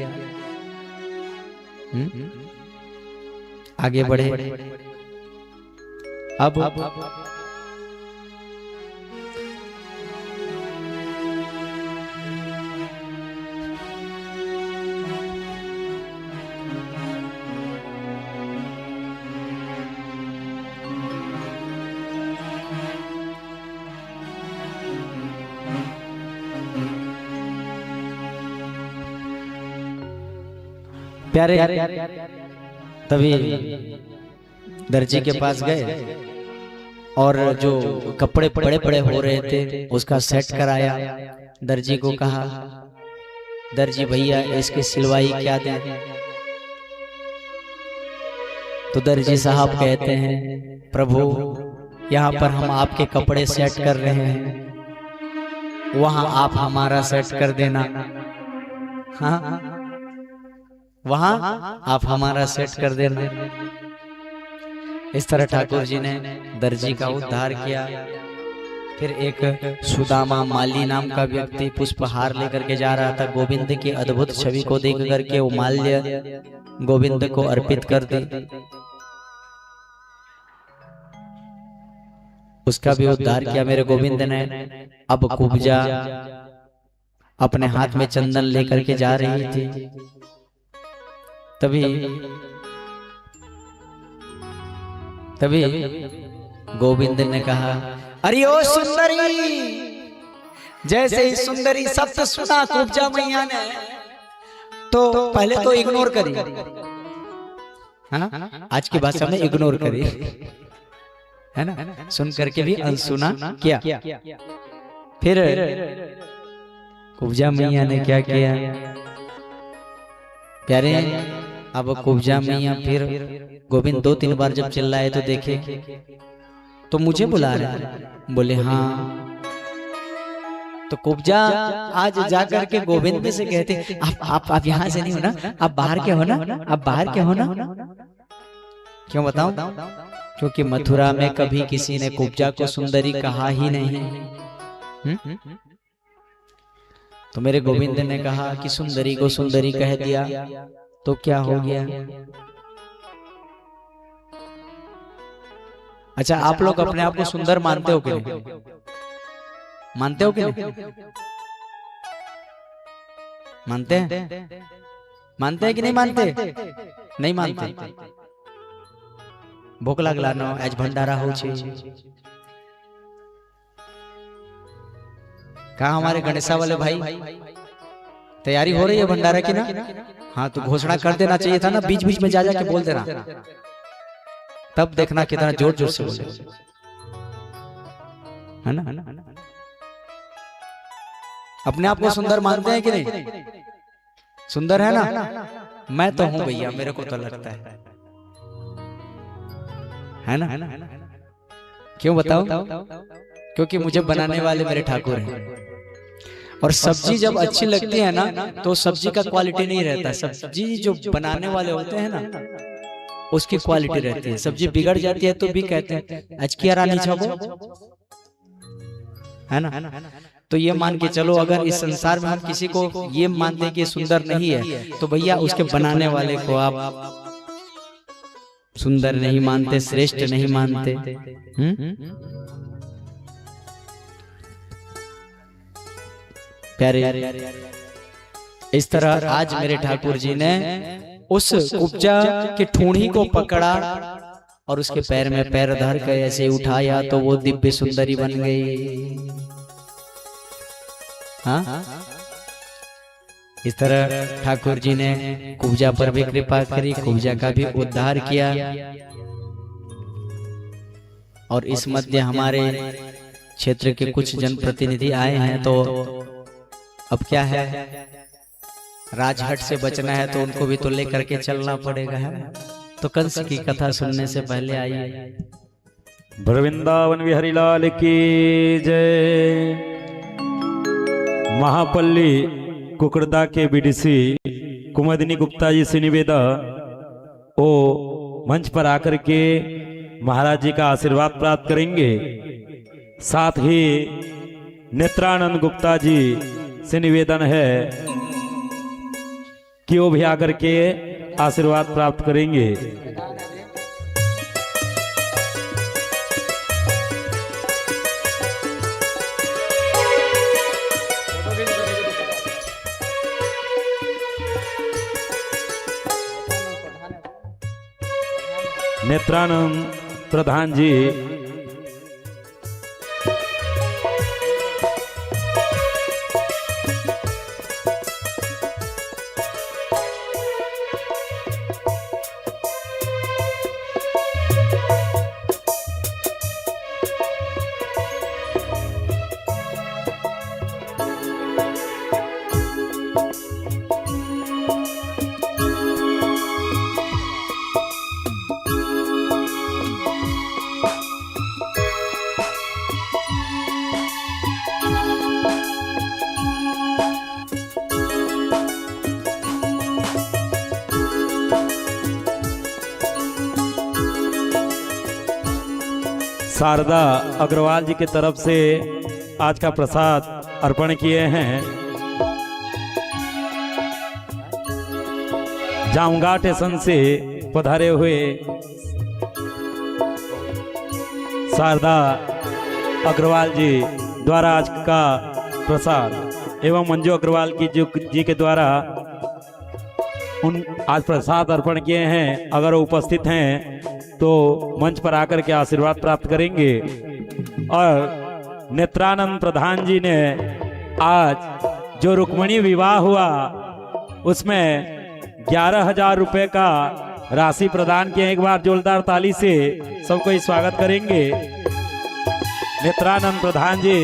आगे बढ़े। अब प्यारे, तभी दर्जी के पास गए और जो कपड़े बड़े बड़े हो रहे थे उसका सेट कराया। दर्जी को कहा, दर्जी भैया इसकी सिलवाई क्या दें? तो दर्जी साहब कहते हैं, प्रभु यहाँ पर हम आपके कपड़े सेट कर रहे हैं, वहां आप हमारा सेट कर देना। हाँ, वहां आप हमारा सेट कर देना। इस तरह ठाकुर जी ने दर्जी का उद्धार किया। फिर एक सुदामा माली नाम का व्यक्ति पुष्पहार लेकर के जा रहा था। गोविंद की अद्भुत छवि को देख करके वो माल्य गोविंद को अर्पित कर दी। उसका भी उद्धार किया मेरे गोविंद ने। अब कुब्जा अपने हाथ में चंदन लेकर के जा रही थी। तभी गोविंद ने कहा, अरे ओ सुंदरी। जैसे ही सुंदरी शब्द सुना कुब्जा मैया ने, तो पहले तो इग्नोर करी, है ना, आज की भाषा में इग्नोर करी, है ना, सुन करके भी अनसुना किया। फिर कुब्जा मैया ने क्या किया प्यारे? अब कुब्जा मैया फिर गोविंद 2-3 बार जब चिल्लाए तो देखे तो मुझे बुला रहे। बोले हाँ। तो कुब्जा आज जाकर के गोविंद से कहते, आप यहाँ से नहीं हो ना, आप बाहर के हो ना, आप बाहर के हो ना। क्यों बताऊं? क्योंकि मथुरा में कभी किसी ने कुब्जा को सुंदरी कहा ही नहीं। तो मेरे गोविंद ने कहा कि सुंदरी को सुंदरी कह दिया तो क्या हो गया? अच्छा, आप लोग अपने आप को सुंदर मानते हो कि नहीं? मानते हो कि नहीं? मानते हैं? मानते हैं कि नहीं मानते? नहीं मानते। भूख लागला न आज भंडारा हो छे। कहा हमारे गणेशा वाले भाई, तैयारी हो रही है भंडारा की ना? हाँ, तो घोषणा कर देना चाहिए था ना, बीच बीच में जा जाके बोल देना, तब देखना कितना जोर जोर से बोले, है ना? अपने आप को सुंदर मानते हैं कि नहीं? सुंदर है ना? मैं तो हूं भैया, मेरे को तो लगता है ना? क्यों बताओ? क्योंकि मुझे बनाने वाले मेरे ठाकुर हैं। और सब्जी जब अच्छी लगती है ना तो सब्जी का क्वालिटी नहीं रहता, सब्जी जो बनाने वाले होते हैं ना उसकी क्वालिटी रहती है। सब्जी बिगड़ जाती है तो भी कहते हैं आज की रानी छाबो, है ना। तो ये मान के चलो अगर इस संसार में हम किसी को ये मानते हैं कि सुंदर नहीं है तो भैया उसके बनाने वाले को आप सुंदर नहीं मानते, श्रेष्ठ नहीं मानते। प्यारे, इस तरह आज मेरे ठाकुर जी ने उस उपजा के ठूंठी को पकड़ा और उसके पैर में पैर धर कर ऐसे उठाया तो वो दिव्य सुंदरी बन गई। हाँ, इस तरह ठाकुर जी ने कुब्जा पर भी कृपा करी, कुब्जा का भी उद्धार किया। और इस मध्य हमारे क्षेत्र के कुछ जनप्रतिनिधि आए हैं तो अब क्या है, राजहट से बचना है तो उनको भी तो लेकर के चलना पड़ेगा, है। तो कंस की कथा सुनने से पहले आइए। वृंदावन विहरी लाल की जय। महापल्ली कुकड़दा के बीडीसी कुमुदिनी गुप्ता जी से निवेदन वो मंच पर आकर के महाराज जी का आशीर्वाद प्राप्त करेंगे। साथ ही नेत्रानंद गुप्ता जी से निवेदन है कि वो भी आकर के आशीर्वाद प्राप्त करेंगे। नेत्रानंद प्रधान जी शारदा अग्रवाल जी की तरफ से आज का प्रसाद अर्पण किए हैं। जामगा स्टेशन से पधारे हुए शारदा अग्रवाल जी द्वारा आज का प्रसाद एवं मंजू अग्रवाल जी के द्वारा उन आज प्रसाद अर्पण किए हैं। अगर वो उपस्थित हैं तो मंच पर आकर के आशीर्वाद प्राप्त करेंगे। और नेत्रानंद प्रधान जी ने आज जो रुक्मणी विवाह हुआ उसमें 11,000 रुपए का राशि प्रदान किया। एक बार जोरदार ताली से सबको स्वागत करेंगे। नेत्रानंद प्रधान जी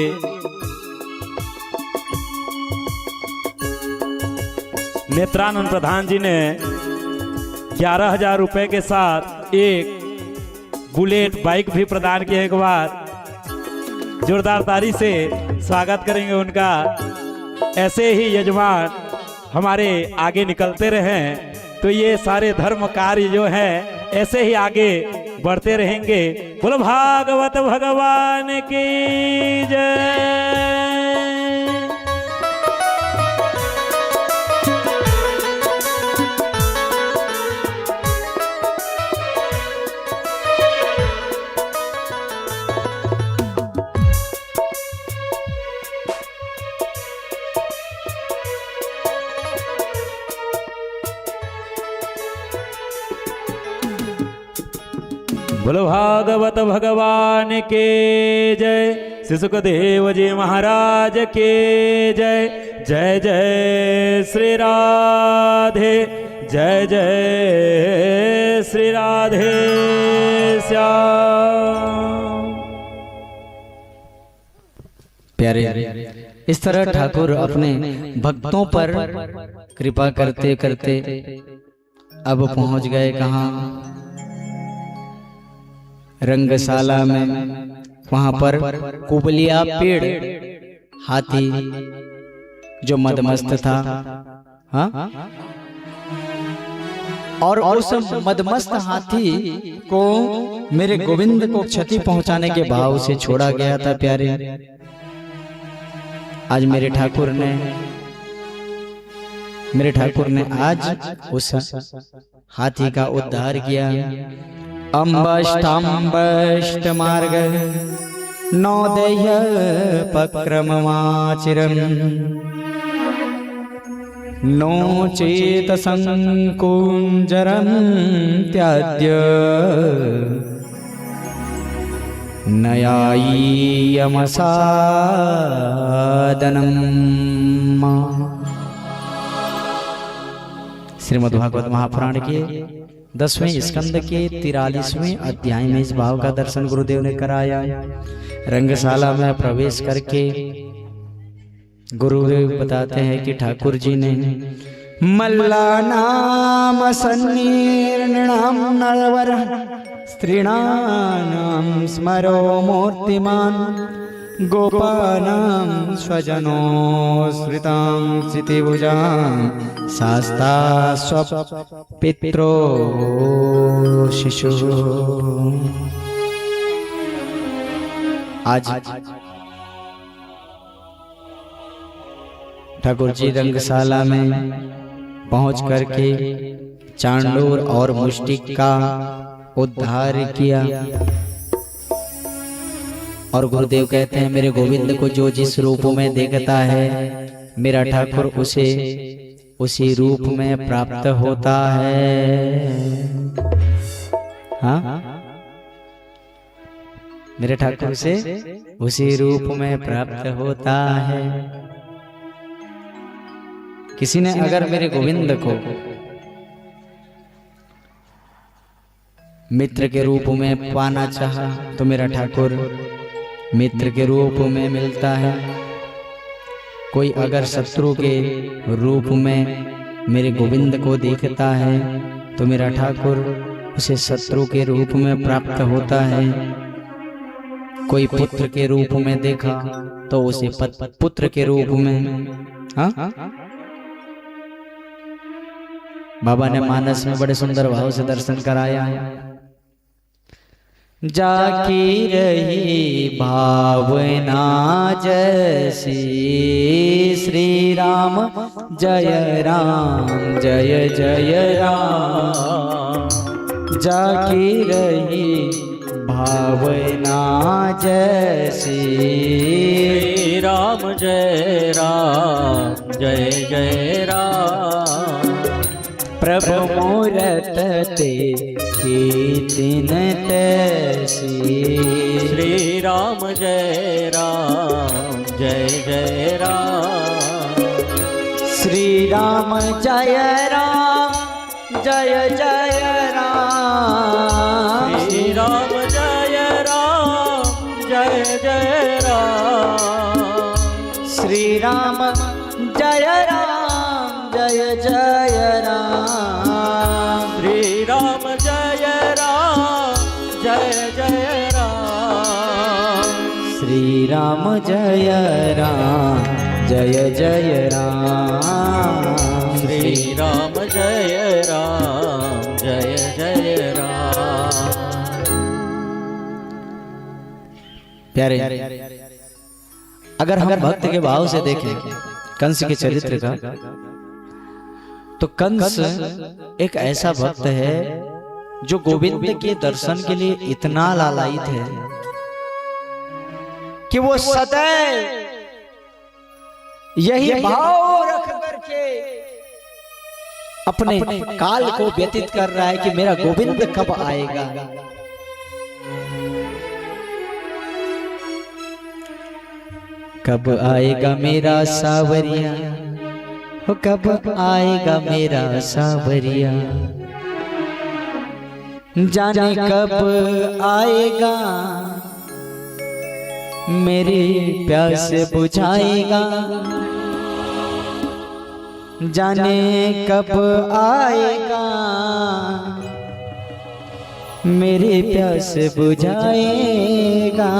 नेत्रानंद प्रधान जी ने 11,000 रुपए के साथ एक बुलेट बाइक भी प्रदान किया। एक बार जोरदार ताली से स्वागत करेंगे उनका। ऐसे ही यजमान हमारे आगे निकलते रहें तो ये सारे धर्म कार्य जो है ऐसे ही आगे बढ़ते रहेंगे। बोलो भागवत भगवान की जय। बोलो भागवत भगवान के जय। श्री सुखदेव जी महाराज के जय। जय जय श्री राधे, जय जय श्री राधे श्याम। प्यारे, इस तरह ठाकुर अपने भक्तों पर कृपा करते करते अब पहुंच गए कहाँ, रंगशाला में। वहां पर कुबलिया पेड़ हाथी जो मदमस्त था। हाँ, और उस मदमस्त हाथी को मेरे गोविंद को क्षति पहुंचाने के भाव से छोड़ा गया था। प्यारे, आज मेरे ठाकुर ने आज उस हाथी का उद्धार किया। अम्बष्टाम्बष्ट मार्ग नौदेय पक्रममाचिरम् नो चेत संकुञ्जरं त्याज्य नयायीयमसादनम्। श्रीमद् भागवत महापुराण के 10वें स्कंद के 43वें अध्याय में इस भाव का दर्शन गुरुदेव ने कराया। रंगशाला में प्रवेश करके गुरुदेव बताते हैं कि ठाकुर जी ने मल्ला नाम सन्नीर्णाम नरवर स्त्रीणाम स्मरो मूर्तिमान गोपानां स्वजनो स्मृतां चितिभुजां शास्ता स्वपित्रो शिशु। आज ठाकुर जी रंगशाला में पहुंच करके चांडूर और मुष्टिक का उद्धार किया। और गुरुदेव कहते हैं मेरे गोविंद को जो जिस रूप में देखता है मेरा ठाकुर उसे उसी रूप में प्राप्त होता है। हाँ, मेरे ठाकुर से उसी रूप में प्राप्त होता है। किसी ने अगर मेरे गोविंद को मित्र के रूप में पाना चाहा तो मेरा ठाकुर मित्र के रूप में मिलता है। कोई अगर शत्रु के रूप में मेरे गोविंद को देखता है तो मेरा ठाकुर उसे शत्रु के रूप में प्राप्त होता है। कोई पुत्र के रूप में देखा तो उसे पुत्र के रूप में। हाँ, बाबा ने मानस में बड़े सुंदर भाव से दर्शन कराया। जाकी रही भावना जैसी श्री राम जय जय राम। जाकी रही भावना जैसी श्री राम जय जय राम। प्रभु मूरत ते की दिन तैसी श्री राम जय जय राम। श्री राम जय जय राम। श्री राम जय जय राम। श्री राम जय जय राम। श्री राम जय जय राम। श्री राम जय जय राम। श्री राम जय जय राम। प्यारे, अगर हम भक्त के भाव से देखें कंस के चरित्र का तो कंस एक ऐसा भक्त है जो गोविंद के दर्शन के लिए इतना लालायित है कि वो सदैव यही भाव रख करके अपने काल को व्यतीत कर रहा है कि मेरा गोविंद कब आएगा। कब आएगा मेरा सावरिया, कब आएगा मेरा सावरिया। जाने कब आएगा मेरी प्यास बुझाएगा। जाने कब आएगा मेरी प्यास बुझाएगा।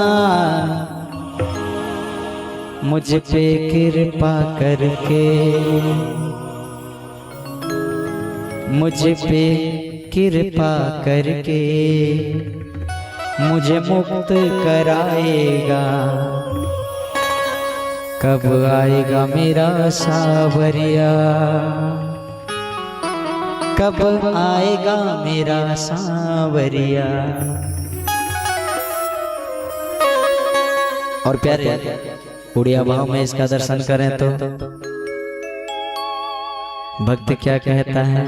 मुझ पे कृपा करके, मुझ पे कृपा करके मुझे मुक्त कराएगा। कब आएगा मेरा सावरिया, कब आएगा मेरा सावरिया। और प्यारे उड़िया भाव में इसका दर्शन करें तो भक्त क्या कहता है।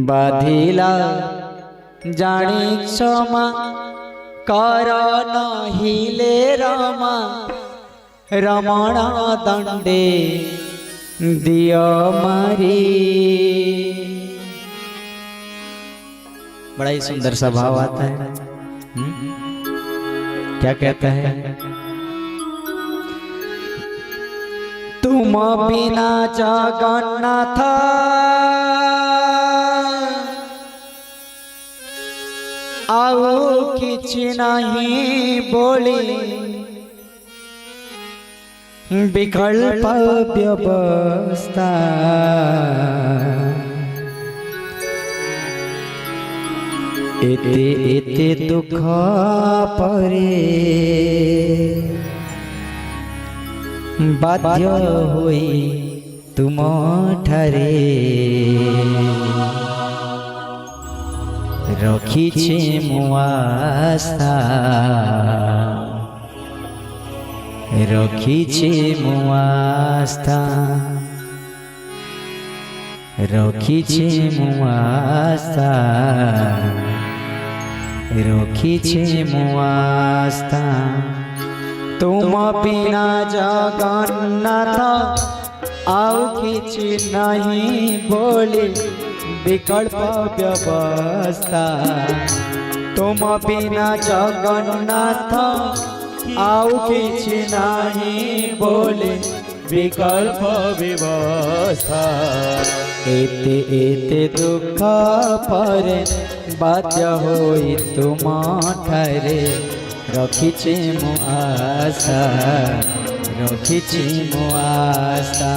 बाधिला जानी क्षमा कर नहिले रमा, रमण दंडे दियो मारी। बड़ा ही सुंदर सा भाव आता है। क्या कहता है। तुम बिना जगन्नाथ आओ किछि नहीं बोली, विकल्प व्यवस्था एते एते दुख परे बाध्य होई तुम ठारे। रखीछे मुआस्था, रखीछे मुआस्था, रखीछे मुआस्था, रखीछे मुआस्था। तुम बिना जगन्नाथ आउ किछि नहीं बोली, विकल्प व्यवस्था। तुम बिना जगन्नाथ आउ किछि नहीं बोले, विकल्प व्यवस्था। एते एते दुख परे बाध्य होई तुम ठारे। रखीछे मु आशा, रखीछे मु आशा,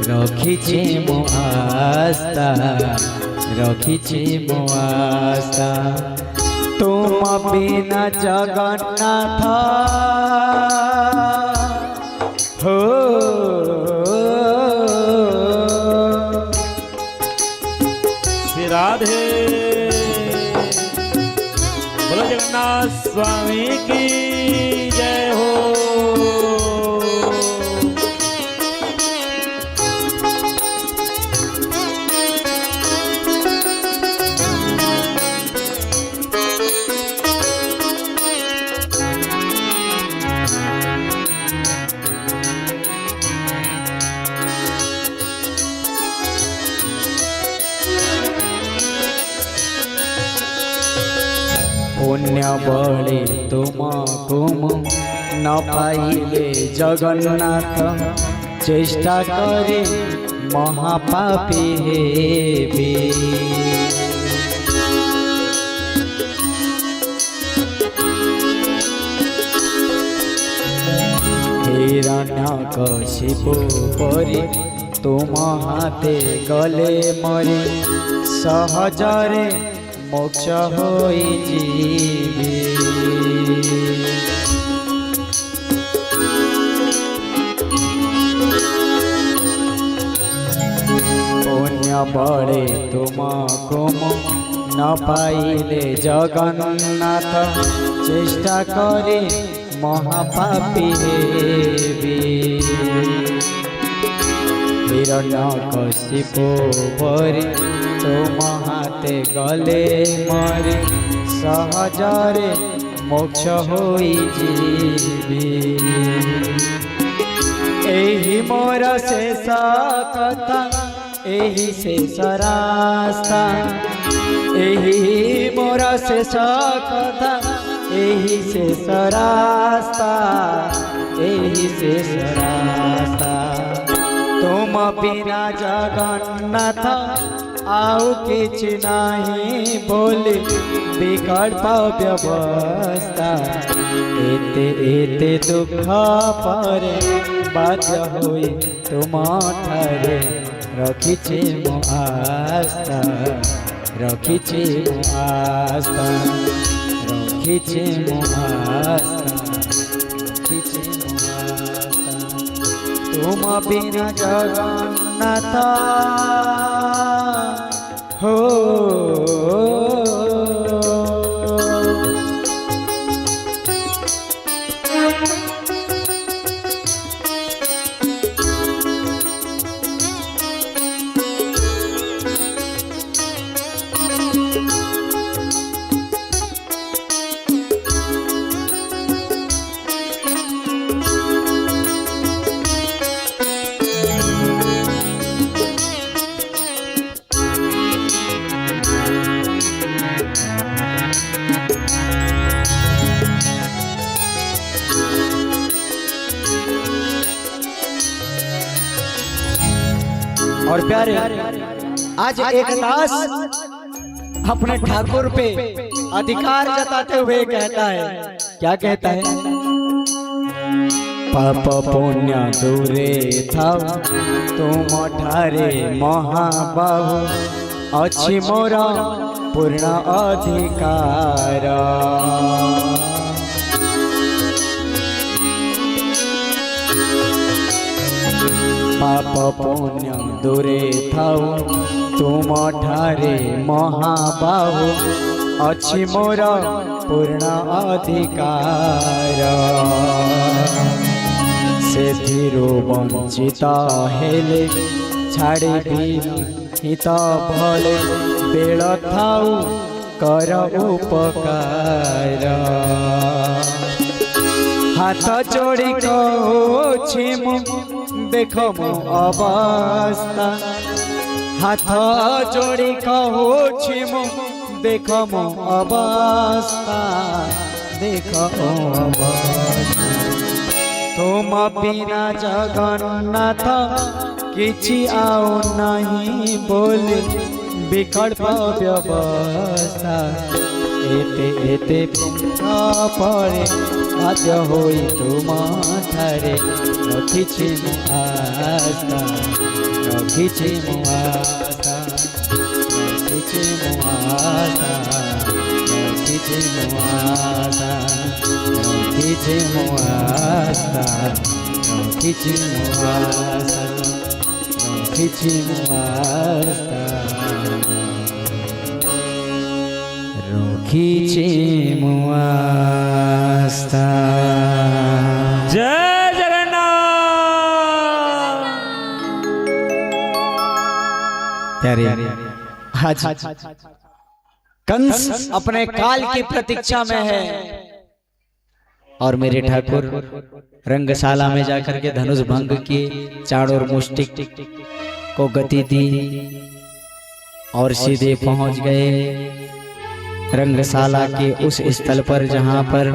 रखीछे मु आशा, रखीछे मु आशा। तुम बिना जगन्नाथ हो श्री राधे। बोलो जगन्नाथ स्वामी की जय हो। पुण्य बड़े तुम न पाइले जगन्नाथ, चेष्टा करे महापापी हेबे। हिरण्यकशिपु परि तुम हाथे गले मरे, सहजरे मोक्ष होई जीवे। पुण्य बड़े तुम न पाइले जगन्नाथ, चेष्टा करे महापापी हेबे। हिरण्यकशिपु परि तुम हाथे गले मरे, सहजरे मोक्ष होई जीवे। एही मोर शेष कथा, एही शेष रास्ता, एही मोर शेष कथा, एही शेष रास्ता, एही शेष रास्ता। तुम बिना जगन्नाथ आउ किछ नाही बोली विकल्प व्यवस्था एते एते दुख परे बाध्य होई तुम ठारे रखिछे मो आस्था रखिछे मो आस्था रखिछे मो आस्था रखिछे मो आस्था तुम बिना जगन्नाथ हो और प्यारे आज एक दास अपने ठाकुर पे अधिकार जताते हुए कहता है, क्या कहता है? पाप पुण्य दूरे था तुम ठारे महाबाहु अच्छी मोरा पूर्ण अधिकार पाप पुण्य दूरे थाऊ तुम ठारे महाबाहु अच्छी मोर पूर्ण अधिकार सेथिरो वंचित हेले छाड़ी हित भले बेल थाऊ कर उपकार हाथ जोड़ी कहूछि मु देख मो अवस्था हाथ जोड़ी कहूछि मु देख मो अवस्था देख मो अवस्था तुम बिना जगन्नाथ किछि आउ नहीं बोले विकल्प व्यवस्था एते एते परे बाध्य होई तुम ठारे रखिछे मो आस्था रखिछे मो आस्था रखिछे मो आस्था रखिछे मो आस्था रखिछे मो आस्था रखिछे मो आस्था रखिछे मो आस्था रखिछे मो आस्था। जय जगन्नाथ। प्यारे आज कंस अपने काल की प्रतीक्षा में है और मेरे ठाकुर रंगशाला में जाकर के धनुष भंग किए, चारों मुष्टिक को गति दी और सीधे पहुंच गए रंगशाला के उस स्थल पर जहां पर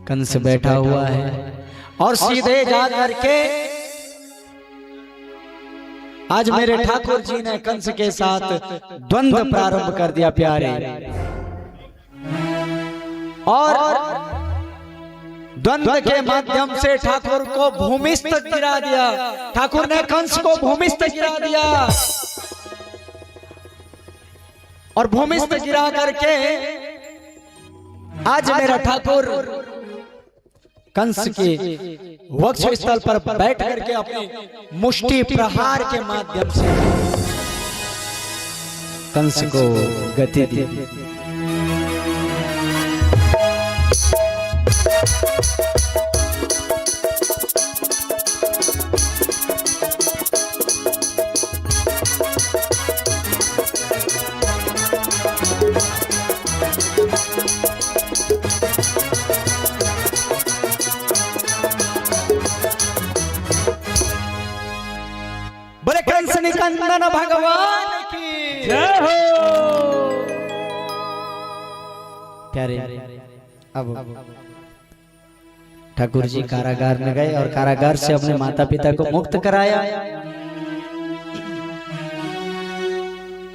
कंस बैठा हुआ है और सीधे जा करके आज मेरे ठाकुर जी ने कंस के साथ द्वंद्व प्रारंभ कर दिया प्यारे। और द्वंद्व के माध्यम से ठाकुर को भूमिस्थ गिरा दिया, ठाकुर ने कंस को भूमिस्थ गिरा दिया और भूमिस्थ गिरा करके आज मेरा ठाकुर कंस के वक्ष स्थल पर बैठ करके अपने मुष्टि प्रहार के माध्यम से कंस को गति दी। बोले कंस निकंदन भगवान की जय हो। प्यारे अब ठाकुर जी कारागार में गए और कारागार से अपने माता पिता को मुक्त कराया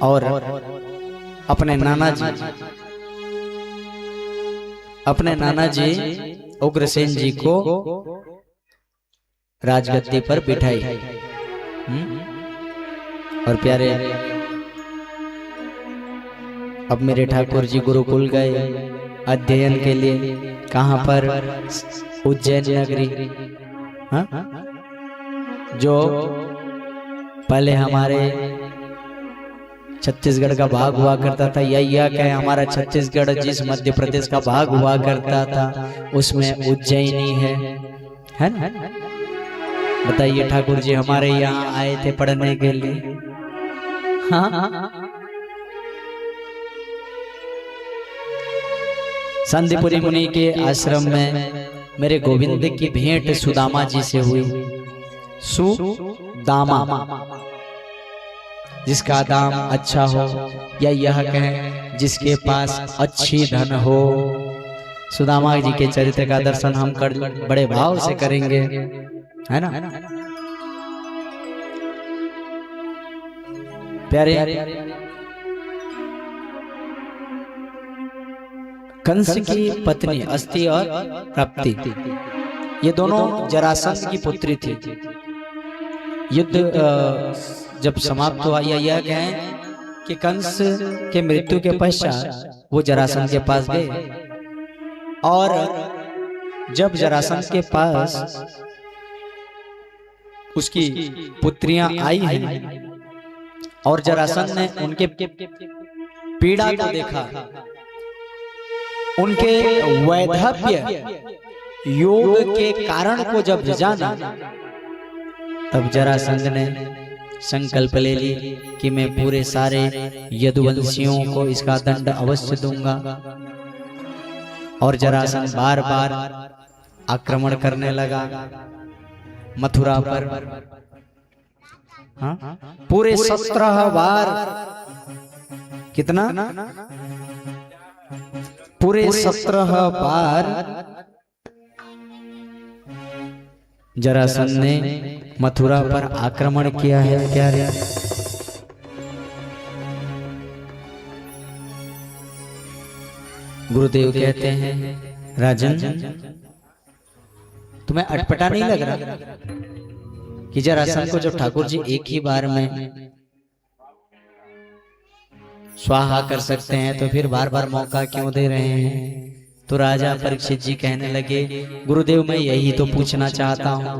और अपने नाना जी उग्रसेन जी को राजगद्दी पर बिठाई। और प्यारे, अब मेरे ठाकुर जी गुरुकुल गए अध्ययन के लिए। कहां पर? उज्जैन नगरी। हाँ? जो पहले हमारे छत्तीसगढ़ का भाग हुआ करता था, यह क्या हमारा छत्तीसगढ़ जिस मध्य प्रदेश का भाग हुआ करता था उसमें उज्जैनी है ना? बताइए, ठाकुर जी हमारे यहाँ आए थे पढ़ने के लिए। हाँ, संदीपुरी मुनि के आश्रम में मेरे गोविंद की भेंट सुदामा जी से हुई। सुदामा, जिसका दाम अच्छा हो, या यह कहें जिसके पास अच्छी धन हो। सुदामा जी के चरित्र का दर्शन हम बड़े भाव से करेंगे, है ना? प्यारे, कंस की पत्नी अस्ति और प्राप्ति, ये दोनों जरासंध की पुत्री थी। युद्ध जब समाप्त हुआ, यह कहें कि कंस के मृत्यु के पश्चात वो जरासंध के पास गए और जब जरासंध के पास उसकी पुत्रियां आई हैं और जरासंध ने उनके पीड़ा को देखा, उनके वैधव्य योग के कारण को जब जाना, तब जरासंध ने संकल्प ले ली कि मैं पूरे सारे यदुवंशियों को इसका दंड अवश्य दूंगा। और जरासंध बार बार आक्रमण करने लगा मथुरा पर। हाँ? पूरे 17 बार, कितना? पूरे 17 बार जरासंध ने मथुरा पर आक्रमण किया है। प्यारे, गुरुदेव कहते हैं, राजन तुम्हें अटपटा नहीं लग रहा कि जरासंध को जब ठाकुर जी एक ही बार में स्वाहा कर सकते हैं तो फिर बार बार मौका क्यों दे रहे हैं? तो राजा परीक्षित जी कहने लगे, गुरुदेव मैं यही तो पूछना चाहता हूं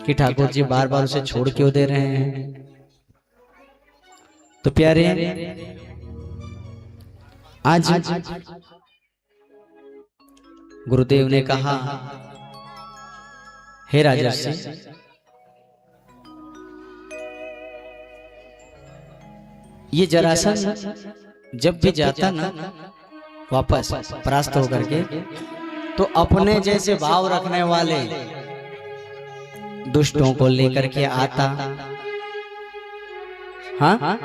कि ठाकुर जी बार बार उसे छोड़ क्यों दे रहे हैं? तो प्यारे, आज गुरुदेव ने कहा, हे राजर्षि, ये जरासंध जब भी जाता ना वापस परास्त होकर के, तो अपने जैसे भाव रखने वाले दुष्टों को लेकर के आता। हाँ,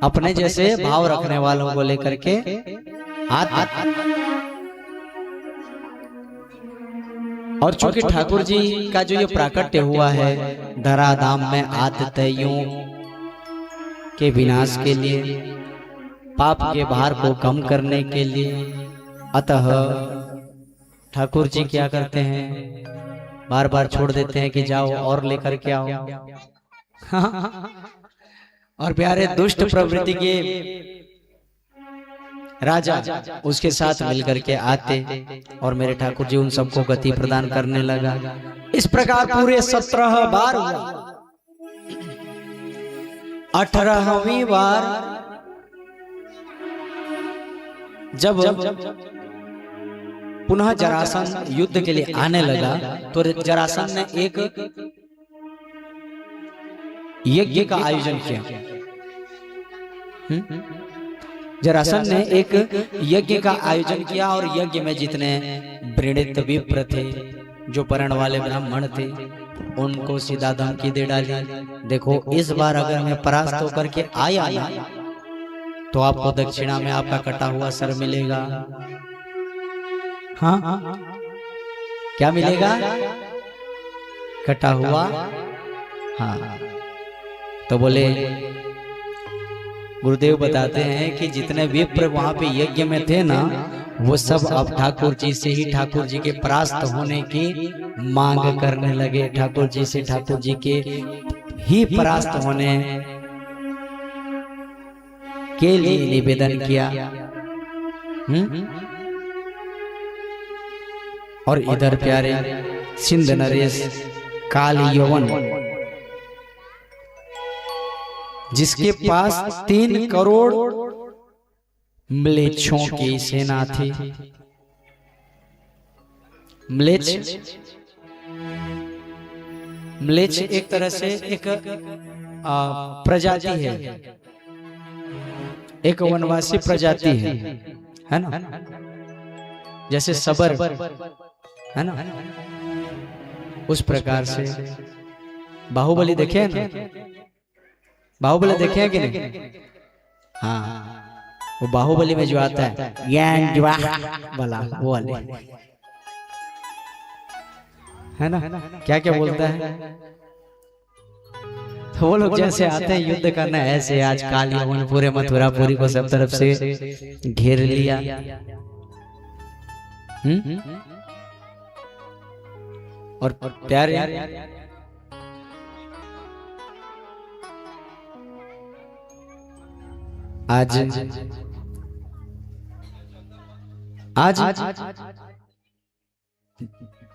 अपने जैसे भाव रखने वालों को लेकर के आता। और चूंकि ठाकुर जी का जो ये प्राकट्य हुआ है धराधाम में आततैयों के विनाश के लिए, पाप के भार को कम करने के लिए, अतः ठाकुर जी क्या करते हैं, बार बार छोड़ देते हैं कि जाओ और लेकर के आओ। और प्यारे, दुष्ट प्रवृत्ति के राजा उसके साथ मिलकर के आते और मेरे ठाकुर जी उन सबको गति प्रदान करने लगा। इस प्रकार पूरे 17 बार हुआ। 18वीं बार जब पुनः जरासंध युद्ध के लिए आने लगा, तो जरासंध ने एक यज्ञ का आयोजन किया। जरासंध ने एक यज्ञ का आयोजन किया और यज्ञ में जितने वृणित विप्र थे, जो परण वाले ब्राह्मण थे, उनको सीधा धमकी दे डाली, देखो इस बार अगर मैं परास्त होकर के आया ना, तो आपको दक्षिणा में आपका कटा हुआ सर मिलेगा। हाँ, क्या मिलेगा? कटा हुआ। हाँ, तो बोले गुरुदेव बताते हैं कि जितने विप्र वहां पे यज्ञ में थे ना, वो सब अब ठाकुर जी से ही ठाकुर जी के परास्त होने की मांग करने लगे। ठाकुर जी से ठाकुर जी के ही परास्त होने के लिए निवेदन किया। और इधर प्यारे सिंध नरेश काल यवन, जिसके पास 3 करोड़ म्लेच्छों की सेना थी। म्लेच्छ एक तरह से एक प्रजाति है, एक वनवासी प्रजाति है ना, जैसे सबर है ना, उस प्रकार से। बाहुबली देखे ना, बाहुबली देखे हैं कि नहीं? हाँ, वो बाहुबली में जो आता है ज्ञान वाला, वो वाले है ना, क्या क्या बोलता है। तो वो लोग जैसे आते हैं युद्ध करना, ऐसे आज काल यवन पूरे मथुरापुरी को सब तरफ से घेर लिया। और प्यारे आज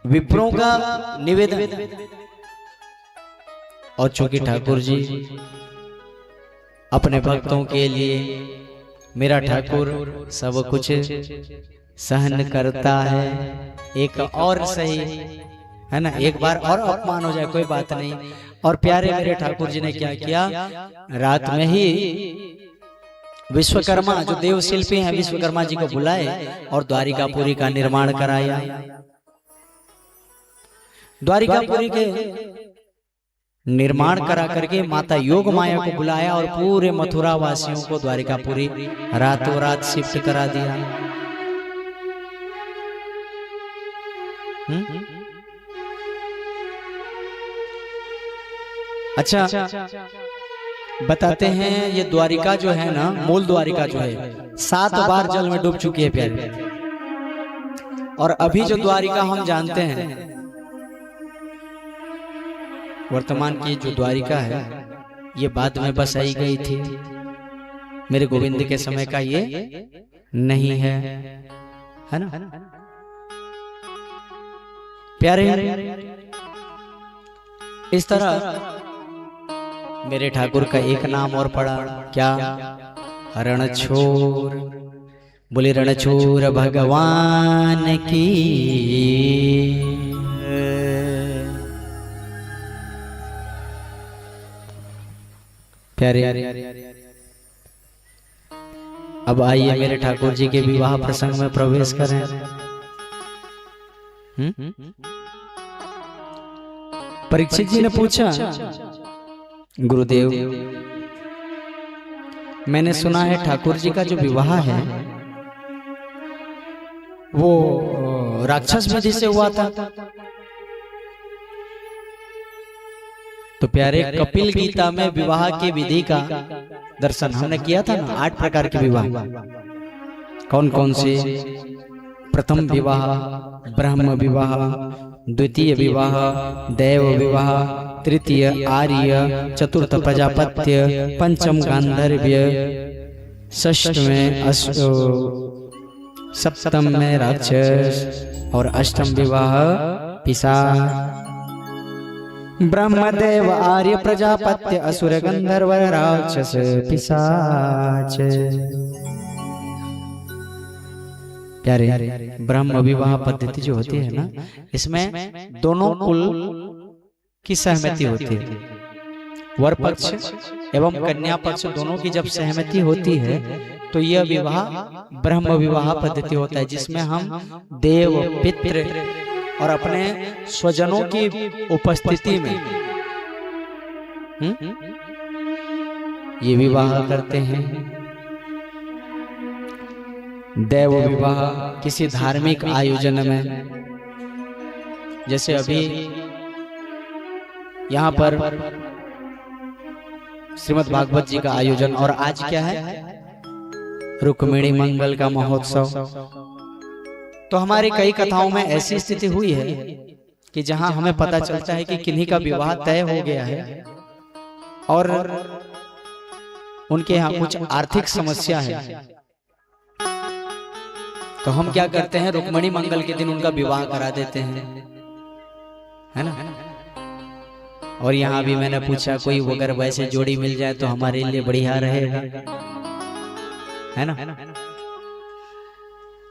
विप्रों का निवेदन, और चूंकि ठाकुर जी अपने भक्तों के लिए, मेरा ठाकुर सब कुछ सहन करता है। एक और सही है ना, एक बार और अपमान हो जाए कोई बात नहीं। और प्यारे मेरे ठाकुर जी ने क्या किया, रात में ही विश्वकर्मा जो देव शिल्पी हैं, विश्वकर्मा जी को बुलाए और द्वारिकापुरी का निर्माण कराया। द्वारिकापुरी के निर्माण करा करके माता योग माया को बुलाया और पूरे मथुरा वासियों को द्वारिकापुरी रातों रात शिफ्ट करा दिया। अच्छा, बताते हैं ये द्वारिका जो है ना, मूल द्वारिका जो है 7 बार जल में डूब चुकी है प्यारे। और अभी जो द्वारिका हम जानते हैं, वर्तमान की जो द्वारिका है, ये बाद में बसाई गई थी। मेरे गोविंद के समय का ये नहीं है ना प्यारे। इस तरह मेरे ठाकुर का एक नाम और पड़ा, क्या? रणछोर। बोले रणछोर भगवान की। प्यारे अब आइए मेरे ठाकुर जी के विवाह प्रसंग में प्रवेश करें। परीक्षित जी ने पूछा, गुरुदेव मैंने सुना है ठाकुर जी का जो विवाह है वो राक्षस विधि से हुआ था। तो प्यारे कपिल गीता में विवाह की विधि का दर्शन हमने किया था ना, 8 प्रकार के विवाह कौन कौन से? प्रथम विवाह ब्रह्म विवाह, द्वितीय विवाह देव विवाह, तृतीय आर्य, चतुर्थ प्रजापत्य, पंचम गांधर्व्य, षष्ठ में सप्तम में राक्षस और अष्टम विवाह पिशाच। ब्रह्मदेव आर्य प्रजापत्य असुर गंधर्व राक्षस पिशाच। प्यारे ब्रह्म विवाह पद्धति जो होती है ना, इसमें दोनों कुल की सहमति होती है। वर पक्ष एवं कन्या पक्ष दोनों की जब सहमति होती है तो यह विवाह ब्रह्म विवाह पद्धति होता है, जिसमें हम देव पितृ और अपने स्वजनों की उपस्थिति में ये विवाह करते हैं। देव विवाह किसी धार्मिक आयोजन में जैसे अभी यहाँ पर श्रीमद् भागवत जी का आयोजन, और आज क्या है, रुक्मिणी मंगल का महोत्सव। तो हमारी कई कथाओं में ऐसी स्थिति हुई है कि जहां हमें पता चलता है कि किन्हीं का विवाह तय हो गया है और उनके यहाँ कुछ आर्थिक समस्या है, तो हम क्या करते हैं, रुक्मिणी मंगल के दिन उनका विवाह करा देते हैं, है ना। और यहाँ भी मैंने पूछा कोई अगर वैसे जोड़ी मिल जाए तो हमारे लिए बढ़िया रहेगा, है ना।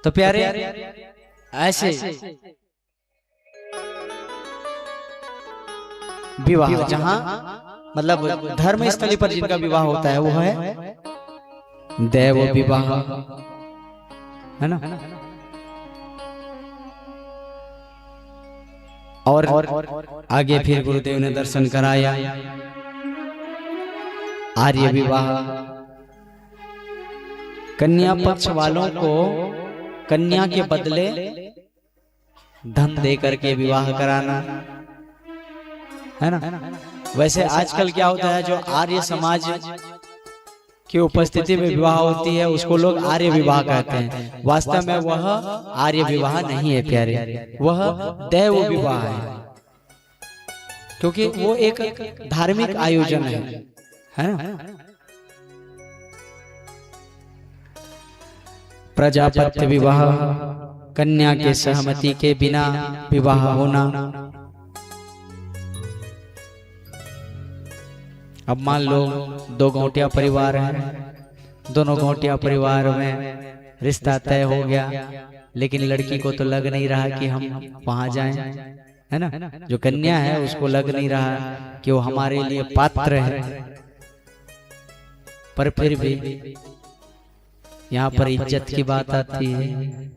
तो प्यारे ऐसे विवाह जहां मतलब धर्म स्थली पर जिनका विवाह होता है वो है देव विवाह, है ना। और आगे फिर गुरुदेव ने दर्शन कराया आर्य विवाह। कन्या पक्ष वालों को कन्या के बदले धन दे करके विवाह कराना, है ना। वैसे आजकल क्या होता है, जो आर्य समाज की उपस्थिति में विवाह होती है उसको लोग आर्य विवाह कहते हैं। वास्तव में वह आर्य विवाह नहीं है प्यारे, वह दैव विवाह है, क्योंकि वो एक धार्मिक आयोजन है ना। प्रजापत्य विवाह, कन्या के सहमति के बिना विवाह होना। अब मान लो दो गौटिया परिवार हैं, दोनों गौटिया परिवार में रिश्ता तय हो गया, लेकिन लड़की को तो लग नहीं रहा कि हम वहां जाएं, है ना। जो कन्या है उसको लग नहीं रहा कि वो हमारे लिए पात्र है, पर फिर भी यहाँ पर इज्जत की बात आती है,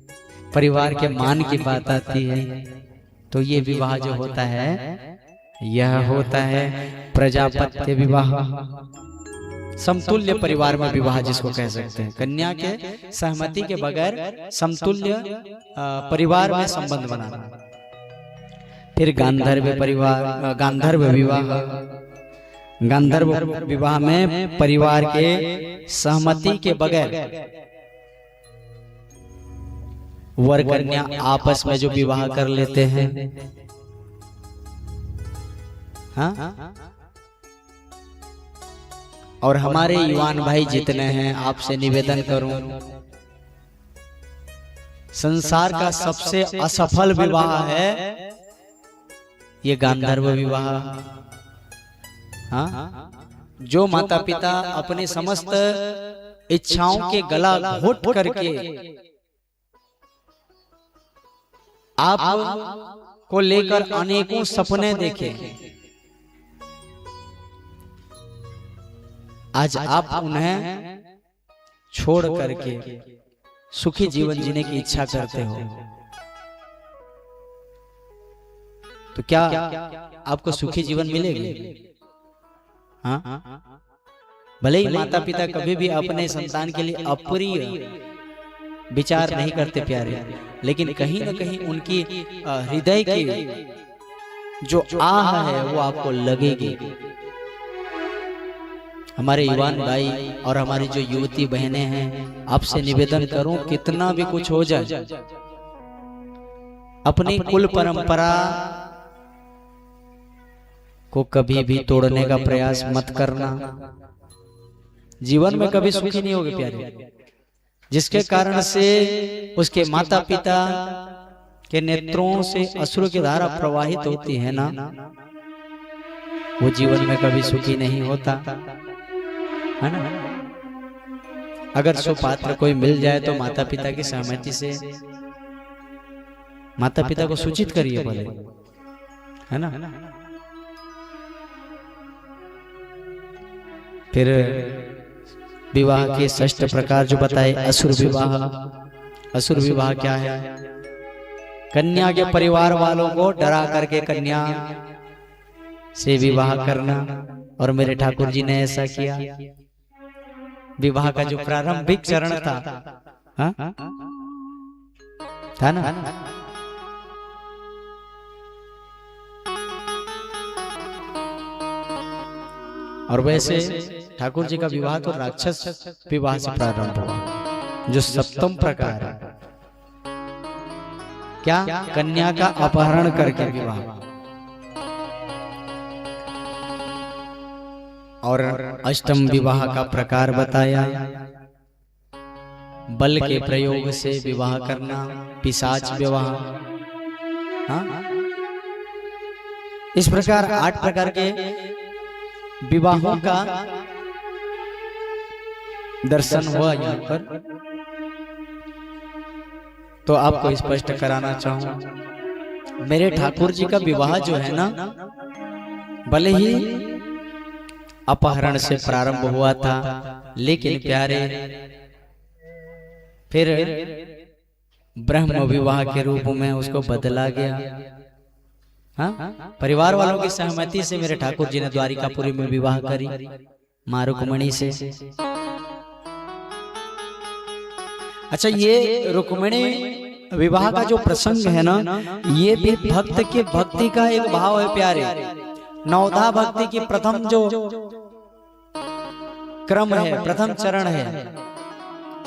परिवार के मान की बात आती है। तो ये विवाह जो होता है यह होता है प्रजापत्य विवाह, समतुल्य परिवार में विवाह जिसको कह सकते हैं। कन्या के सहमति के बगैर समतुल्य परिवार में संबंध बनाना। फिर गांधर्व परिवार, गांधर्व विवाह। गांधर्व विवाह में परिवार के सहमति के बगैर वर कन्या आपस में जो विवाह कर लेते हैं, हाँ। और हमारे युवान भाई जितने हैं, आपसे निवेदन करूं, संसार का सबसे असफल विवाह है ये गांधर्व विवाह, हाँ। जो माता पिता अपने समस्त इच्छाओं के गला घोट करके आप को लेकर अनेकों सपने देखे, आज आप उन्हें छोड़ करके सुखी जीवन जीने की इच्छा करते हो, तो क्या आपको सुखी जीवन मिलेगी? हाँ, भले ही माता पिता कभी भी अपने संतान के लिए अप्रिय विचार नहीं करते प्यारे, लेकिन कहीं न कहीं उनकी हृदय की जो आह है वो आपको लगेगी। हमारे युवान भाई और हमारी जो युवती बहनें हैं, आपसे निवेदन करूं, कितना भी कुछ हो जाए, अपनी कुल परंपरा को कभी भी तोड़ने का प्रयास मत करना। जीवन में कभी सुखी नहीं होगे प्यारे, जिसके कारण से उसके माता पिता के नेत्रों से अश्रु की धारा प्रवाहित होती है ना, वो जीवन में कभी सुखी नहीं होता, है ना। अगर सुपात्र कोई मिल जाए तो माता पिता की सहमति से माता पिता को सूचित करिए पहले, है ना। फिर विवाह के 6 प्रकार जो बताए, असुर विवाह। असुर विवाह क्या है? कन्या के परिवार वालों को डरा करके कन्या से विवाह करना, और मेरे ठाकुर जी ने ऐसा किया। विवाह का जो प्रारंभिक चरण था, था ना, और वैसे ठाकुर जी का विवाह तो राक्षस विवाह से प्रारंभ हुआ, जो सप्तम प्रकार है। क्या? कन्या का अपहरण करके विवाह। और अष्टम विवाह का प्रकार बताया, बल के प्रयोग से विवाह करना, पिशाच विवाह। हाँ? इस प्रकार 8 प्रकार के विवाहों का दर्शन हुआ यहाँ पर। तो आपको स्पष्ट कराना चाहूं, मेरे ठाकुर जी का विवाह जो है ना, भले ही अपहरण से प्रारंभ हुआ था, लेकिन प्यारे फिर ब्रह्म विवाह के रूप में उसको बदला गया। हाँ? परिवार वालों की सहमति से मेरे ठाकुर जी ने द्वारिकापुरी में विवाह करी मां रुक्मिणी से। अच्छा, ये रुक्मिणी विवाह का जो प्रसंग है ना, ये भी भक्त के भक्ति का एक भाव है प्यारे। नवधा भक्ति की प्रथम जो क्रम है, प्रथम चरण है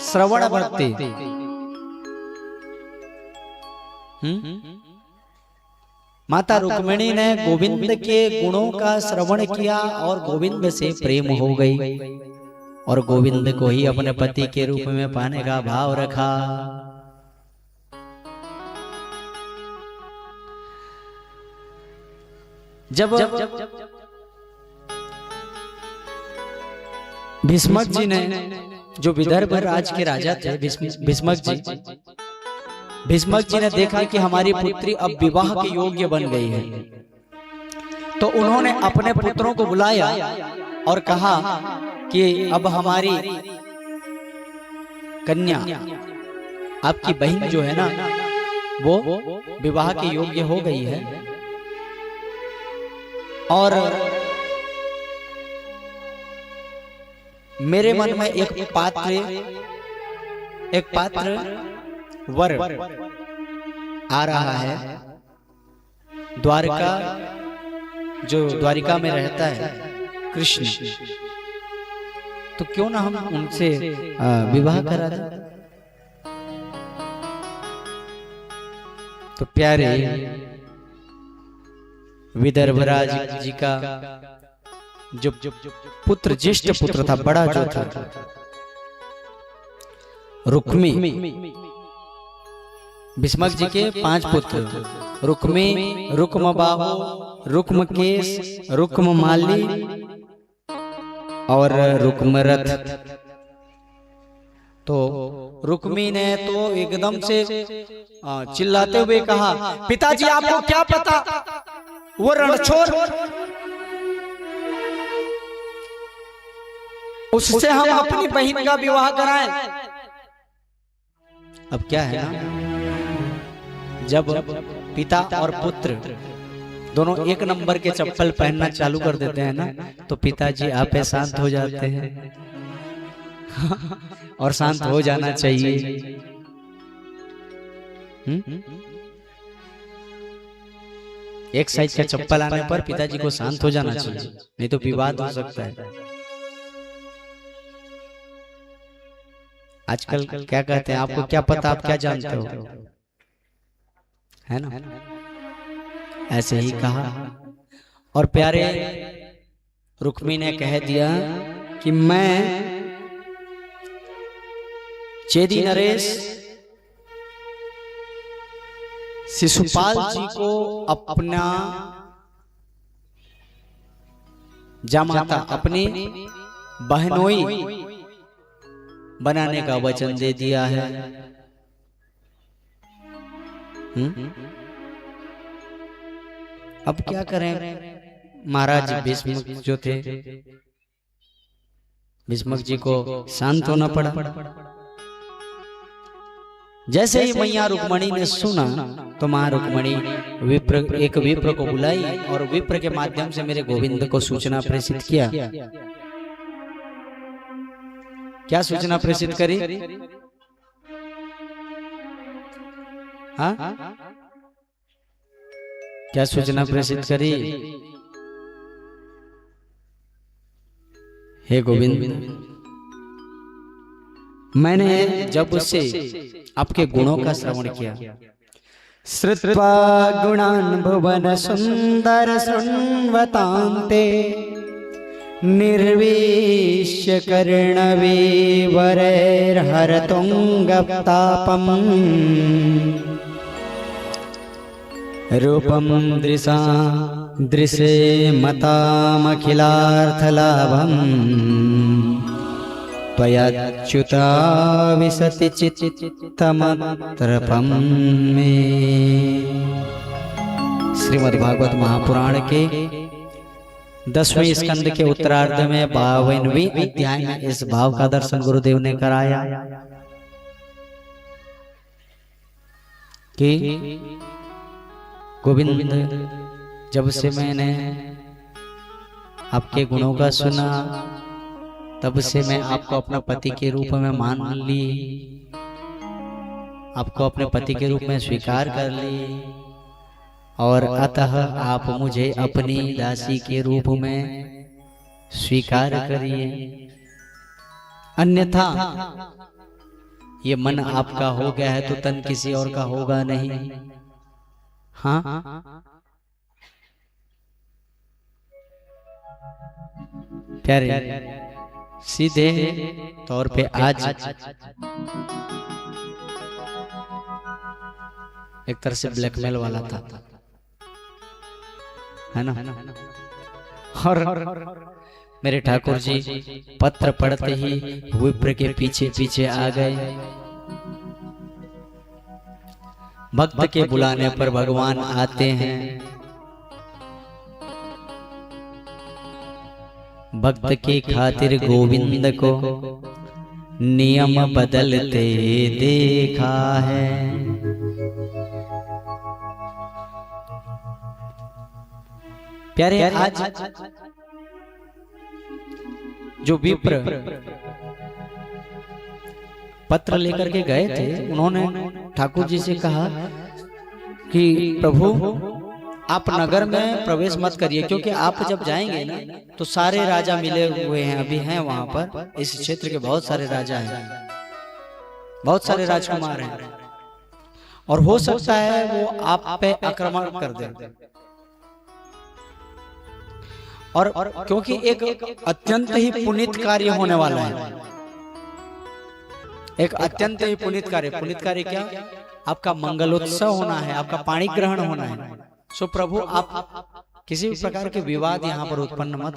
श्रवण भक्ति। माता रुक्मिणी ने गोविंद के गुणों का श्रवण किया और गोविंद से प्रेम हो गई, और गोविंद को ही अपने पति के रूप में पाने का भाव रखा। जब भीष्मक जी ने, जो विदर्भ राज के राजा थे भीष्मक जी ने देखा कि हमारी पुत्री अब विवाह के योग्य बन गई है, तो उन्होंने अपने पुत्रों को बुलाया और कहा कि अब हमारी कन्या, आपकी बहन जो है ना, वो विवाह के योग्य हो गई है। और मेरे मन में एक पात्र वर आ रहा है, द्वारका, जो द्वारिका में रहता है कृष्ण, तो क्यों ना हम उनसे विवाह करा दें। तो प्यारे विदर्भराज जी का जो पुत्र, ज्येष्ठ पुत्र था, बड़ा जो था, रुक्मी, भीष्मक जी के 5 पुत्र, रुक्मी, रुक्मबाहु, रुक्मकेश, रुक्ममाली और रुक्मरथ। तो रुक्मी ने तो एकदम से चिल्लाते हुए कहा, पिताजी आपको क्या पता, वो रणछोड़, उससे हम अपनी बहन का विवाह कराएं। अब क्या है ना, जब पिता और पुत्र दोनों एक नंबर के चप्पल पहनना चालू कर देते हैं ना, तो पिताजी आपे शांत हो जाते हैं और शांत हो जाना चाहिए। एक साइज का चप्पल आने पर पिताजी को शांत हो जाना चाहिए, नहीं तो विवाद हो सकता है। आजकल क्या कहते हैं, आपको क्या पता, आप क्या जानते हो, है ना? ऐसे ही कहा। और प्यारे रुक्मी ने कह दिया कि मैं चेदी नरेश शिशुपाल जी को अपना जामाता, अपनी बहनोई बनाने का वचन दे दिया है। अब क्या करें, महाराज भीष्मक जो थे, भीष्मक जी को शांत होना पड़ा। जैसे ही मैया रुक्मिणी ने सुना, तो मां रुक्मिणी एक विप्र को बुलाई और विप्र के माध्यम से मेरे गोविंद को सूचना प्रेषित किया। क्या सूचना प्रेषित करी? हाँ, क्या सूचना प्रेषित करी? हे गोविंद, मैंने जब उससे आपके गुणों का श्रवण किया, श्रुत्वा गुणान् भुवन सुंदर शृण्वतान्ते निर्विश्य कर्णवीवरैर्हरतुङ्गतापम् रूपं दृशा दृशे मतामखिलार्थलाभम् त्वयाच्युता विशति चित्तमत्रपं मे। श्रीमद्भागवत महापुराण के 10वें स्कंद के उत्तरार्ध में 52वें अध्याय में इस भाव का दर्शन गुरुदेव ने कराया कि गोविंद, जब से मैंने आपके गुणों का सुना तब से मैं आपको अपना पति के रूप में मान ली, आपको अपने पति के रूप में स्वीकार कर ली, और अतः आप मुझे अपनी दासी के रूप में स्वीकार करिए, अन्यथा ये मन आपका हो गया है तो तन किसी और का होगा नहीं। हाँ, प्यारे, सीधे तौर पे आज एक तरह से ब्लैकमेल वाला था, है ना। और मेरे ठाकुर जी पत्र पढ़ते ही विप्र के पीछे पीछे आ गए। भक्त के बुलाने पर भगवान आते हैं, भक्त के खातिर गोविंद को नियम बदलते देखा है। प्यारे, आज जो विप्र पत्र लेकर के गए थे, उन्होंने ठाकुर जी से कहा कि प्रभु आप नगर में प्रवेश मत करिए, क्योंकि आप जब जाएंगे ना तो सारे राजा मिले हुए हैं, अभी हैं वहां पर। इस क्षेत्र के बहुत सारे राजा हैं, बहुत सारे राजकुमार हैं, और हो सकता है वो आप पे आक्रमण कर दें। और क्योंकि एक अत्यंत ही पुनीत कार्य होने वाला है, एक अत्यंत ही पुनीत कार्य क्या? आपका मंगलोत्सव होना है, आपका पाणी ग्रहण होना है। सो प्रभु आप किसी भी प्रकार के विवाद यहाँ पर उत्पन्न मत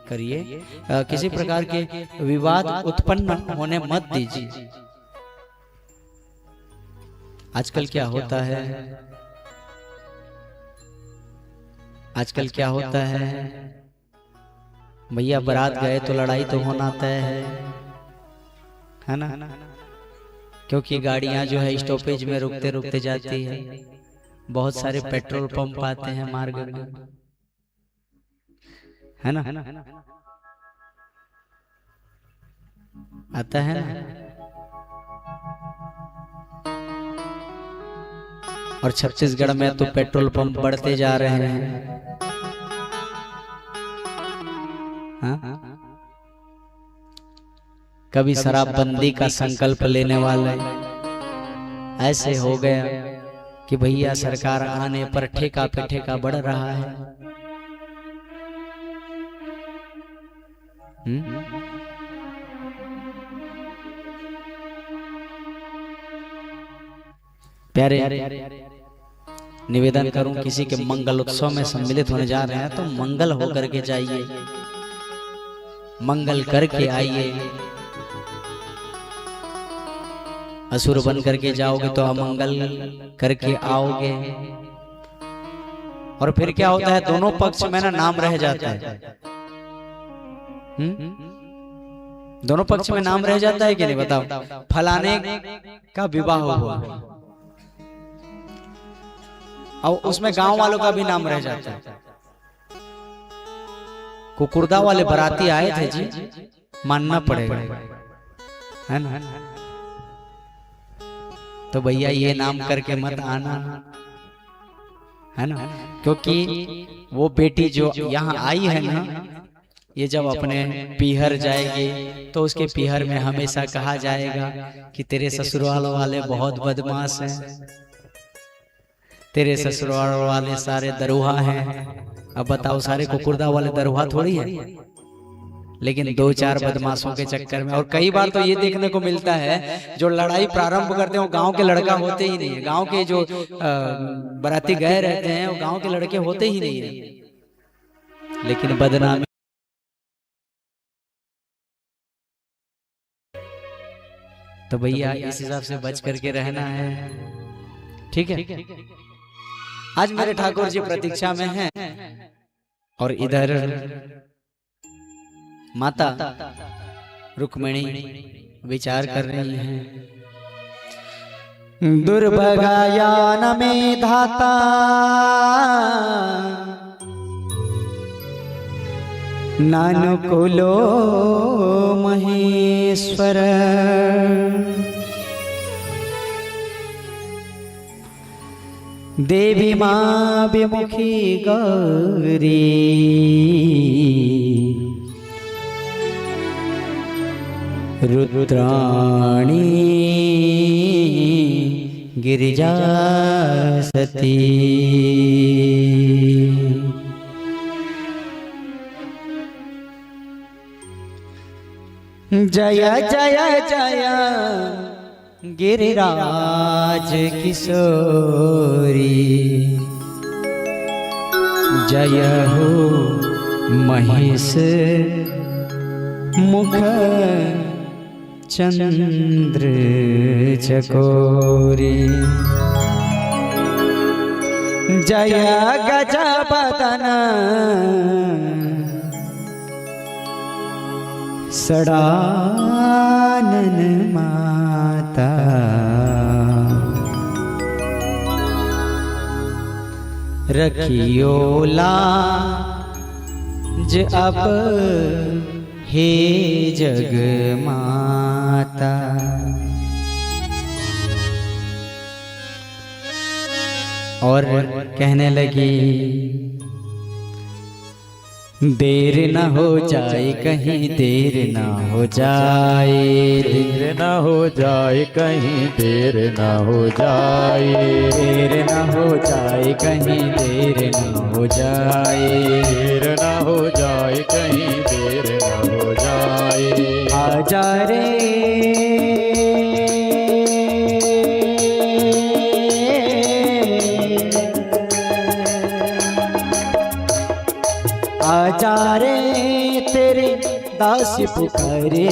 करिए, किसी प्रकार के विवाद उत्पन्न होने मत दीजिए। आजकल क्या होता है, आजकल क्या होता है, भैया बारात गए तो लड़ाई तो होना तय है ना, क्योंकि गाड़ियां जो है स्टॉपेज में रुकते रुकते जाती है। बहुत सारे पेट्रोल पंप आते हैं मार्ग में, है ना, आता है ना। और छत्तीसगढ़ में तो पेट्रोल पंप बढ़ते जा रहे हैं। हाँ? कभी शराबबंदी का संकल्प लेने वाले ऐसे हो गया कि भैया सरकार आने पर ठेका पे ठेका बढ़ रहा है। प्यारे, निवेदन करूं, किसी के मंगल उत्सव में सम्मिलित होने जा रहे हैं तो मंगल होकर के जाइए, मंगल करके आइए। असुर बन करके जाओगे तो अमंगल करके आओगे। और फिर क्या होता है, दोनों पक्ष में ना नाम रह जाता है। दोनों पक्ष में नाम रह जाता है कि नहीं, बताओ। फलाने का विवाह हुआ और उसमें गांव वालों का भी नाम रह जाता है। कुकुरदा वाले बाराती आए थे जी, मानना पड़ेगा, है ना। तो भैया ये नाम करके मत आना, है ना, क्योंकि वो बेटी जो यहाँ आई है ना, ये जब अपने पीहर जाएगी तो उसके पीहर में हमेशा कहा जाएगा कि तेरे ससुराल वाले बहुत बदमाश हैं, तेरे ससुराल वाले सारे दरोहा हैं। अब बताओ, सारे कुकुरदा वाले दरोहा थोड़ी है, लेकिन दो चार बदमाशों के चक्कर में। और कई बार तो ये देखने को मिलता है जो लड़ाई प्रारंभ करते हैं वो गांव के लड़का होते ही नहीं है। गांव के जो बाराती गए रहते हैं वो गांव के लड़के होते ही नहीं है, लेकिन बदनामी। तो भैया इस हिसाब से बच करके रहना है, ठीक है। आज मेरे ठाकुर जी प्रतीक्षा में हैं और इधर माता रुक्मिणी विचार कर रही हैं। दुर्भगायान में धाता नानुकुलो महेश्वर, देवी माँ विमुखी गौरी, रुद्राणी गिरिजा सती। जय जय जय गिरिराज किशोरी, जय हो महेश मुख चंद्र चकोरी, जय गजबदन सडानन माता, रखियो लाज अब हे जग माता। और कहने लगी देर न हो जाए कहीं, देर न हो जाए, देर न हो जाए कहीं, देर न हो जाए, देर न हो जाए कहीं, देर न हो जाए, देर न हो जाए कहीं, देर न हो जाए। आजा रे आजा रे तेरे दास पुकारे,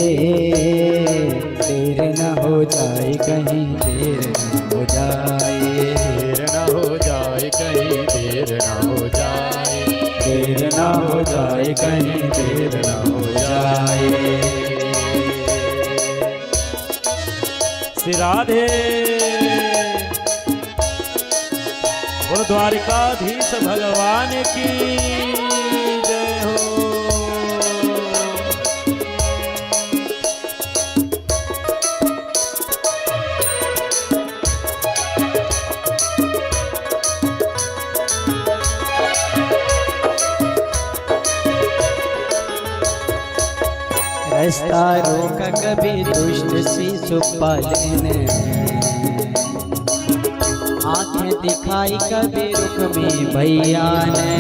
देर न हो जाए कहीं, देर न हो जाए, देर न हो जाए कहीं, देर न हो जाए, देर न हो जाए कहीं, देर न हो जाए। श्री राधे बोल द्वारिकाधीश भगवान की जय हो। रास्ता रोका कभी दुष्ट शिशुपाल ने, आंखें दिखाई कभी रुक्मी भैया ने,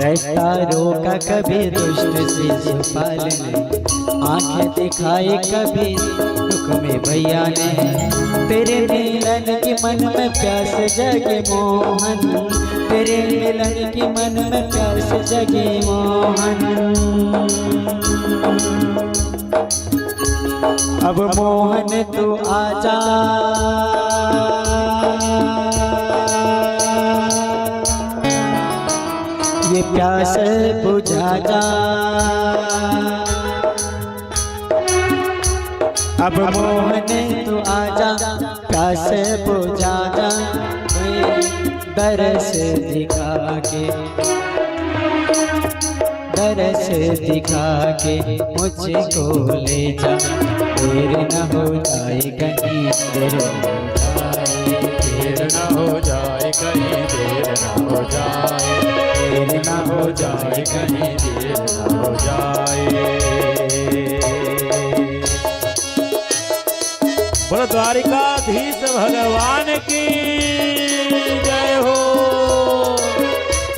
रास्ता रोका कभी दुष्ट शिशुपाल ने, आंखें दिखाई कभी रुक्मी भैया ने। तेरे मिलन की मन में प्यास जगे मोहन, तेरे मिलन की मन में प्यास जगे मोहन। अब मोहन तू आजा, ये प्यास बुझा जा। अब मोहन तू आजा, प्यास बुझा जा, दरस दिखा के तरस दिखा के मुझको ले जा, देर न हो जाए कहीं, देर न हो जाए, देर न हो जाए कहीं, देर न हो जाए, देर न हो जाए कहीं, देर न हो जाए। बोलो द्वारिकाधीश भगवान की जय हो,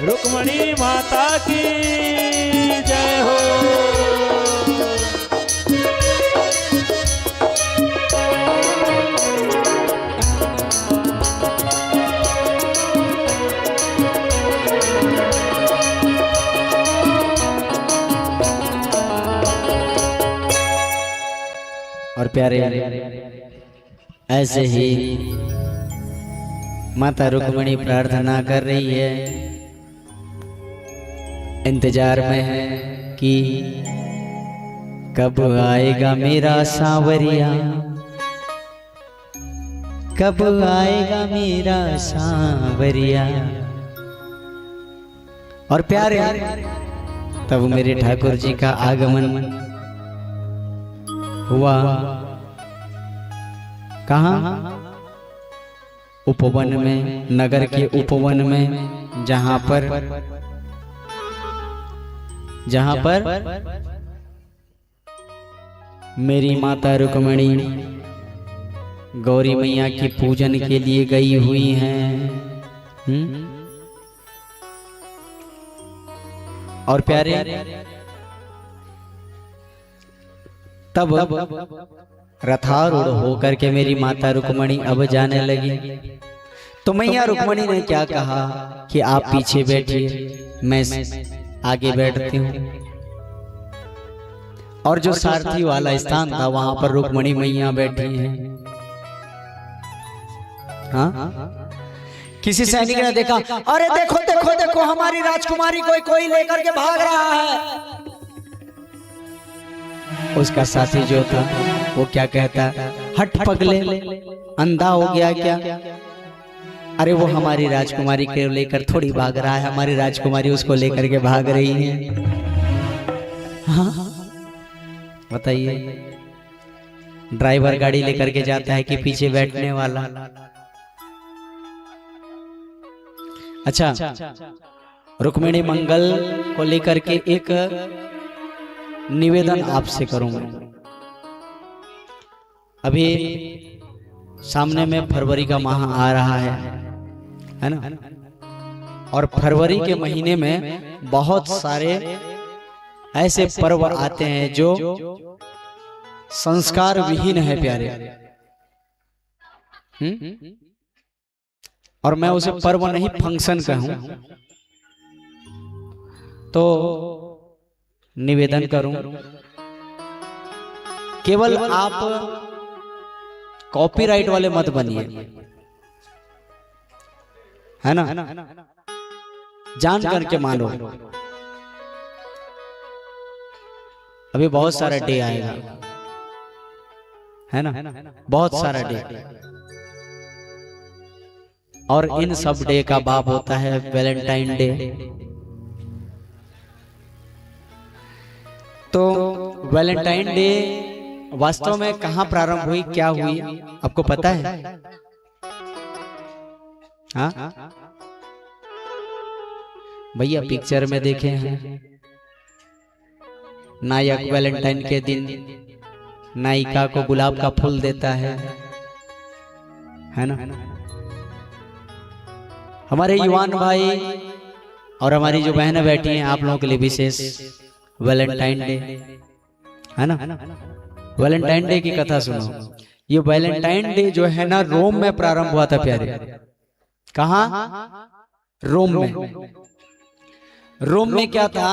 रुक्मणी माता की जय हो। और प्यारे ऐसे ही माता रुक्मणी प्रार्थना कर रही है, इंतजार में है कि कब आएगा मेरा सांवरिया, कब आएगा मेरा सांवरिया। और प्यारे तब मेरे ठाकुर जी का आगमन हुआ। कहाँ? उपवन में, नगर के उपवन में, जहां पर मेरी माता रुक्मणी गौरी मैया की पूजन के लिए गई हुई हैं। और प्यारे तब रथारूढ़ होकर के मेरी माता रुक्मणी अब जाने लगी, तो मैया रुक्मणी ने क्या कहा कि आप पीछे बैठिए, मैं आगे बैठती हूँ। और जो सारथी वाला स्थान था वहां पर रुक्मणी मैया बैठी हैं। हाँ? किसी सैनिक ने देखा, अरे देखो देखो देखो हमारी राजकुमारी कोई लेकर के भाग रहा है। उसका साथी जो था वो क्या कहता, हट पगले, अंधा हो गया क्या? अरे वो हमारी राजकुमारी को लेकर थोड़ी भाग रहा है, हमारी राजकुमारी उसको लेकर के भाग रही है। हाँ? बताइए, ड्राइवर गाड़ी लेकर के जाता है कि पीछे बैठने वाला? अच्छा, रुक्मिणी मंगल को लेकर के एक निवेदन आपसे करूंगा। अभी सामने में फरवरी का माह आ रहा है ना? और फरवरी के महीने में बहुत सारे ऐसे पर्व आते हैं जो संस्कार विहीन है प्यारे। और मैं उसे पर्व नहीं फंक्शन कहूं तो निवेदन करूं, केवल आप कॉपीराइट वाले मत बनिए, है ना? जान करके मानो। अभी बहुत सारा डे आएगा, है ना? बहुत सारा डे, और इन सब डे का बाप होता है वैलेंटाइन डे। तो वैलेंटाइन डे वास्तव में कहां प्रारंभ हुई, क्या हुई, आपको पता है? हाँ भैया, पिक्चर में देखे हैं, नायक वैलेंटाइन के दिन नायिका को गुलाब का फूल देता है ना? हमारे युवान भाई और हमारी जो बहनें बैठी हैं, आप लोगों के लिए विशेष वैलेंटाइन डे, है ना? वैलेंटाइन डे की कथा सुनो। ये वैलेंटाइन डे जो है ना, रोम में प्रारंभ हुआ था प्यारे। कहाँ? रोम में। रोम में क्या था?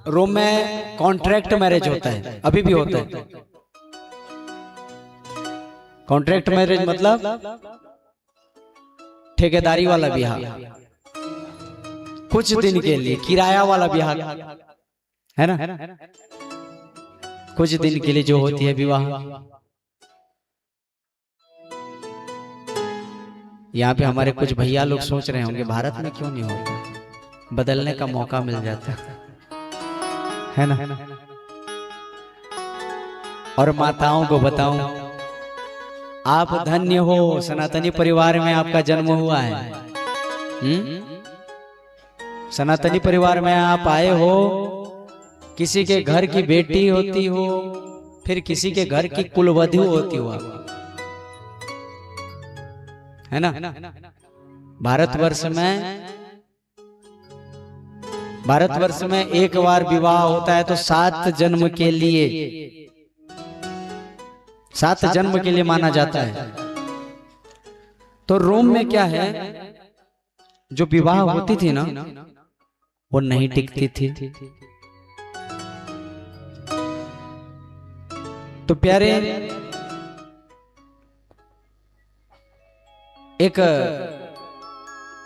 रोम में कॉन्ट्रैक्ट मैरिज होता है, अभी भी होता है। कॉन्ट्रैक्ट मैरिज मतलब ठेकेदारी वाला ब्याह, कुछ दिन के लिए किराया वाला ब्याह, है ना? कुछ दिन के लिए जो होती है विवाह। यहाँ पे हमारे कुछ भैया लोग सोच रहे होंगे भारत में क्यों नहीं होता, बदलने का मौका मिल जाता। है ना। और माताओं को बताऊं, आप धन्य हो, सनातनी परिवार में आपका जन्म हुआ है। सनातनी परिवार में आप आए हो, किसी के घर की बेटी होती हो, फिर किसी के घर की कुलवधू होती हो आप, है ना। भारतवर्ष में एक बार विवाह होता है तो 7 जन्म के लिए, 7 जन्म के लिए माना जाता है। तो रोम में क्या है, जो विवाह होती थी ना वो नहीं टिकती थी। तो प्यारे, एक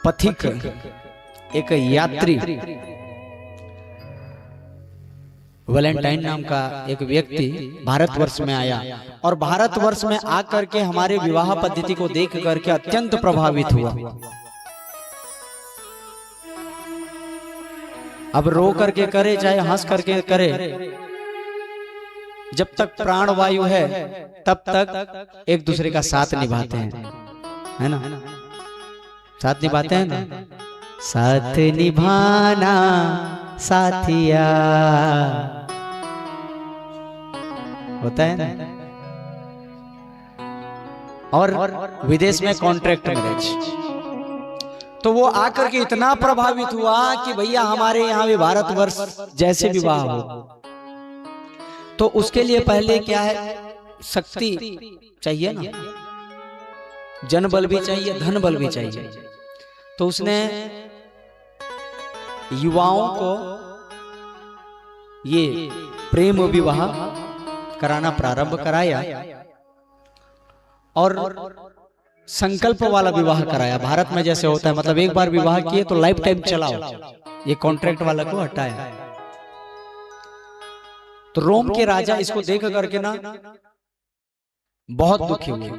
पथिक, एक यात्री, वैलेंटाइन नाम का एक व्यक्ति भारतवर्ष में आया और भारतवर्ष में आकर के हमारे विवाह पद्धति को देख करके अत्यंत प्रभावित हुआ। अब रो करके करे चाहे हंस करके करे, जब तक प्राण वायु है तब तक एक दूसरे का साथ निभाते हैं, है ना। साथ निभाते हैं ना, साथ निभाना साथिया, होता है ना। और विदेश में कॉन्ट्रैक्ट मैरिज, तो वो आकर के इतना प्रभावित हुआ कि भैया हमारे यहाँ भी भारतवर्ष जैसे विवाह हो। तो उसके लिए पहले क्या है, शक्ति चाहिए ना, जन बल भी चाहिए, धन बल भी चाहिए। तो उसने युवाओं को ये प्रेम विवाह कराना प्रारंभ कराया और संकल्प वाला विवाह कराया। भारत में जैसे होता है, मतलब एक बार विवाह किए तो लाइफ टाइम चलाओ, ये कॉन्ट्रैक्ट वाला को हटाया। तो रोम के राजा इसको देख करके ना बहुत दुखी हुए।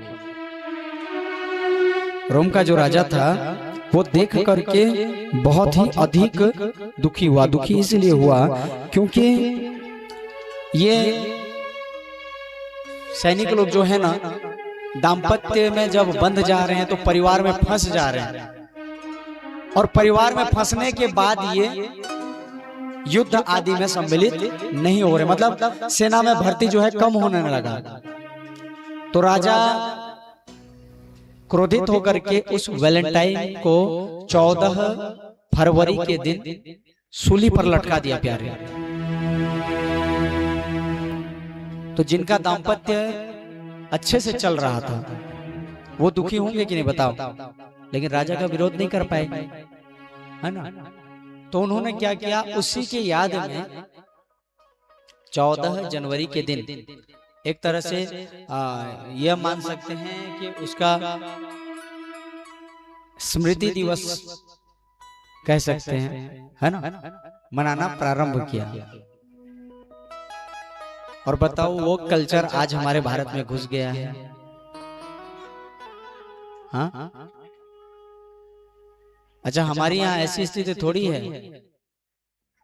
रोम का जो राजा था वो देख करके बहुत ही अधिक दुखी हुआ। दुखी इसलिए हुआ क्योंकि ये सैनिक लोग जो है ना, दाम्पत्य में जब बंध जा रहे हैं तो परिवार में फंस जा रहे हैं, और परिवार में फंसने के बाद ये युद्ध आदि में सम्मिलित नहीं हो रहे, मतलब सेना में भर्ती जो है कम होने लगा। तो राजा क्रोधित होकर के उस वैलेंटाइन को 14 फरवरी के दिन सूली पर लटका दिया प्यारे। तो जिनका दाम्पत्य अच्छे से चल रहा था वो दुखी होंगे कि नहीं बताओ, लेकिन राजा का विरोध नहीं कर पाए, है ना। तो उन्होंने क्या किया, उसी के याद में 14 जनवरी के दिन एक तरह से यह मान सकते हैं कि उसका स्मृति दिवस कह सकते हैं, है ना, मनाना प्रारंभ किया। और बताओ वो कल्चर आज हमारे भारत में घुस गया है। हाँ, अच्छा, हमारे यहाँ ऐसी स्थिति थोड़ी है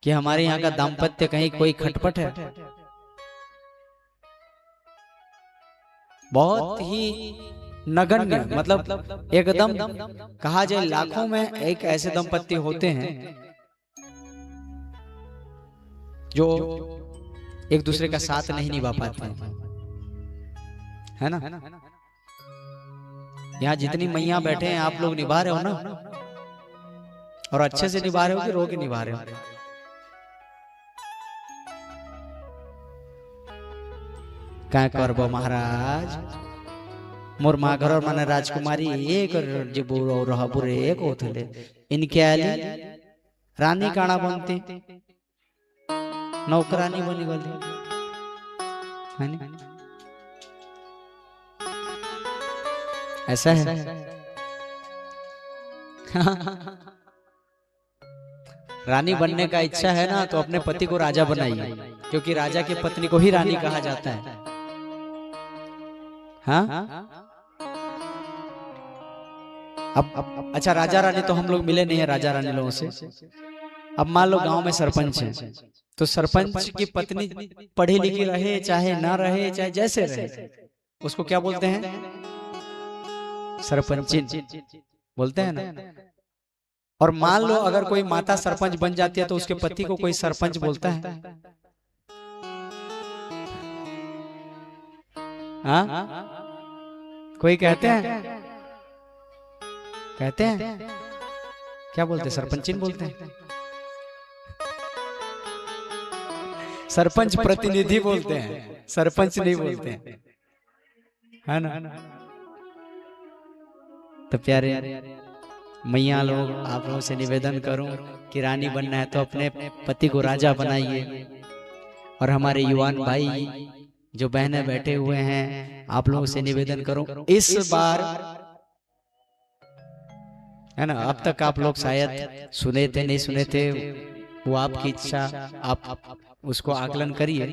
कि हमारे यहाँ का दाम्पत्य कहीं कोई खटपट है। बहुत ही नगण्य, मतलब एकदम कहा जाए लाखों में एक ऐसे दंपत्ति होते हैं जो एक दूसरे का साथ नहीं निभा पाते हैं, है ना। यहाँ जितनी मैया बैठे हैं आप लोग निभा रहे हो ना, और अच्छे से निभा रहे हो कि रो के निभा रहे हो। क्या करबो महाराज, मोर माँ घर माने राजकुमारी एक बुरे एक होते, इनके आली रानी काना बनती, नौकरानी बनी गली, है ना? ऐसा है। रानी बनने का इच्छा है ना, तो अपने पति को राजा बनाइए, क्योंकि राजा की पत्नी को ही रानी कहा जाता है। हाँ, अब अच्छा, राजा रानी तो हम लोग मिले नहीं है राजा रानी लोगों से। अब मान लो गांव में सरपंच है, तो सरपंच की पत्नी पढ़ी लिखी रहे चाहे ना रहे चाहे जैसे रहे, उसको क्या बोलते हैं? सरपंचिन बोलते हैं ना। और मान लो अगर कोई माता सरपंच बन जाती है तो उसके पति को कोई सरपंच बोलता है? हाँ, कोई कहते हैं? कहते हैं क्या बोलते हैं? सरपंचिन बोलते हैं। सरपंच प्रतिनिधि बोलते हैं, सरपंच नहीं बोलते हैं, है ना। तो प्यारे मैया लोग, आप लोगों से निवेदन करूं कि रानी बनना है तो अपने पति को राजा बनाइए। और हमारे युवान भाई जो बहनें बैठे हुए हैं, आप लोगों से निवेदन करूं इस बार, है ना, अब तक आप लोग शायद सुने थे नहीं सुने थे, वो आपकी इच्छा, आप उसको आकलन करिए।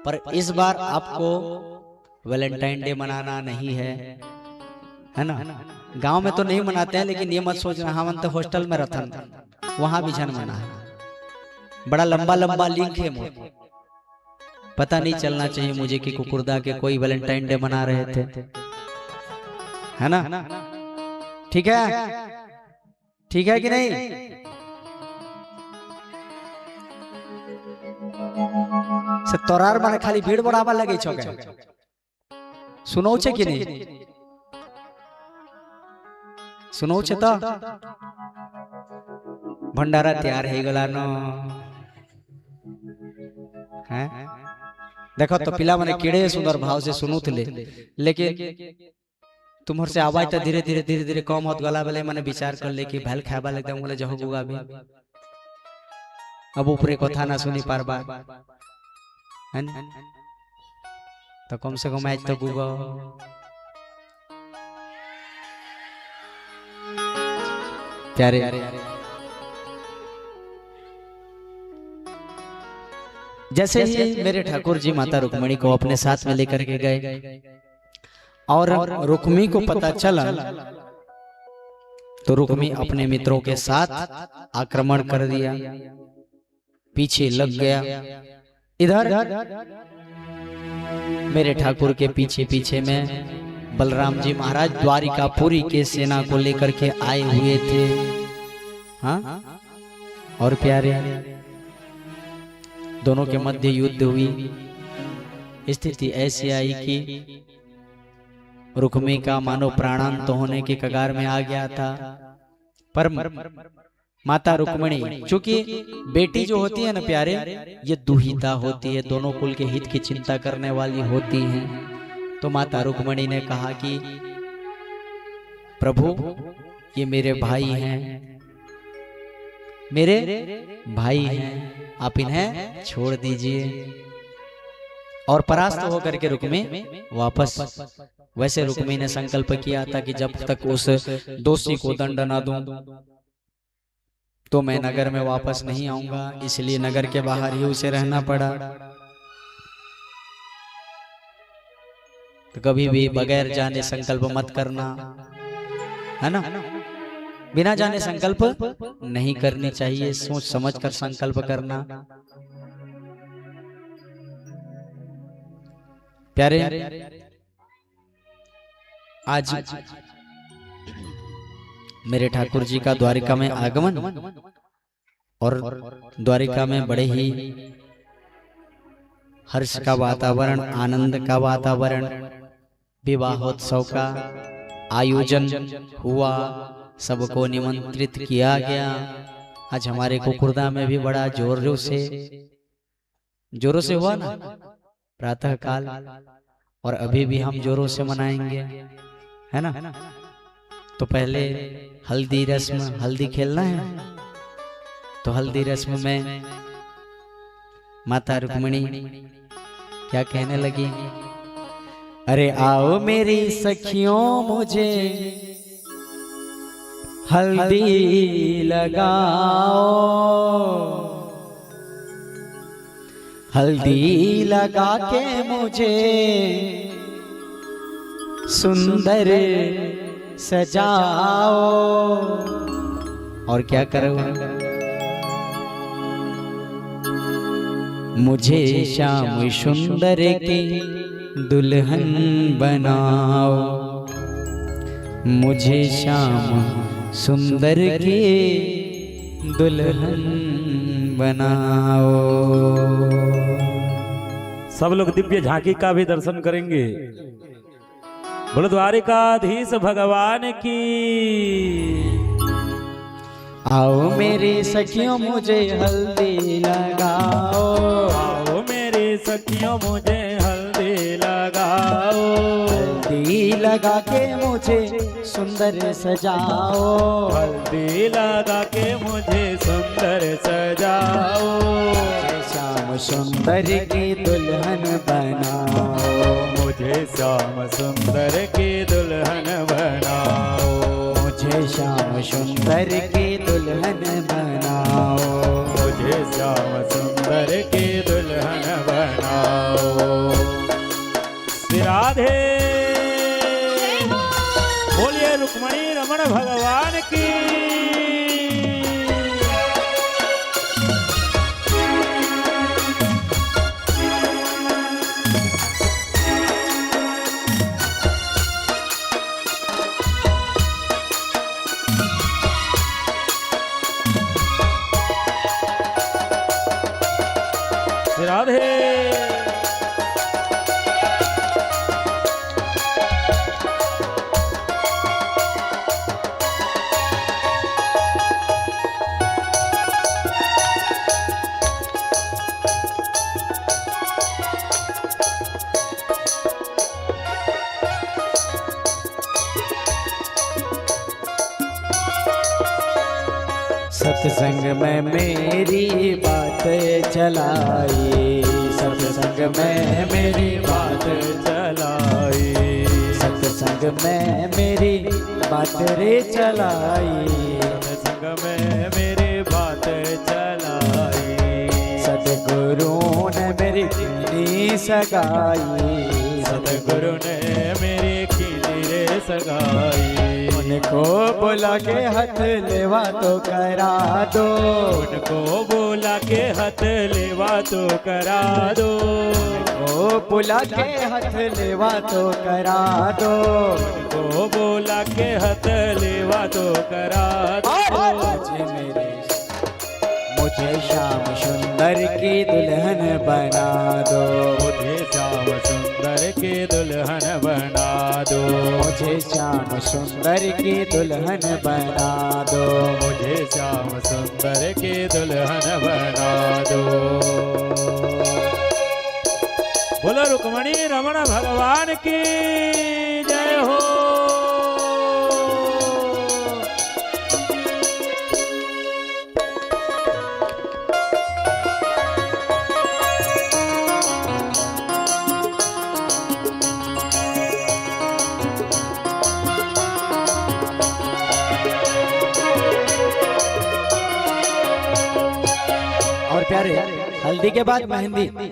पर इस बार आपको वैलेंटाइन डे मनाना नहीं है ना। गांव में तो नहीं मनाते हैं, लेकिन ये मत सोचना हम तो हॉस्टल में रहते हैं, वहां भी जन मना है। बड़ा लंबा लंबा लिंक है मोर, पता नहीं चलना चाहिए मुझे कि कुकुरदा के कोई वैलेंटाइन डे मना रहे थे, है ना। ठीक है, ठीक है कि नहीं? से तोरार माने खाली भीड़ बढ़ावा लगे छो के सुनो छे कि नहीं? सुनो छे तो भंडारा तैयार है गला नो, हैं? देखो तो पिला माने कीड़े सुंदर भाव से सुनु थे, लेकिन तुम्हारे से आवाज तो धीरे धीरे धीरे धीरे कम होत गला बेले मैंने विचार कर ले कि भैल खाबा लगता बोले जहो गुगा भी अब ऊपरे कथा ना सुनी पारबा, है ना। तो कम से कम आज तो गुगा प्यारे। जैसे ही मेरे ठाकुर जी माता रुक्मिणी को अपने साथ में लेकर के गए और रुक्मी को पता चला तो रुक्मी अपने मित्रों के साथ आक्रमण कर दिया, पीछे लग गया। इधर मेरे ठाकुर के पीछे पीछे में बलराम जी महाराज द्वारिकापुरी के सेना को लेकर के आए हुए थे। हाँ, और प्यारे दोनों के मध्य युद्ध हुई। स्थिति ऐसी आई कि रुक्मी का मानो प्राणांत होने के कगार में आ गया था। पर माता रुक्मिणी, चूंकि बेटी जो होती है ना प्यारे, ये दुहिता होती है, दोनों कुल के हित की चिंता करने वाली होती हैं। तो माता रुक्मिणी ने कहा कि प्रभु ये मेरे भाई हैं, मेरे भाई हैं, आप इन्हें छोड़ दीजिए। और परास्त होकर के रुक्मी वापस, वैसे रुक्मी ने संकल्प किया था कि जब तक उस दोषी को दंड ना दूं तो मैं नगर में वापस नहीं आऊंगा, इसलिए नगर के बाहर ही उसे रहना पड़ा। तो कभी भी बगैर जाने संकल्प मत करना, है ना। बिना जाने संकल्प नहीं करनी चाहिए, सोच समझ कर संकल्प करना। प्यारे आज मेरे ठाकुर जी का द्वारिका में आगमन और द्वारिका में बड़े ही हर्ष का वातावरण, आनंद का वातावरण, विवाहोत्सव का आयोजन हुआ, सबको निमंत्रित किया गया। आज हमारे कुकुरदा में भी बड़ा जोरों से हुआ ना प्रातः काल, और अभी भी हम जोरों से मनाएंगे, है ना। तो पहले हल्दी रस्म, हल्दी खेलना है, तो हल्दी रस्म में माता रुक्मिणी क्या कहने लगी, अरे आओ मेरी सखियों मुझे हल्दी लगाओ, हल्दी लगा के मुझे सुंदर सजाओ। और क्या करो, मुझे श्याम सुंदर की दुल्हन बनाओ, मुझे श्याम सुंदर की दुल्हन बनाओ। सब लोग दिव्य झांकी का भी दर्शन करेंगे। बोलो द्वारिकाधीश भगवान की। आओ मेरी सखियों मुझे हल्दी लगाओ, आओ मेरी सखियों मुझे हल्दी लगाओ, हल्दी लगा के मुझे सुंदर सजाओ, हल्दी लगा के मुझे सुंदर सजाओ, मुझे श्याम सुंदर की दुल्हन बनाओ, मुझे श्याम सुंदर की दुल्हन बनाओ, मुझे श्याम सुंदर की दुल्हन बनाओ, मुझे श्याम सुंदर की दुल्हन बनाओ। श्री राधे बोलिए रुक्मणी रमण भगवान की। राधे सत्संग में मेरी बात चलाई, सत्संग में मेरी बात चलाई, सत्संग में मेरी बात रे चलाई, सत्संग में मेरी बात चलाई, सतगुरु ने मेरी कीनी सगाई, सतगुरु ने मेरी कीनी रे सगाई, उनको बुला के हाथ लेवा तो करा दो, उनको बोला के हाथ लेवा तो करा दो, उनको बुला के हाथ लेवा तो करा दो, उनको बोला के हाथ लेवा तो करा दो। मुझे श्याम सुंदर की दुल्हन बना दो, मुझे श्याम सुंदर की दुल्हन बना दो, मुझे श्याम सुंदर की दुल्हन बना दो, मुझे श्याम सुंदर की दुल्हन बना दो। बोलो रुक्मणी रमण भगवान की जय हो। और प्यारे हल्दी के बाद मेहंदी।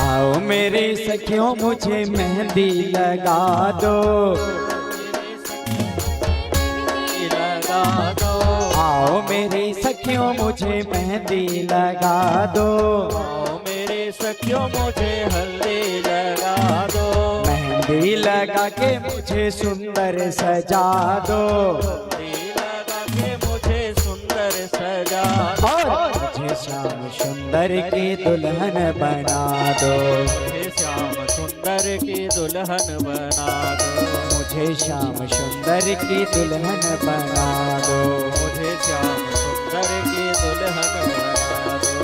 आओ मेरी सखियों मुझे मेहंदी लगा दो, लगा दो, आओ मेरी सखियों मुझे मेहंदी लगा दो, आओ मेरे सखियों मुझे हल्दी लगा दो, मेहंदी लगा के मुझे सुंदर सजा दो, हल्दी लगा के मुझे सुंदर सजा और मुझे श्याम सुंदर की दुल्हन बना दो, मुझे श्याम सुंदर की दुल्हन बना दो, मुझे श्याम सुंदर की दुल्हन बना दो, मुझे श्याम सुंदर की दुल्हन बना दो।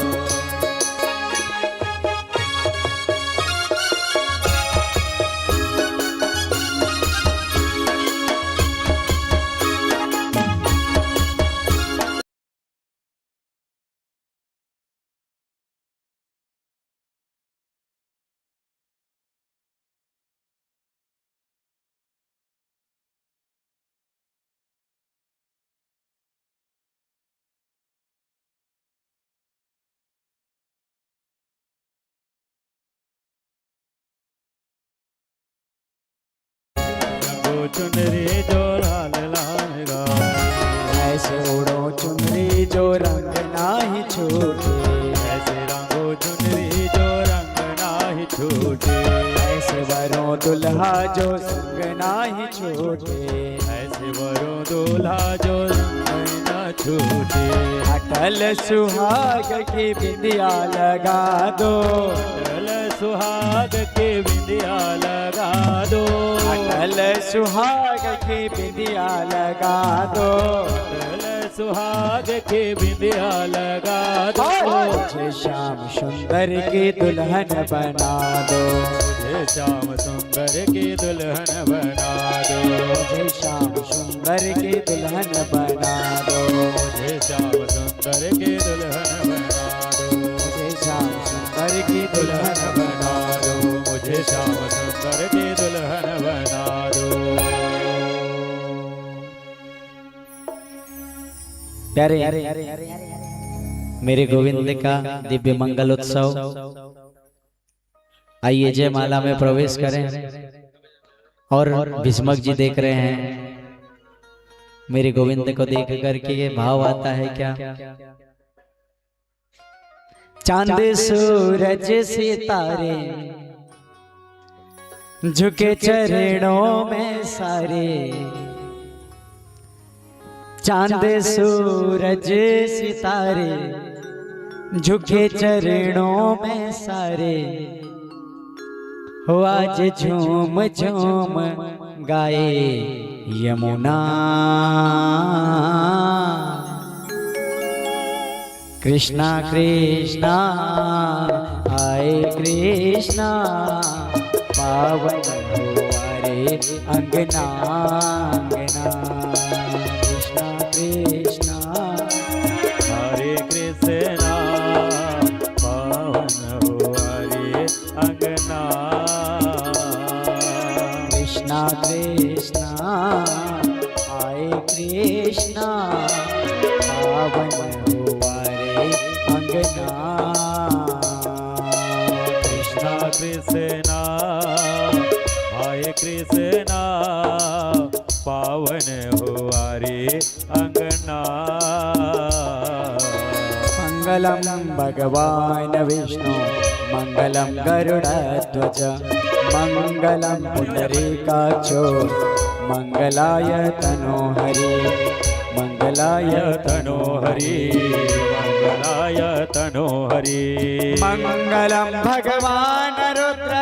चुनरी जो लाल लाल गाए, ऐसे उड़ो चुनरी जो रंग ना ही छूटे, ऐसे छूटे। ऐसे वरों दुल्हा जो संग नाही छूटे। ऐसे वरों दूल्हा जो संग न छूटे। अटल सुहाग की बिंदिया लगा दो। अटल सुहाग के बिंदिया लगा दो। अटल सुहाग की बिंदिया लगा दो। अटल सुहाग के बिंदिया लगा दो। मुझे श्याम सुंदर की दुल्हन बना दो। मुझे श्याम सुंदर की दुल्हन बना दो। मुझे श्याम सुंदर की दुल्हन बना दो। मुझे श्याम सुंदर की दुल्हन बना दो। मुझे श्याम सुंदर की दुल्हन बना दो। मुझे श्याम सुंदर की दुल्हन बना दो। प्यारे मेरे गोविंद का दिव्य मंगल उत्सव, आइए जय माला में प्रवेश करें। और भीष्मक जी देख रहे हैं, मेरे गोविंद को देख करके ये भाव आता है क्या? चांद सूरज सितारे झुके चरणों में सारे। चांद सूरज सितारे झुके चरणों में सारे। हो आज झूम झूम गाए यमुना। कृष्णा कृष्णा आए कृष्णा, पावन हुआरे अंगना अंगना। कृष्णा कृष्णा हरे कृष्णा, पावन हुआरे अंगना। कृष्णा कृष्णा आए कृष्णा, पावन हुआरे अंगना। कृष्णा कृष्णा आए कृष्णा, पावन हुआरे अंगना। मंगलम भगवान विष्णु मंगलम गरुड़ध्वज। मंगलम पुंडरीकाक्षो मंगलाय तनोहरि। मंगलाय तनोहरि, मंगलाय तनोहरि। मंगलम भगवान रुद्र।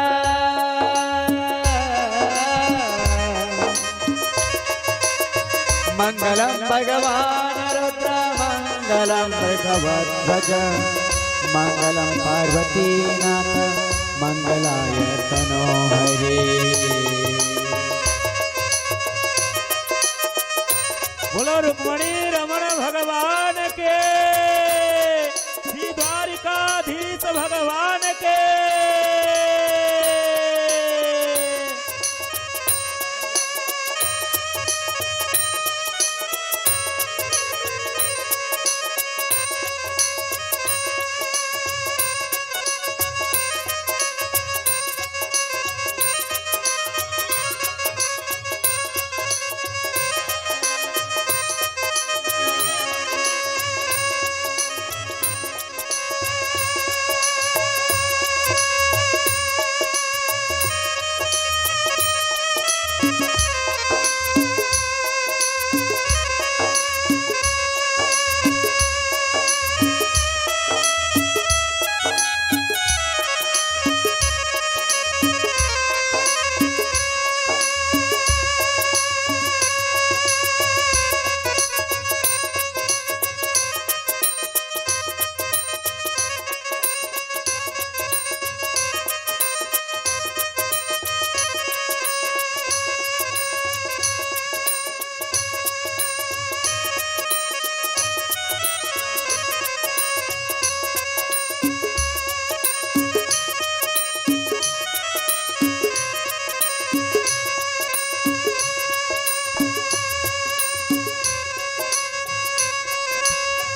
मंगलम भगवान रुद्र। मंगलम भगवध्वज। मंगलम पार्वती नाथ। मंगलाय तनोहरि। बोलो रुक्मणी रमण भगवान के, श्री द्वारिकाधीश भगवान के।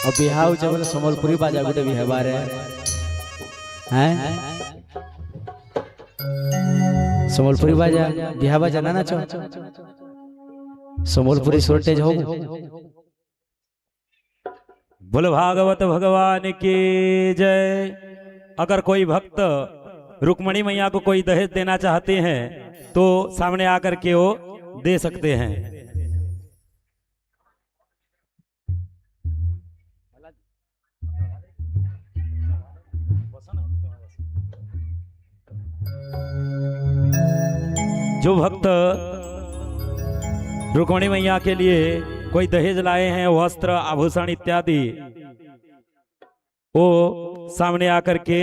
और बिहाव जब समलपुरी बाजा गोटे भी हेबारे हैं समलपुरी बाजा बिहा बाजा ना नाचो समलपुरी शॉर्टेज हो। बोल भागवत भगवान की जय। अगर कोई भक्त रुक्मणी मैया को कोई दहेज देना चाहते हैं तो सामने आकर के वो दे सकते हैं। जो भक्त रुक्मणी मैया के लिए कोई दहेज लाए हैं, वस्त्र आभूषण इत्यादि, वो सामने आकर के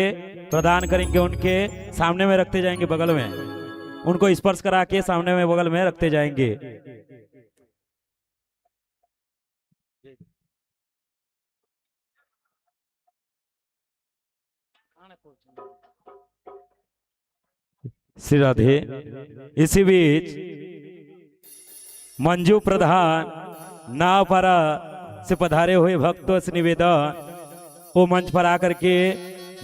प्रदान करेंगे। उनके सामने में रखते जाएंगे, बगल में उनको स्पर्श करा के सामने में बगल में रखते जाएंगे। श्री राधे। इसी बीच मंजू प्रधान नावपारा से पधारे हुए भक्तों से निवेदन, वो मंच पर आकर के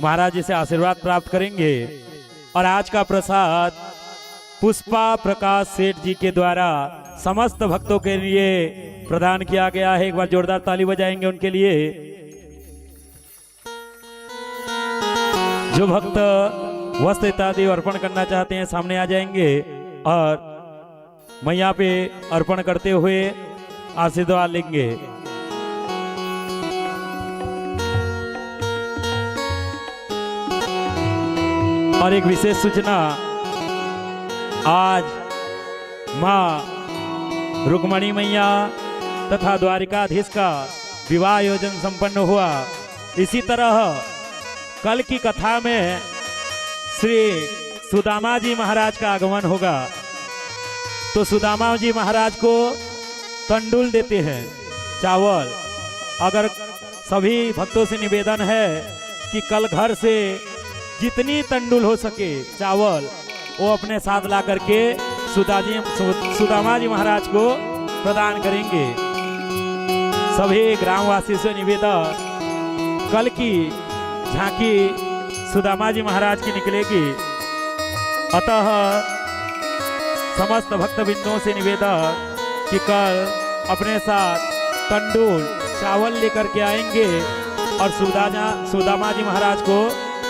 महाराज जी से आशीर्वाद प्राप्त करेंगे। और आज का प्रसाद पुष्पा प्रकाश सेठ जी के द्वारा समस्त भक्तों के लिए प्रदान किया गया है। एक बार जोरदार ताली बजाएंगे उनके लिए। जो भक्त वस्त्र इत्यादि अर्पण करना चाहते हैं सामने आ जाएंगे और मैया पे अर्पण करते हुए आशीर्वाद लेंगे। और एक विशेष सूचना, आज मां रुक्मणी मैया तथा द्वारिकाधीश का विवाह आयोजन संपन्न हुआ। इसी तरह कल की कथा में श्री सुदामा जी महाराज का आगमन होगा। तो सुदामा जी महाराज को तंडुल देते हैं, चावल। अगर सभी भक्तों से निवेदन है कि कल घर से जितनी तंडुल हो सके चावल वो अपने साथ ला करके सुदामा जी महाराज को प्रदान करेंगे। सभी ग्रामवासी से निवेदन, कल की झांकी सुदामा जी महाराज की निकलेगी, अतः समस्त भक्तबिंदुओं से निवेदन कि कल अपने साथ तंडुल चावल लेकर के आएंगे और सुदामा जी महाराज को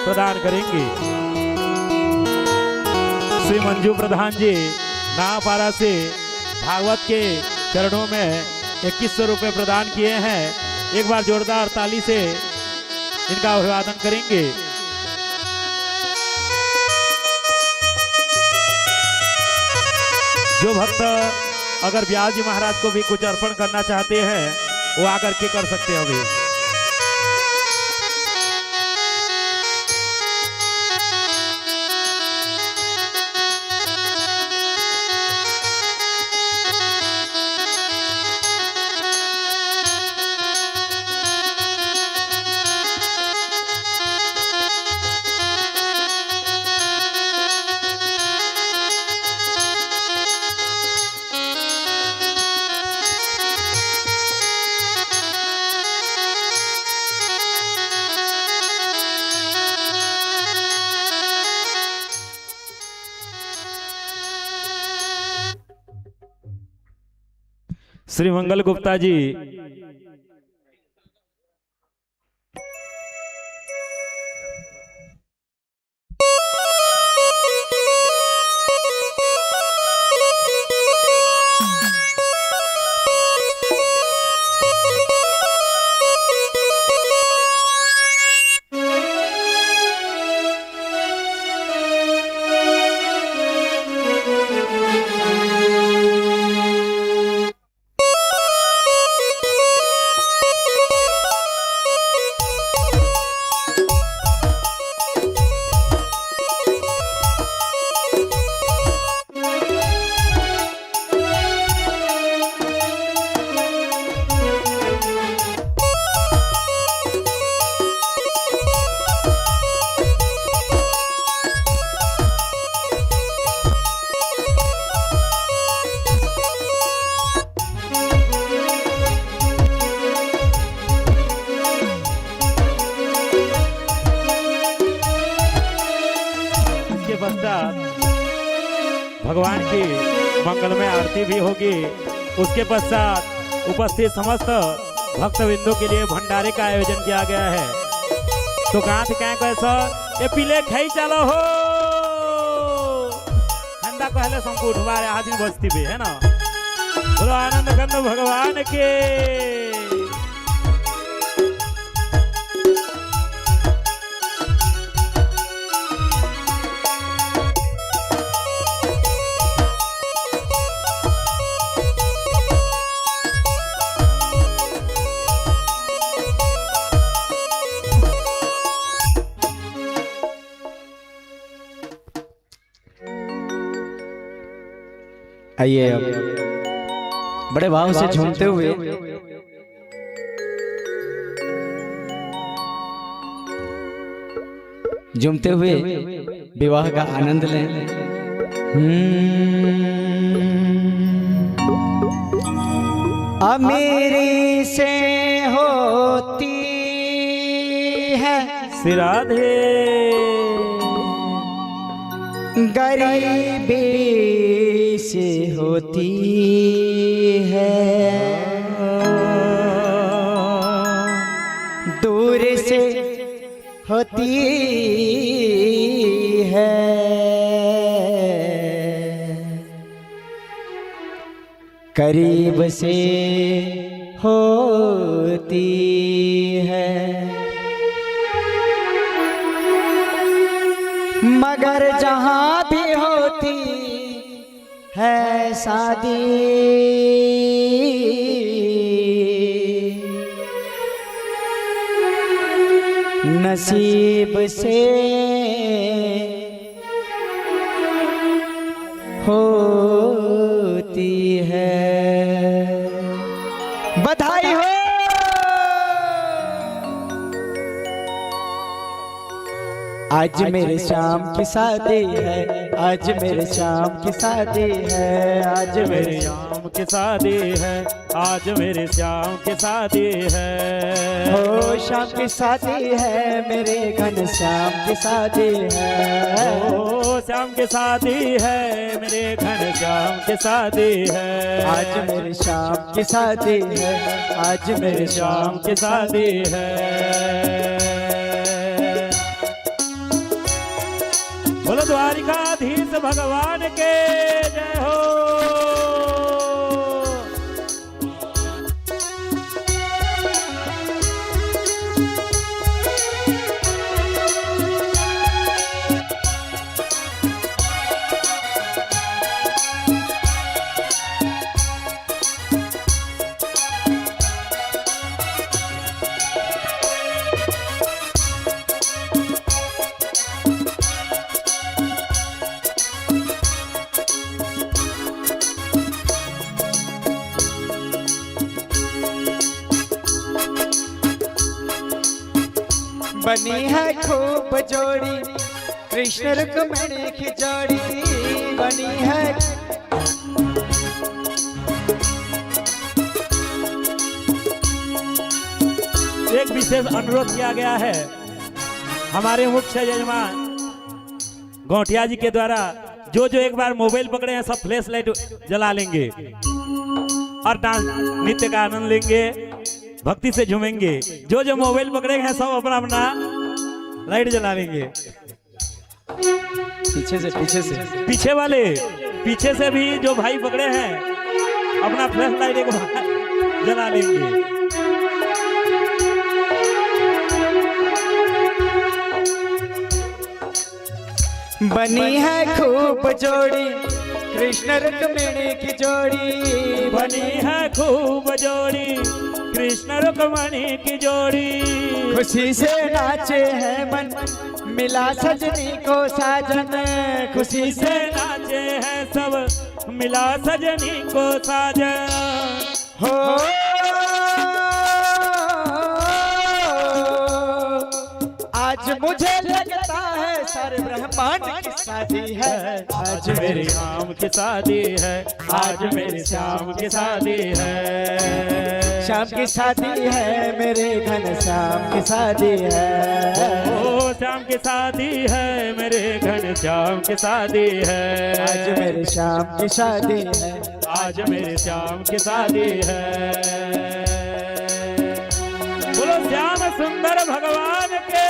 प्रदान करेंगे। श्री मंजू प्रधान जी नावपारा से भागवत के चरणों में 2100 रुपये प्रदान किए हैं। एक बार जोरदार ताली से इनका अभिवादन करेंगे। जो भक्त अगर व्यास जी महाराज को भी कुछ अर्पण करना चाहते हैं वो आकर के कर सकते हैं अभी। श्री मंगल गुप्ता जी भगवान की मंगलमय आरती भी होगी। उसके पश्चात उपस्थित समस्त भक्तबिंदु के लिए भंडारे का आयोजन किया गया है। तो कहाँ थे क्या कैसा ये पीले खाई चलो हो। पहले हमको उठवा रहे हाजिर बस्ती पे, है ना। बोलो आनंद कंद भगवान के। आइए अब बड़े भाव से झूमते हुए विवाह का आनंद लें। अमीरी से होती है श्री राधे, गरीबी से होती है, दूर से होती है, करीब से होती है, मगर जहां भी होती है शादी, नसीब से होती है। बधाई हो। आज मेरे शाम की शादी है, आज मेरे शाम की शादी है, आज मेरे शाम की शादी है, आज मेरे श्याम की शादी है। हो शाम की शादी है, मेरे घन श्याम की शादी है। ओ श्याम की शादी है, मेरे घन श्याम की शादी है। आज मेरे शाम की शादी है, आज मेरे श्याम की शादी है। बोलो द्वारिकाधीश भगवान के जय हो। बनी है खूब जोड़ी, कृष्ण रुक्मिणी की जोड़ी बनी है। एक विशेष अनुरोध किया गया है हमारे मुख्य यजमान गौठिया जी के द्वारा। जो जो एक बार मोबाइल पकड़े हैं सब फ्लैश लाइट जला लेंगे और डांस नृत्य का आनंद लेंगे, भक्ति से झूमेंगे। जो जो मोबाइल पकड़े हैं सब अपना अपना लाइट जला लेंगे। पीछे वाले पीछे से भी जो भाई पकड़े हैं अपना फ्लैश लाइट एक बार जला लेंगे। बनी है खूब जोड़ी, कृष्ण रुक्मिणी की जोड़ी बनी है खूब जोड़ी, कृष्ण रुक्मिणी की जोड़ी। खुशी से नाचे हैं मन, मिला सजनी को साजन। खुशी से नाचे हैं सब, मिला सजनी को साजन। हो आज मुझे लगता है सारे ब्रह्मांड की शादी है। आज मेरी शाम की शादी है, आज मेरी शाम की शादी है। शाम की शादी है, मेरे घन श्याम की शादी है। ओ शाम की शादी है, मेरे घन श्याम की शादी है। आज मेरे शाम की शादी है, आज मेरे श्याम की शादी है। बोलो श्याम सुंदर भगवान के।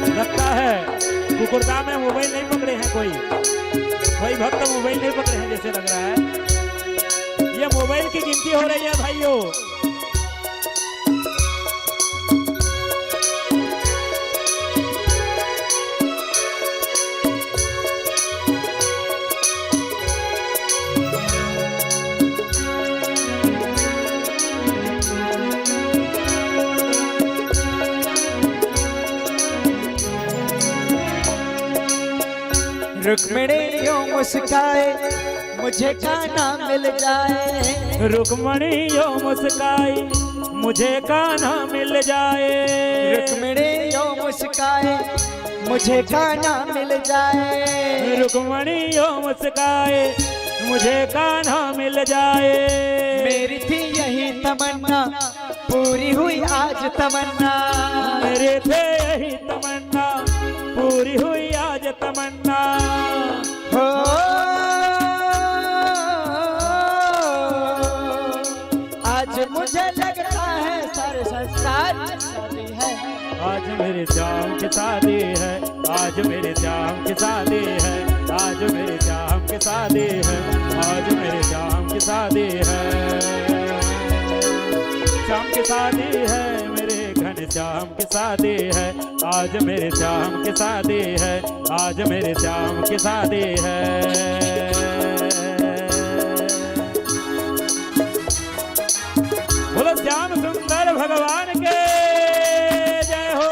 लगता है कुकुरदा में मोबाइल नहीं पकड़े हैं कोई भक्त मोबाइल नहीं पकड़े हैं जैसे लग रहा है। ये मोबाइल की गिनती हो रही है भाइयों। रुक्मिणी यूं मुस्काए मुझे कान्हा मिल जाए। रुक्मिणी यूं मुस्काई मुझे कान्हा मिल जाए। रुक्मिणी यूं मुस्काए मुझे कान्हा मिल जाए। रुक्मिणी यूं मुस्काए मुझे कान्हा मिल जाए। मेरी थी यही तमन्ना पूरी हुई आज तमन्ना। मेरे थे यही तमन्ना पूरी हुई आज तमन्ना। हो आज मुझे लगता है सारे संसार की शादी है। आज मेरे श्याम की शादी है। आज मेरे श्याम की शादी है। आज मेरे श्याम की शादी है। आज मेरे श्याम की शादी है। श्याम की शादी है मेरे घन श्याम की शादी है। आज मेरे श्याम की शादी है। आज मेरे श्याम की शादी है। बोलो श्याम सुंदर भगवान के जय हो।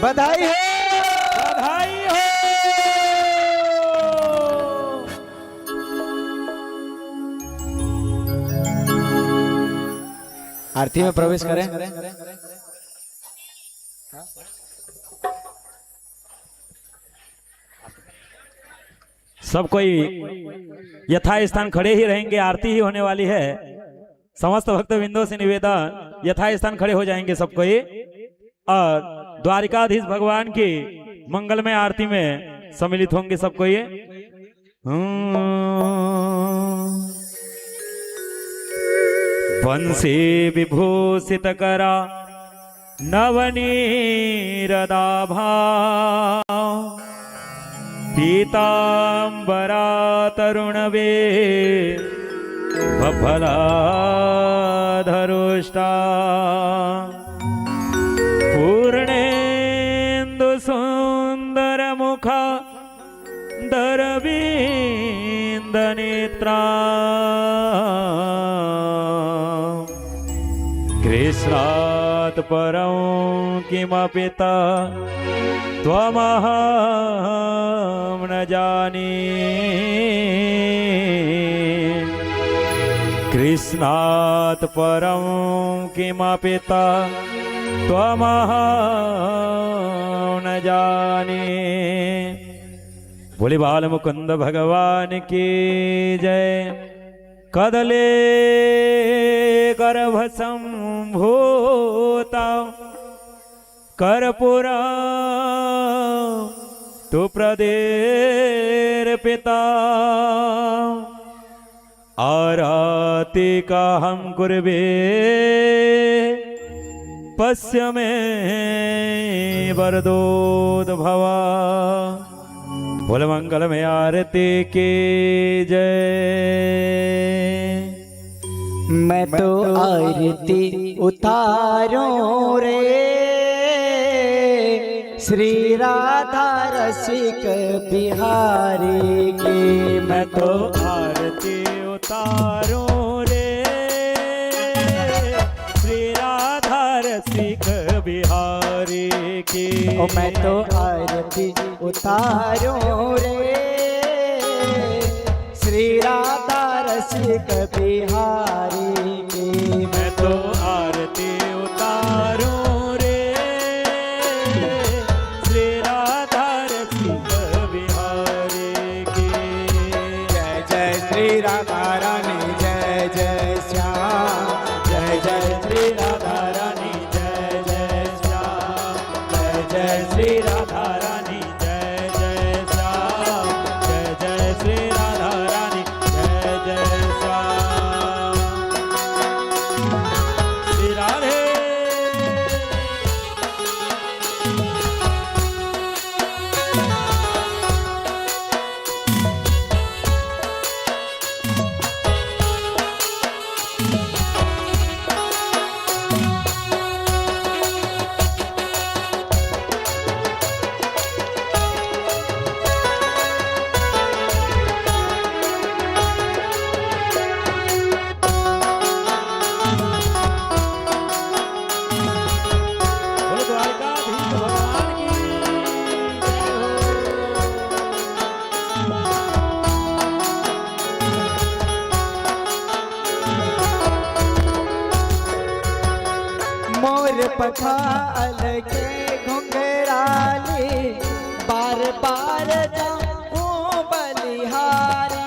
बधाई हो बधाई हो। आरती में प्रवेश करें। सब कोई यथा स्थान खड़े ही रहेंगे। आरती ही होने वाली है। समस्त भक्त बिंदु से निवेदन यथा स्थान खड़े हो जाएंगे सब कोई। और द्वारिकाधीश भगवान की मंगलमय आरती में सम्मिलित होंगे सब कोई। बंसी विभूषित करा नवनीरदाभा पीतांबरा तरुणवे बफलाधरुष्टा पूर्णेन्दु सुंदर मुखा दरविंद नेत्रा कृष्णात् परं किमपिता त्वमहं न जाने। कृष्णात् परं किमपिता त्वमहं न जाने। बोले बाल मुकुंद भगवान की जय। कदले गर्भ संभूता कर्पूरा तु प्रदेर्पिता आरती का हम कुर्वे पश्य में वरदोद्भवा। बोल मंगल में आरती की जय। मैं तो आरती उतारूं रे श्री राधा रसिक बिहारी की। मैं तो आरती उतारूं रे श्री राधा रसिक बिहारी की। ओ मैं तो आरती उतारूं रे श्री राधा रसिक बिहारी की। मैं तो आरती उतारूं रे श्री राधा रसिक बिहारी की। जय जय श्री राधा रानी जय जय श्याम। जय जय श्री राधा रानी जय जय श्याम। जय जय श्री राधा रानी जय जय श्याम। पखाल के घुंघराली बार बार जाऊं बलिहारी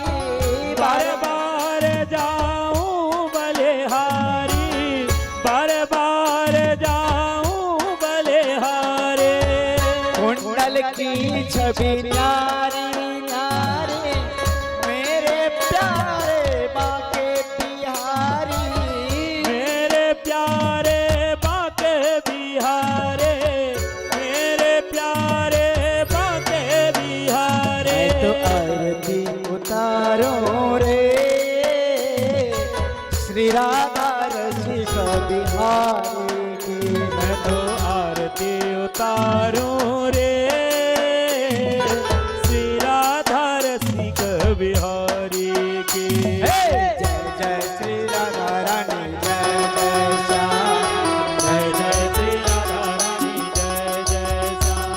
बार बार जाऊं बलिहारी बार बार जाऊं बलिहारी कुंडल की छवि न्यारी न्यारी मेरे प्यारे बाके बिहारी मेरे प्यारे बाके बिहारे मेरे प्यारे बाके बिहारे मैं तो आरती उतारो रे श्री राधा रसिक बिहारी की मैं तो आरती उतारूं रे श्री राधा रसिक बिहारी की जय जय श्री राधा रानी जय जय श्याम जय जय श्री राधा रानी जय जय श्याम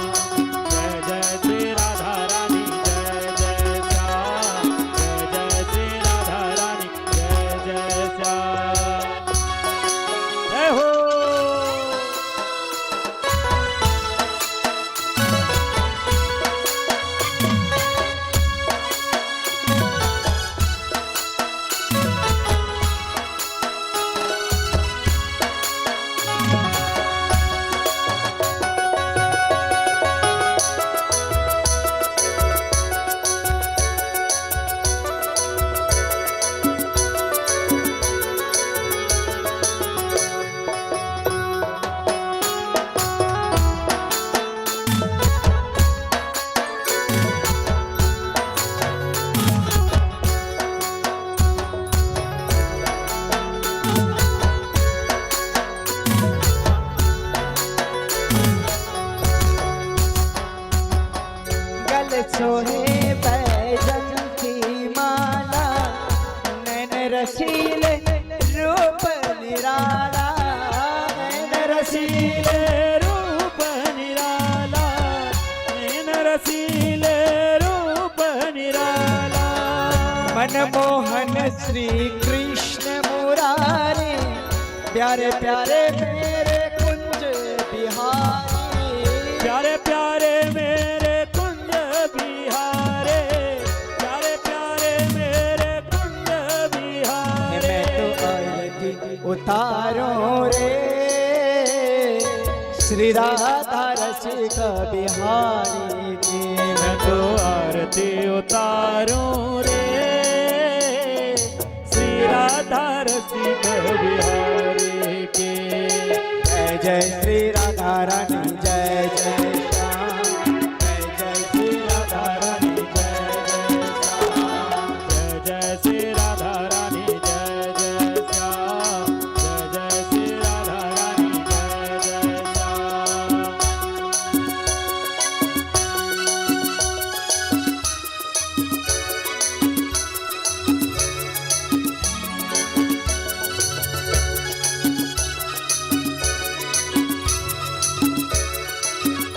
जय जय श्री राधा रानी जय जय श्याम जय जय श्री राधा रानी जय जय श्याम जय हो गल सोहे बैजंती माला नैन रसीले रूप निराला नैन रसीले रूप निराला नैन रसीले रूप निराला मनमोहन श्री कृष्ण मुरारी प्यारे प्यारे मेरे कुंज बिहारी प्यारे प्यारे मेरे कुंज बिहारे प्यारे प्यारे मेरे कुंज बिहारे मैं तो आरती उतारो रे श्री राधा रसिक बिहारी की मैं तो आरती उतारूं रे श्री राधा रसिक बिहारी की जय जय श्री राधा रानी जय जय श्याम जय जय श्री राधा रानी जय जय श्याम जय जय श्री राधा रानी जय जय श्याम जय जय श्री राधा रानी जय जय श्याम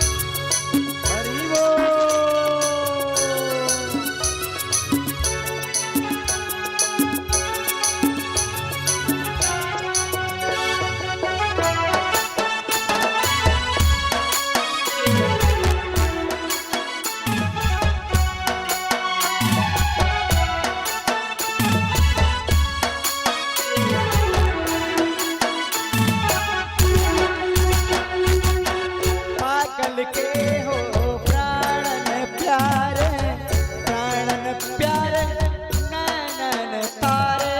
हरि बोल पागल के हो प्राणन प्यारे नैनन तारे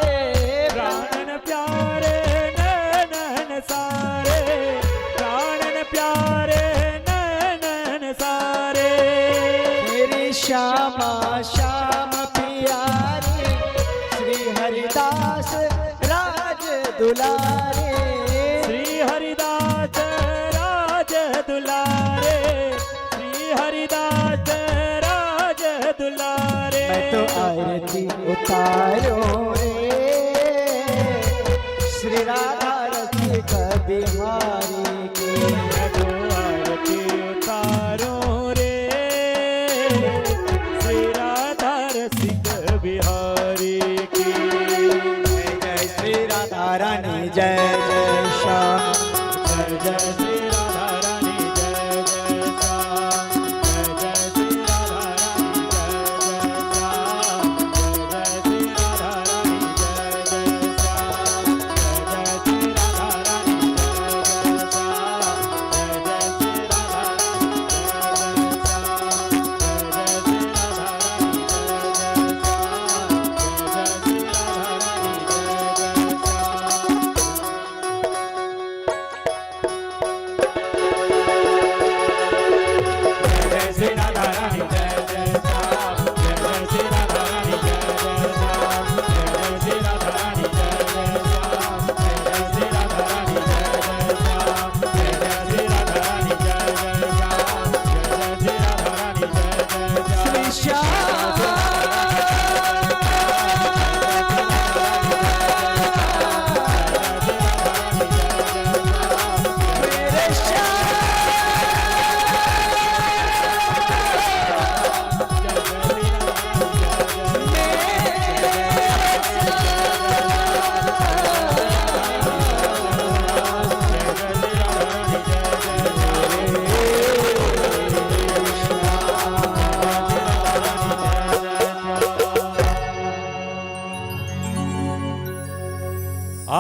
प्राणन प्यारे नैनन सारे प्राणन प्यारे नैनन सारे मेरी श्यामा श्याम प्यारी श्री हरिदास राज दुलारे श्री हरिदास राज दुलारे श्री हरिदास राज दुलारे मैं तो आरती उतारो रे श्री राधा रसिक बिहारी की मैं तो आरती उतारूं रे श्री राधा रसिक बिहारी की जय जय श्री राधा रानी जय जय श्याम जय जय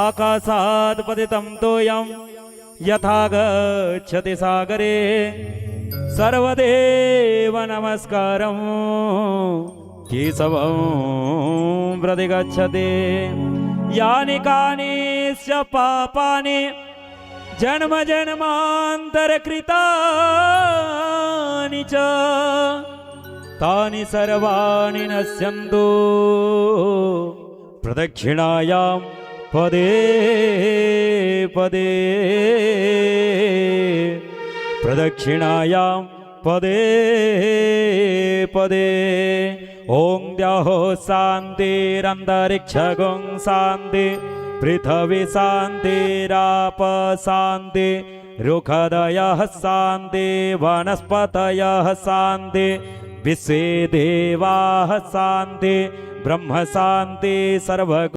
आकाशात् पतितं तोयं यथा गच्छति सागरे सर्वदेव नमस्कारं केशवं प्रतिगच्छति यानि कानि च पापानि जन्म जन्मान्तरकृतानि च तानि सर्वाणि नश्यन्तु प्रदक्षिणायां पदे पदे प्रदक्षिणायां पदे पदे ओं द्याहो शान्तिरन्तरिक्षगं शान्ति पृथिवी शान्तिराप शान्ति रुखदयः शान्ति वनस्पतयः शान्ति विश्वे देवाः शान्ति ब्रह्म शान्ति सर्व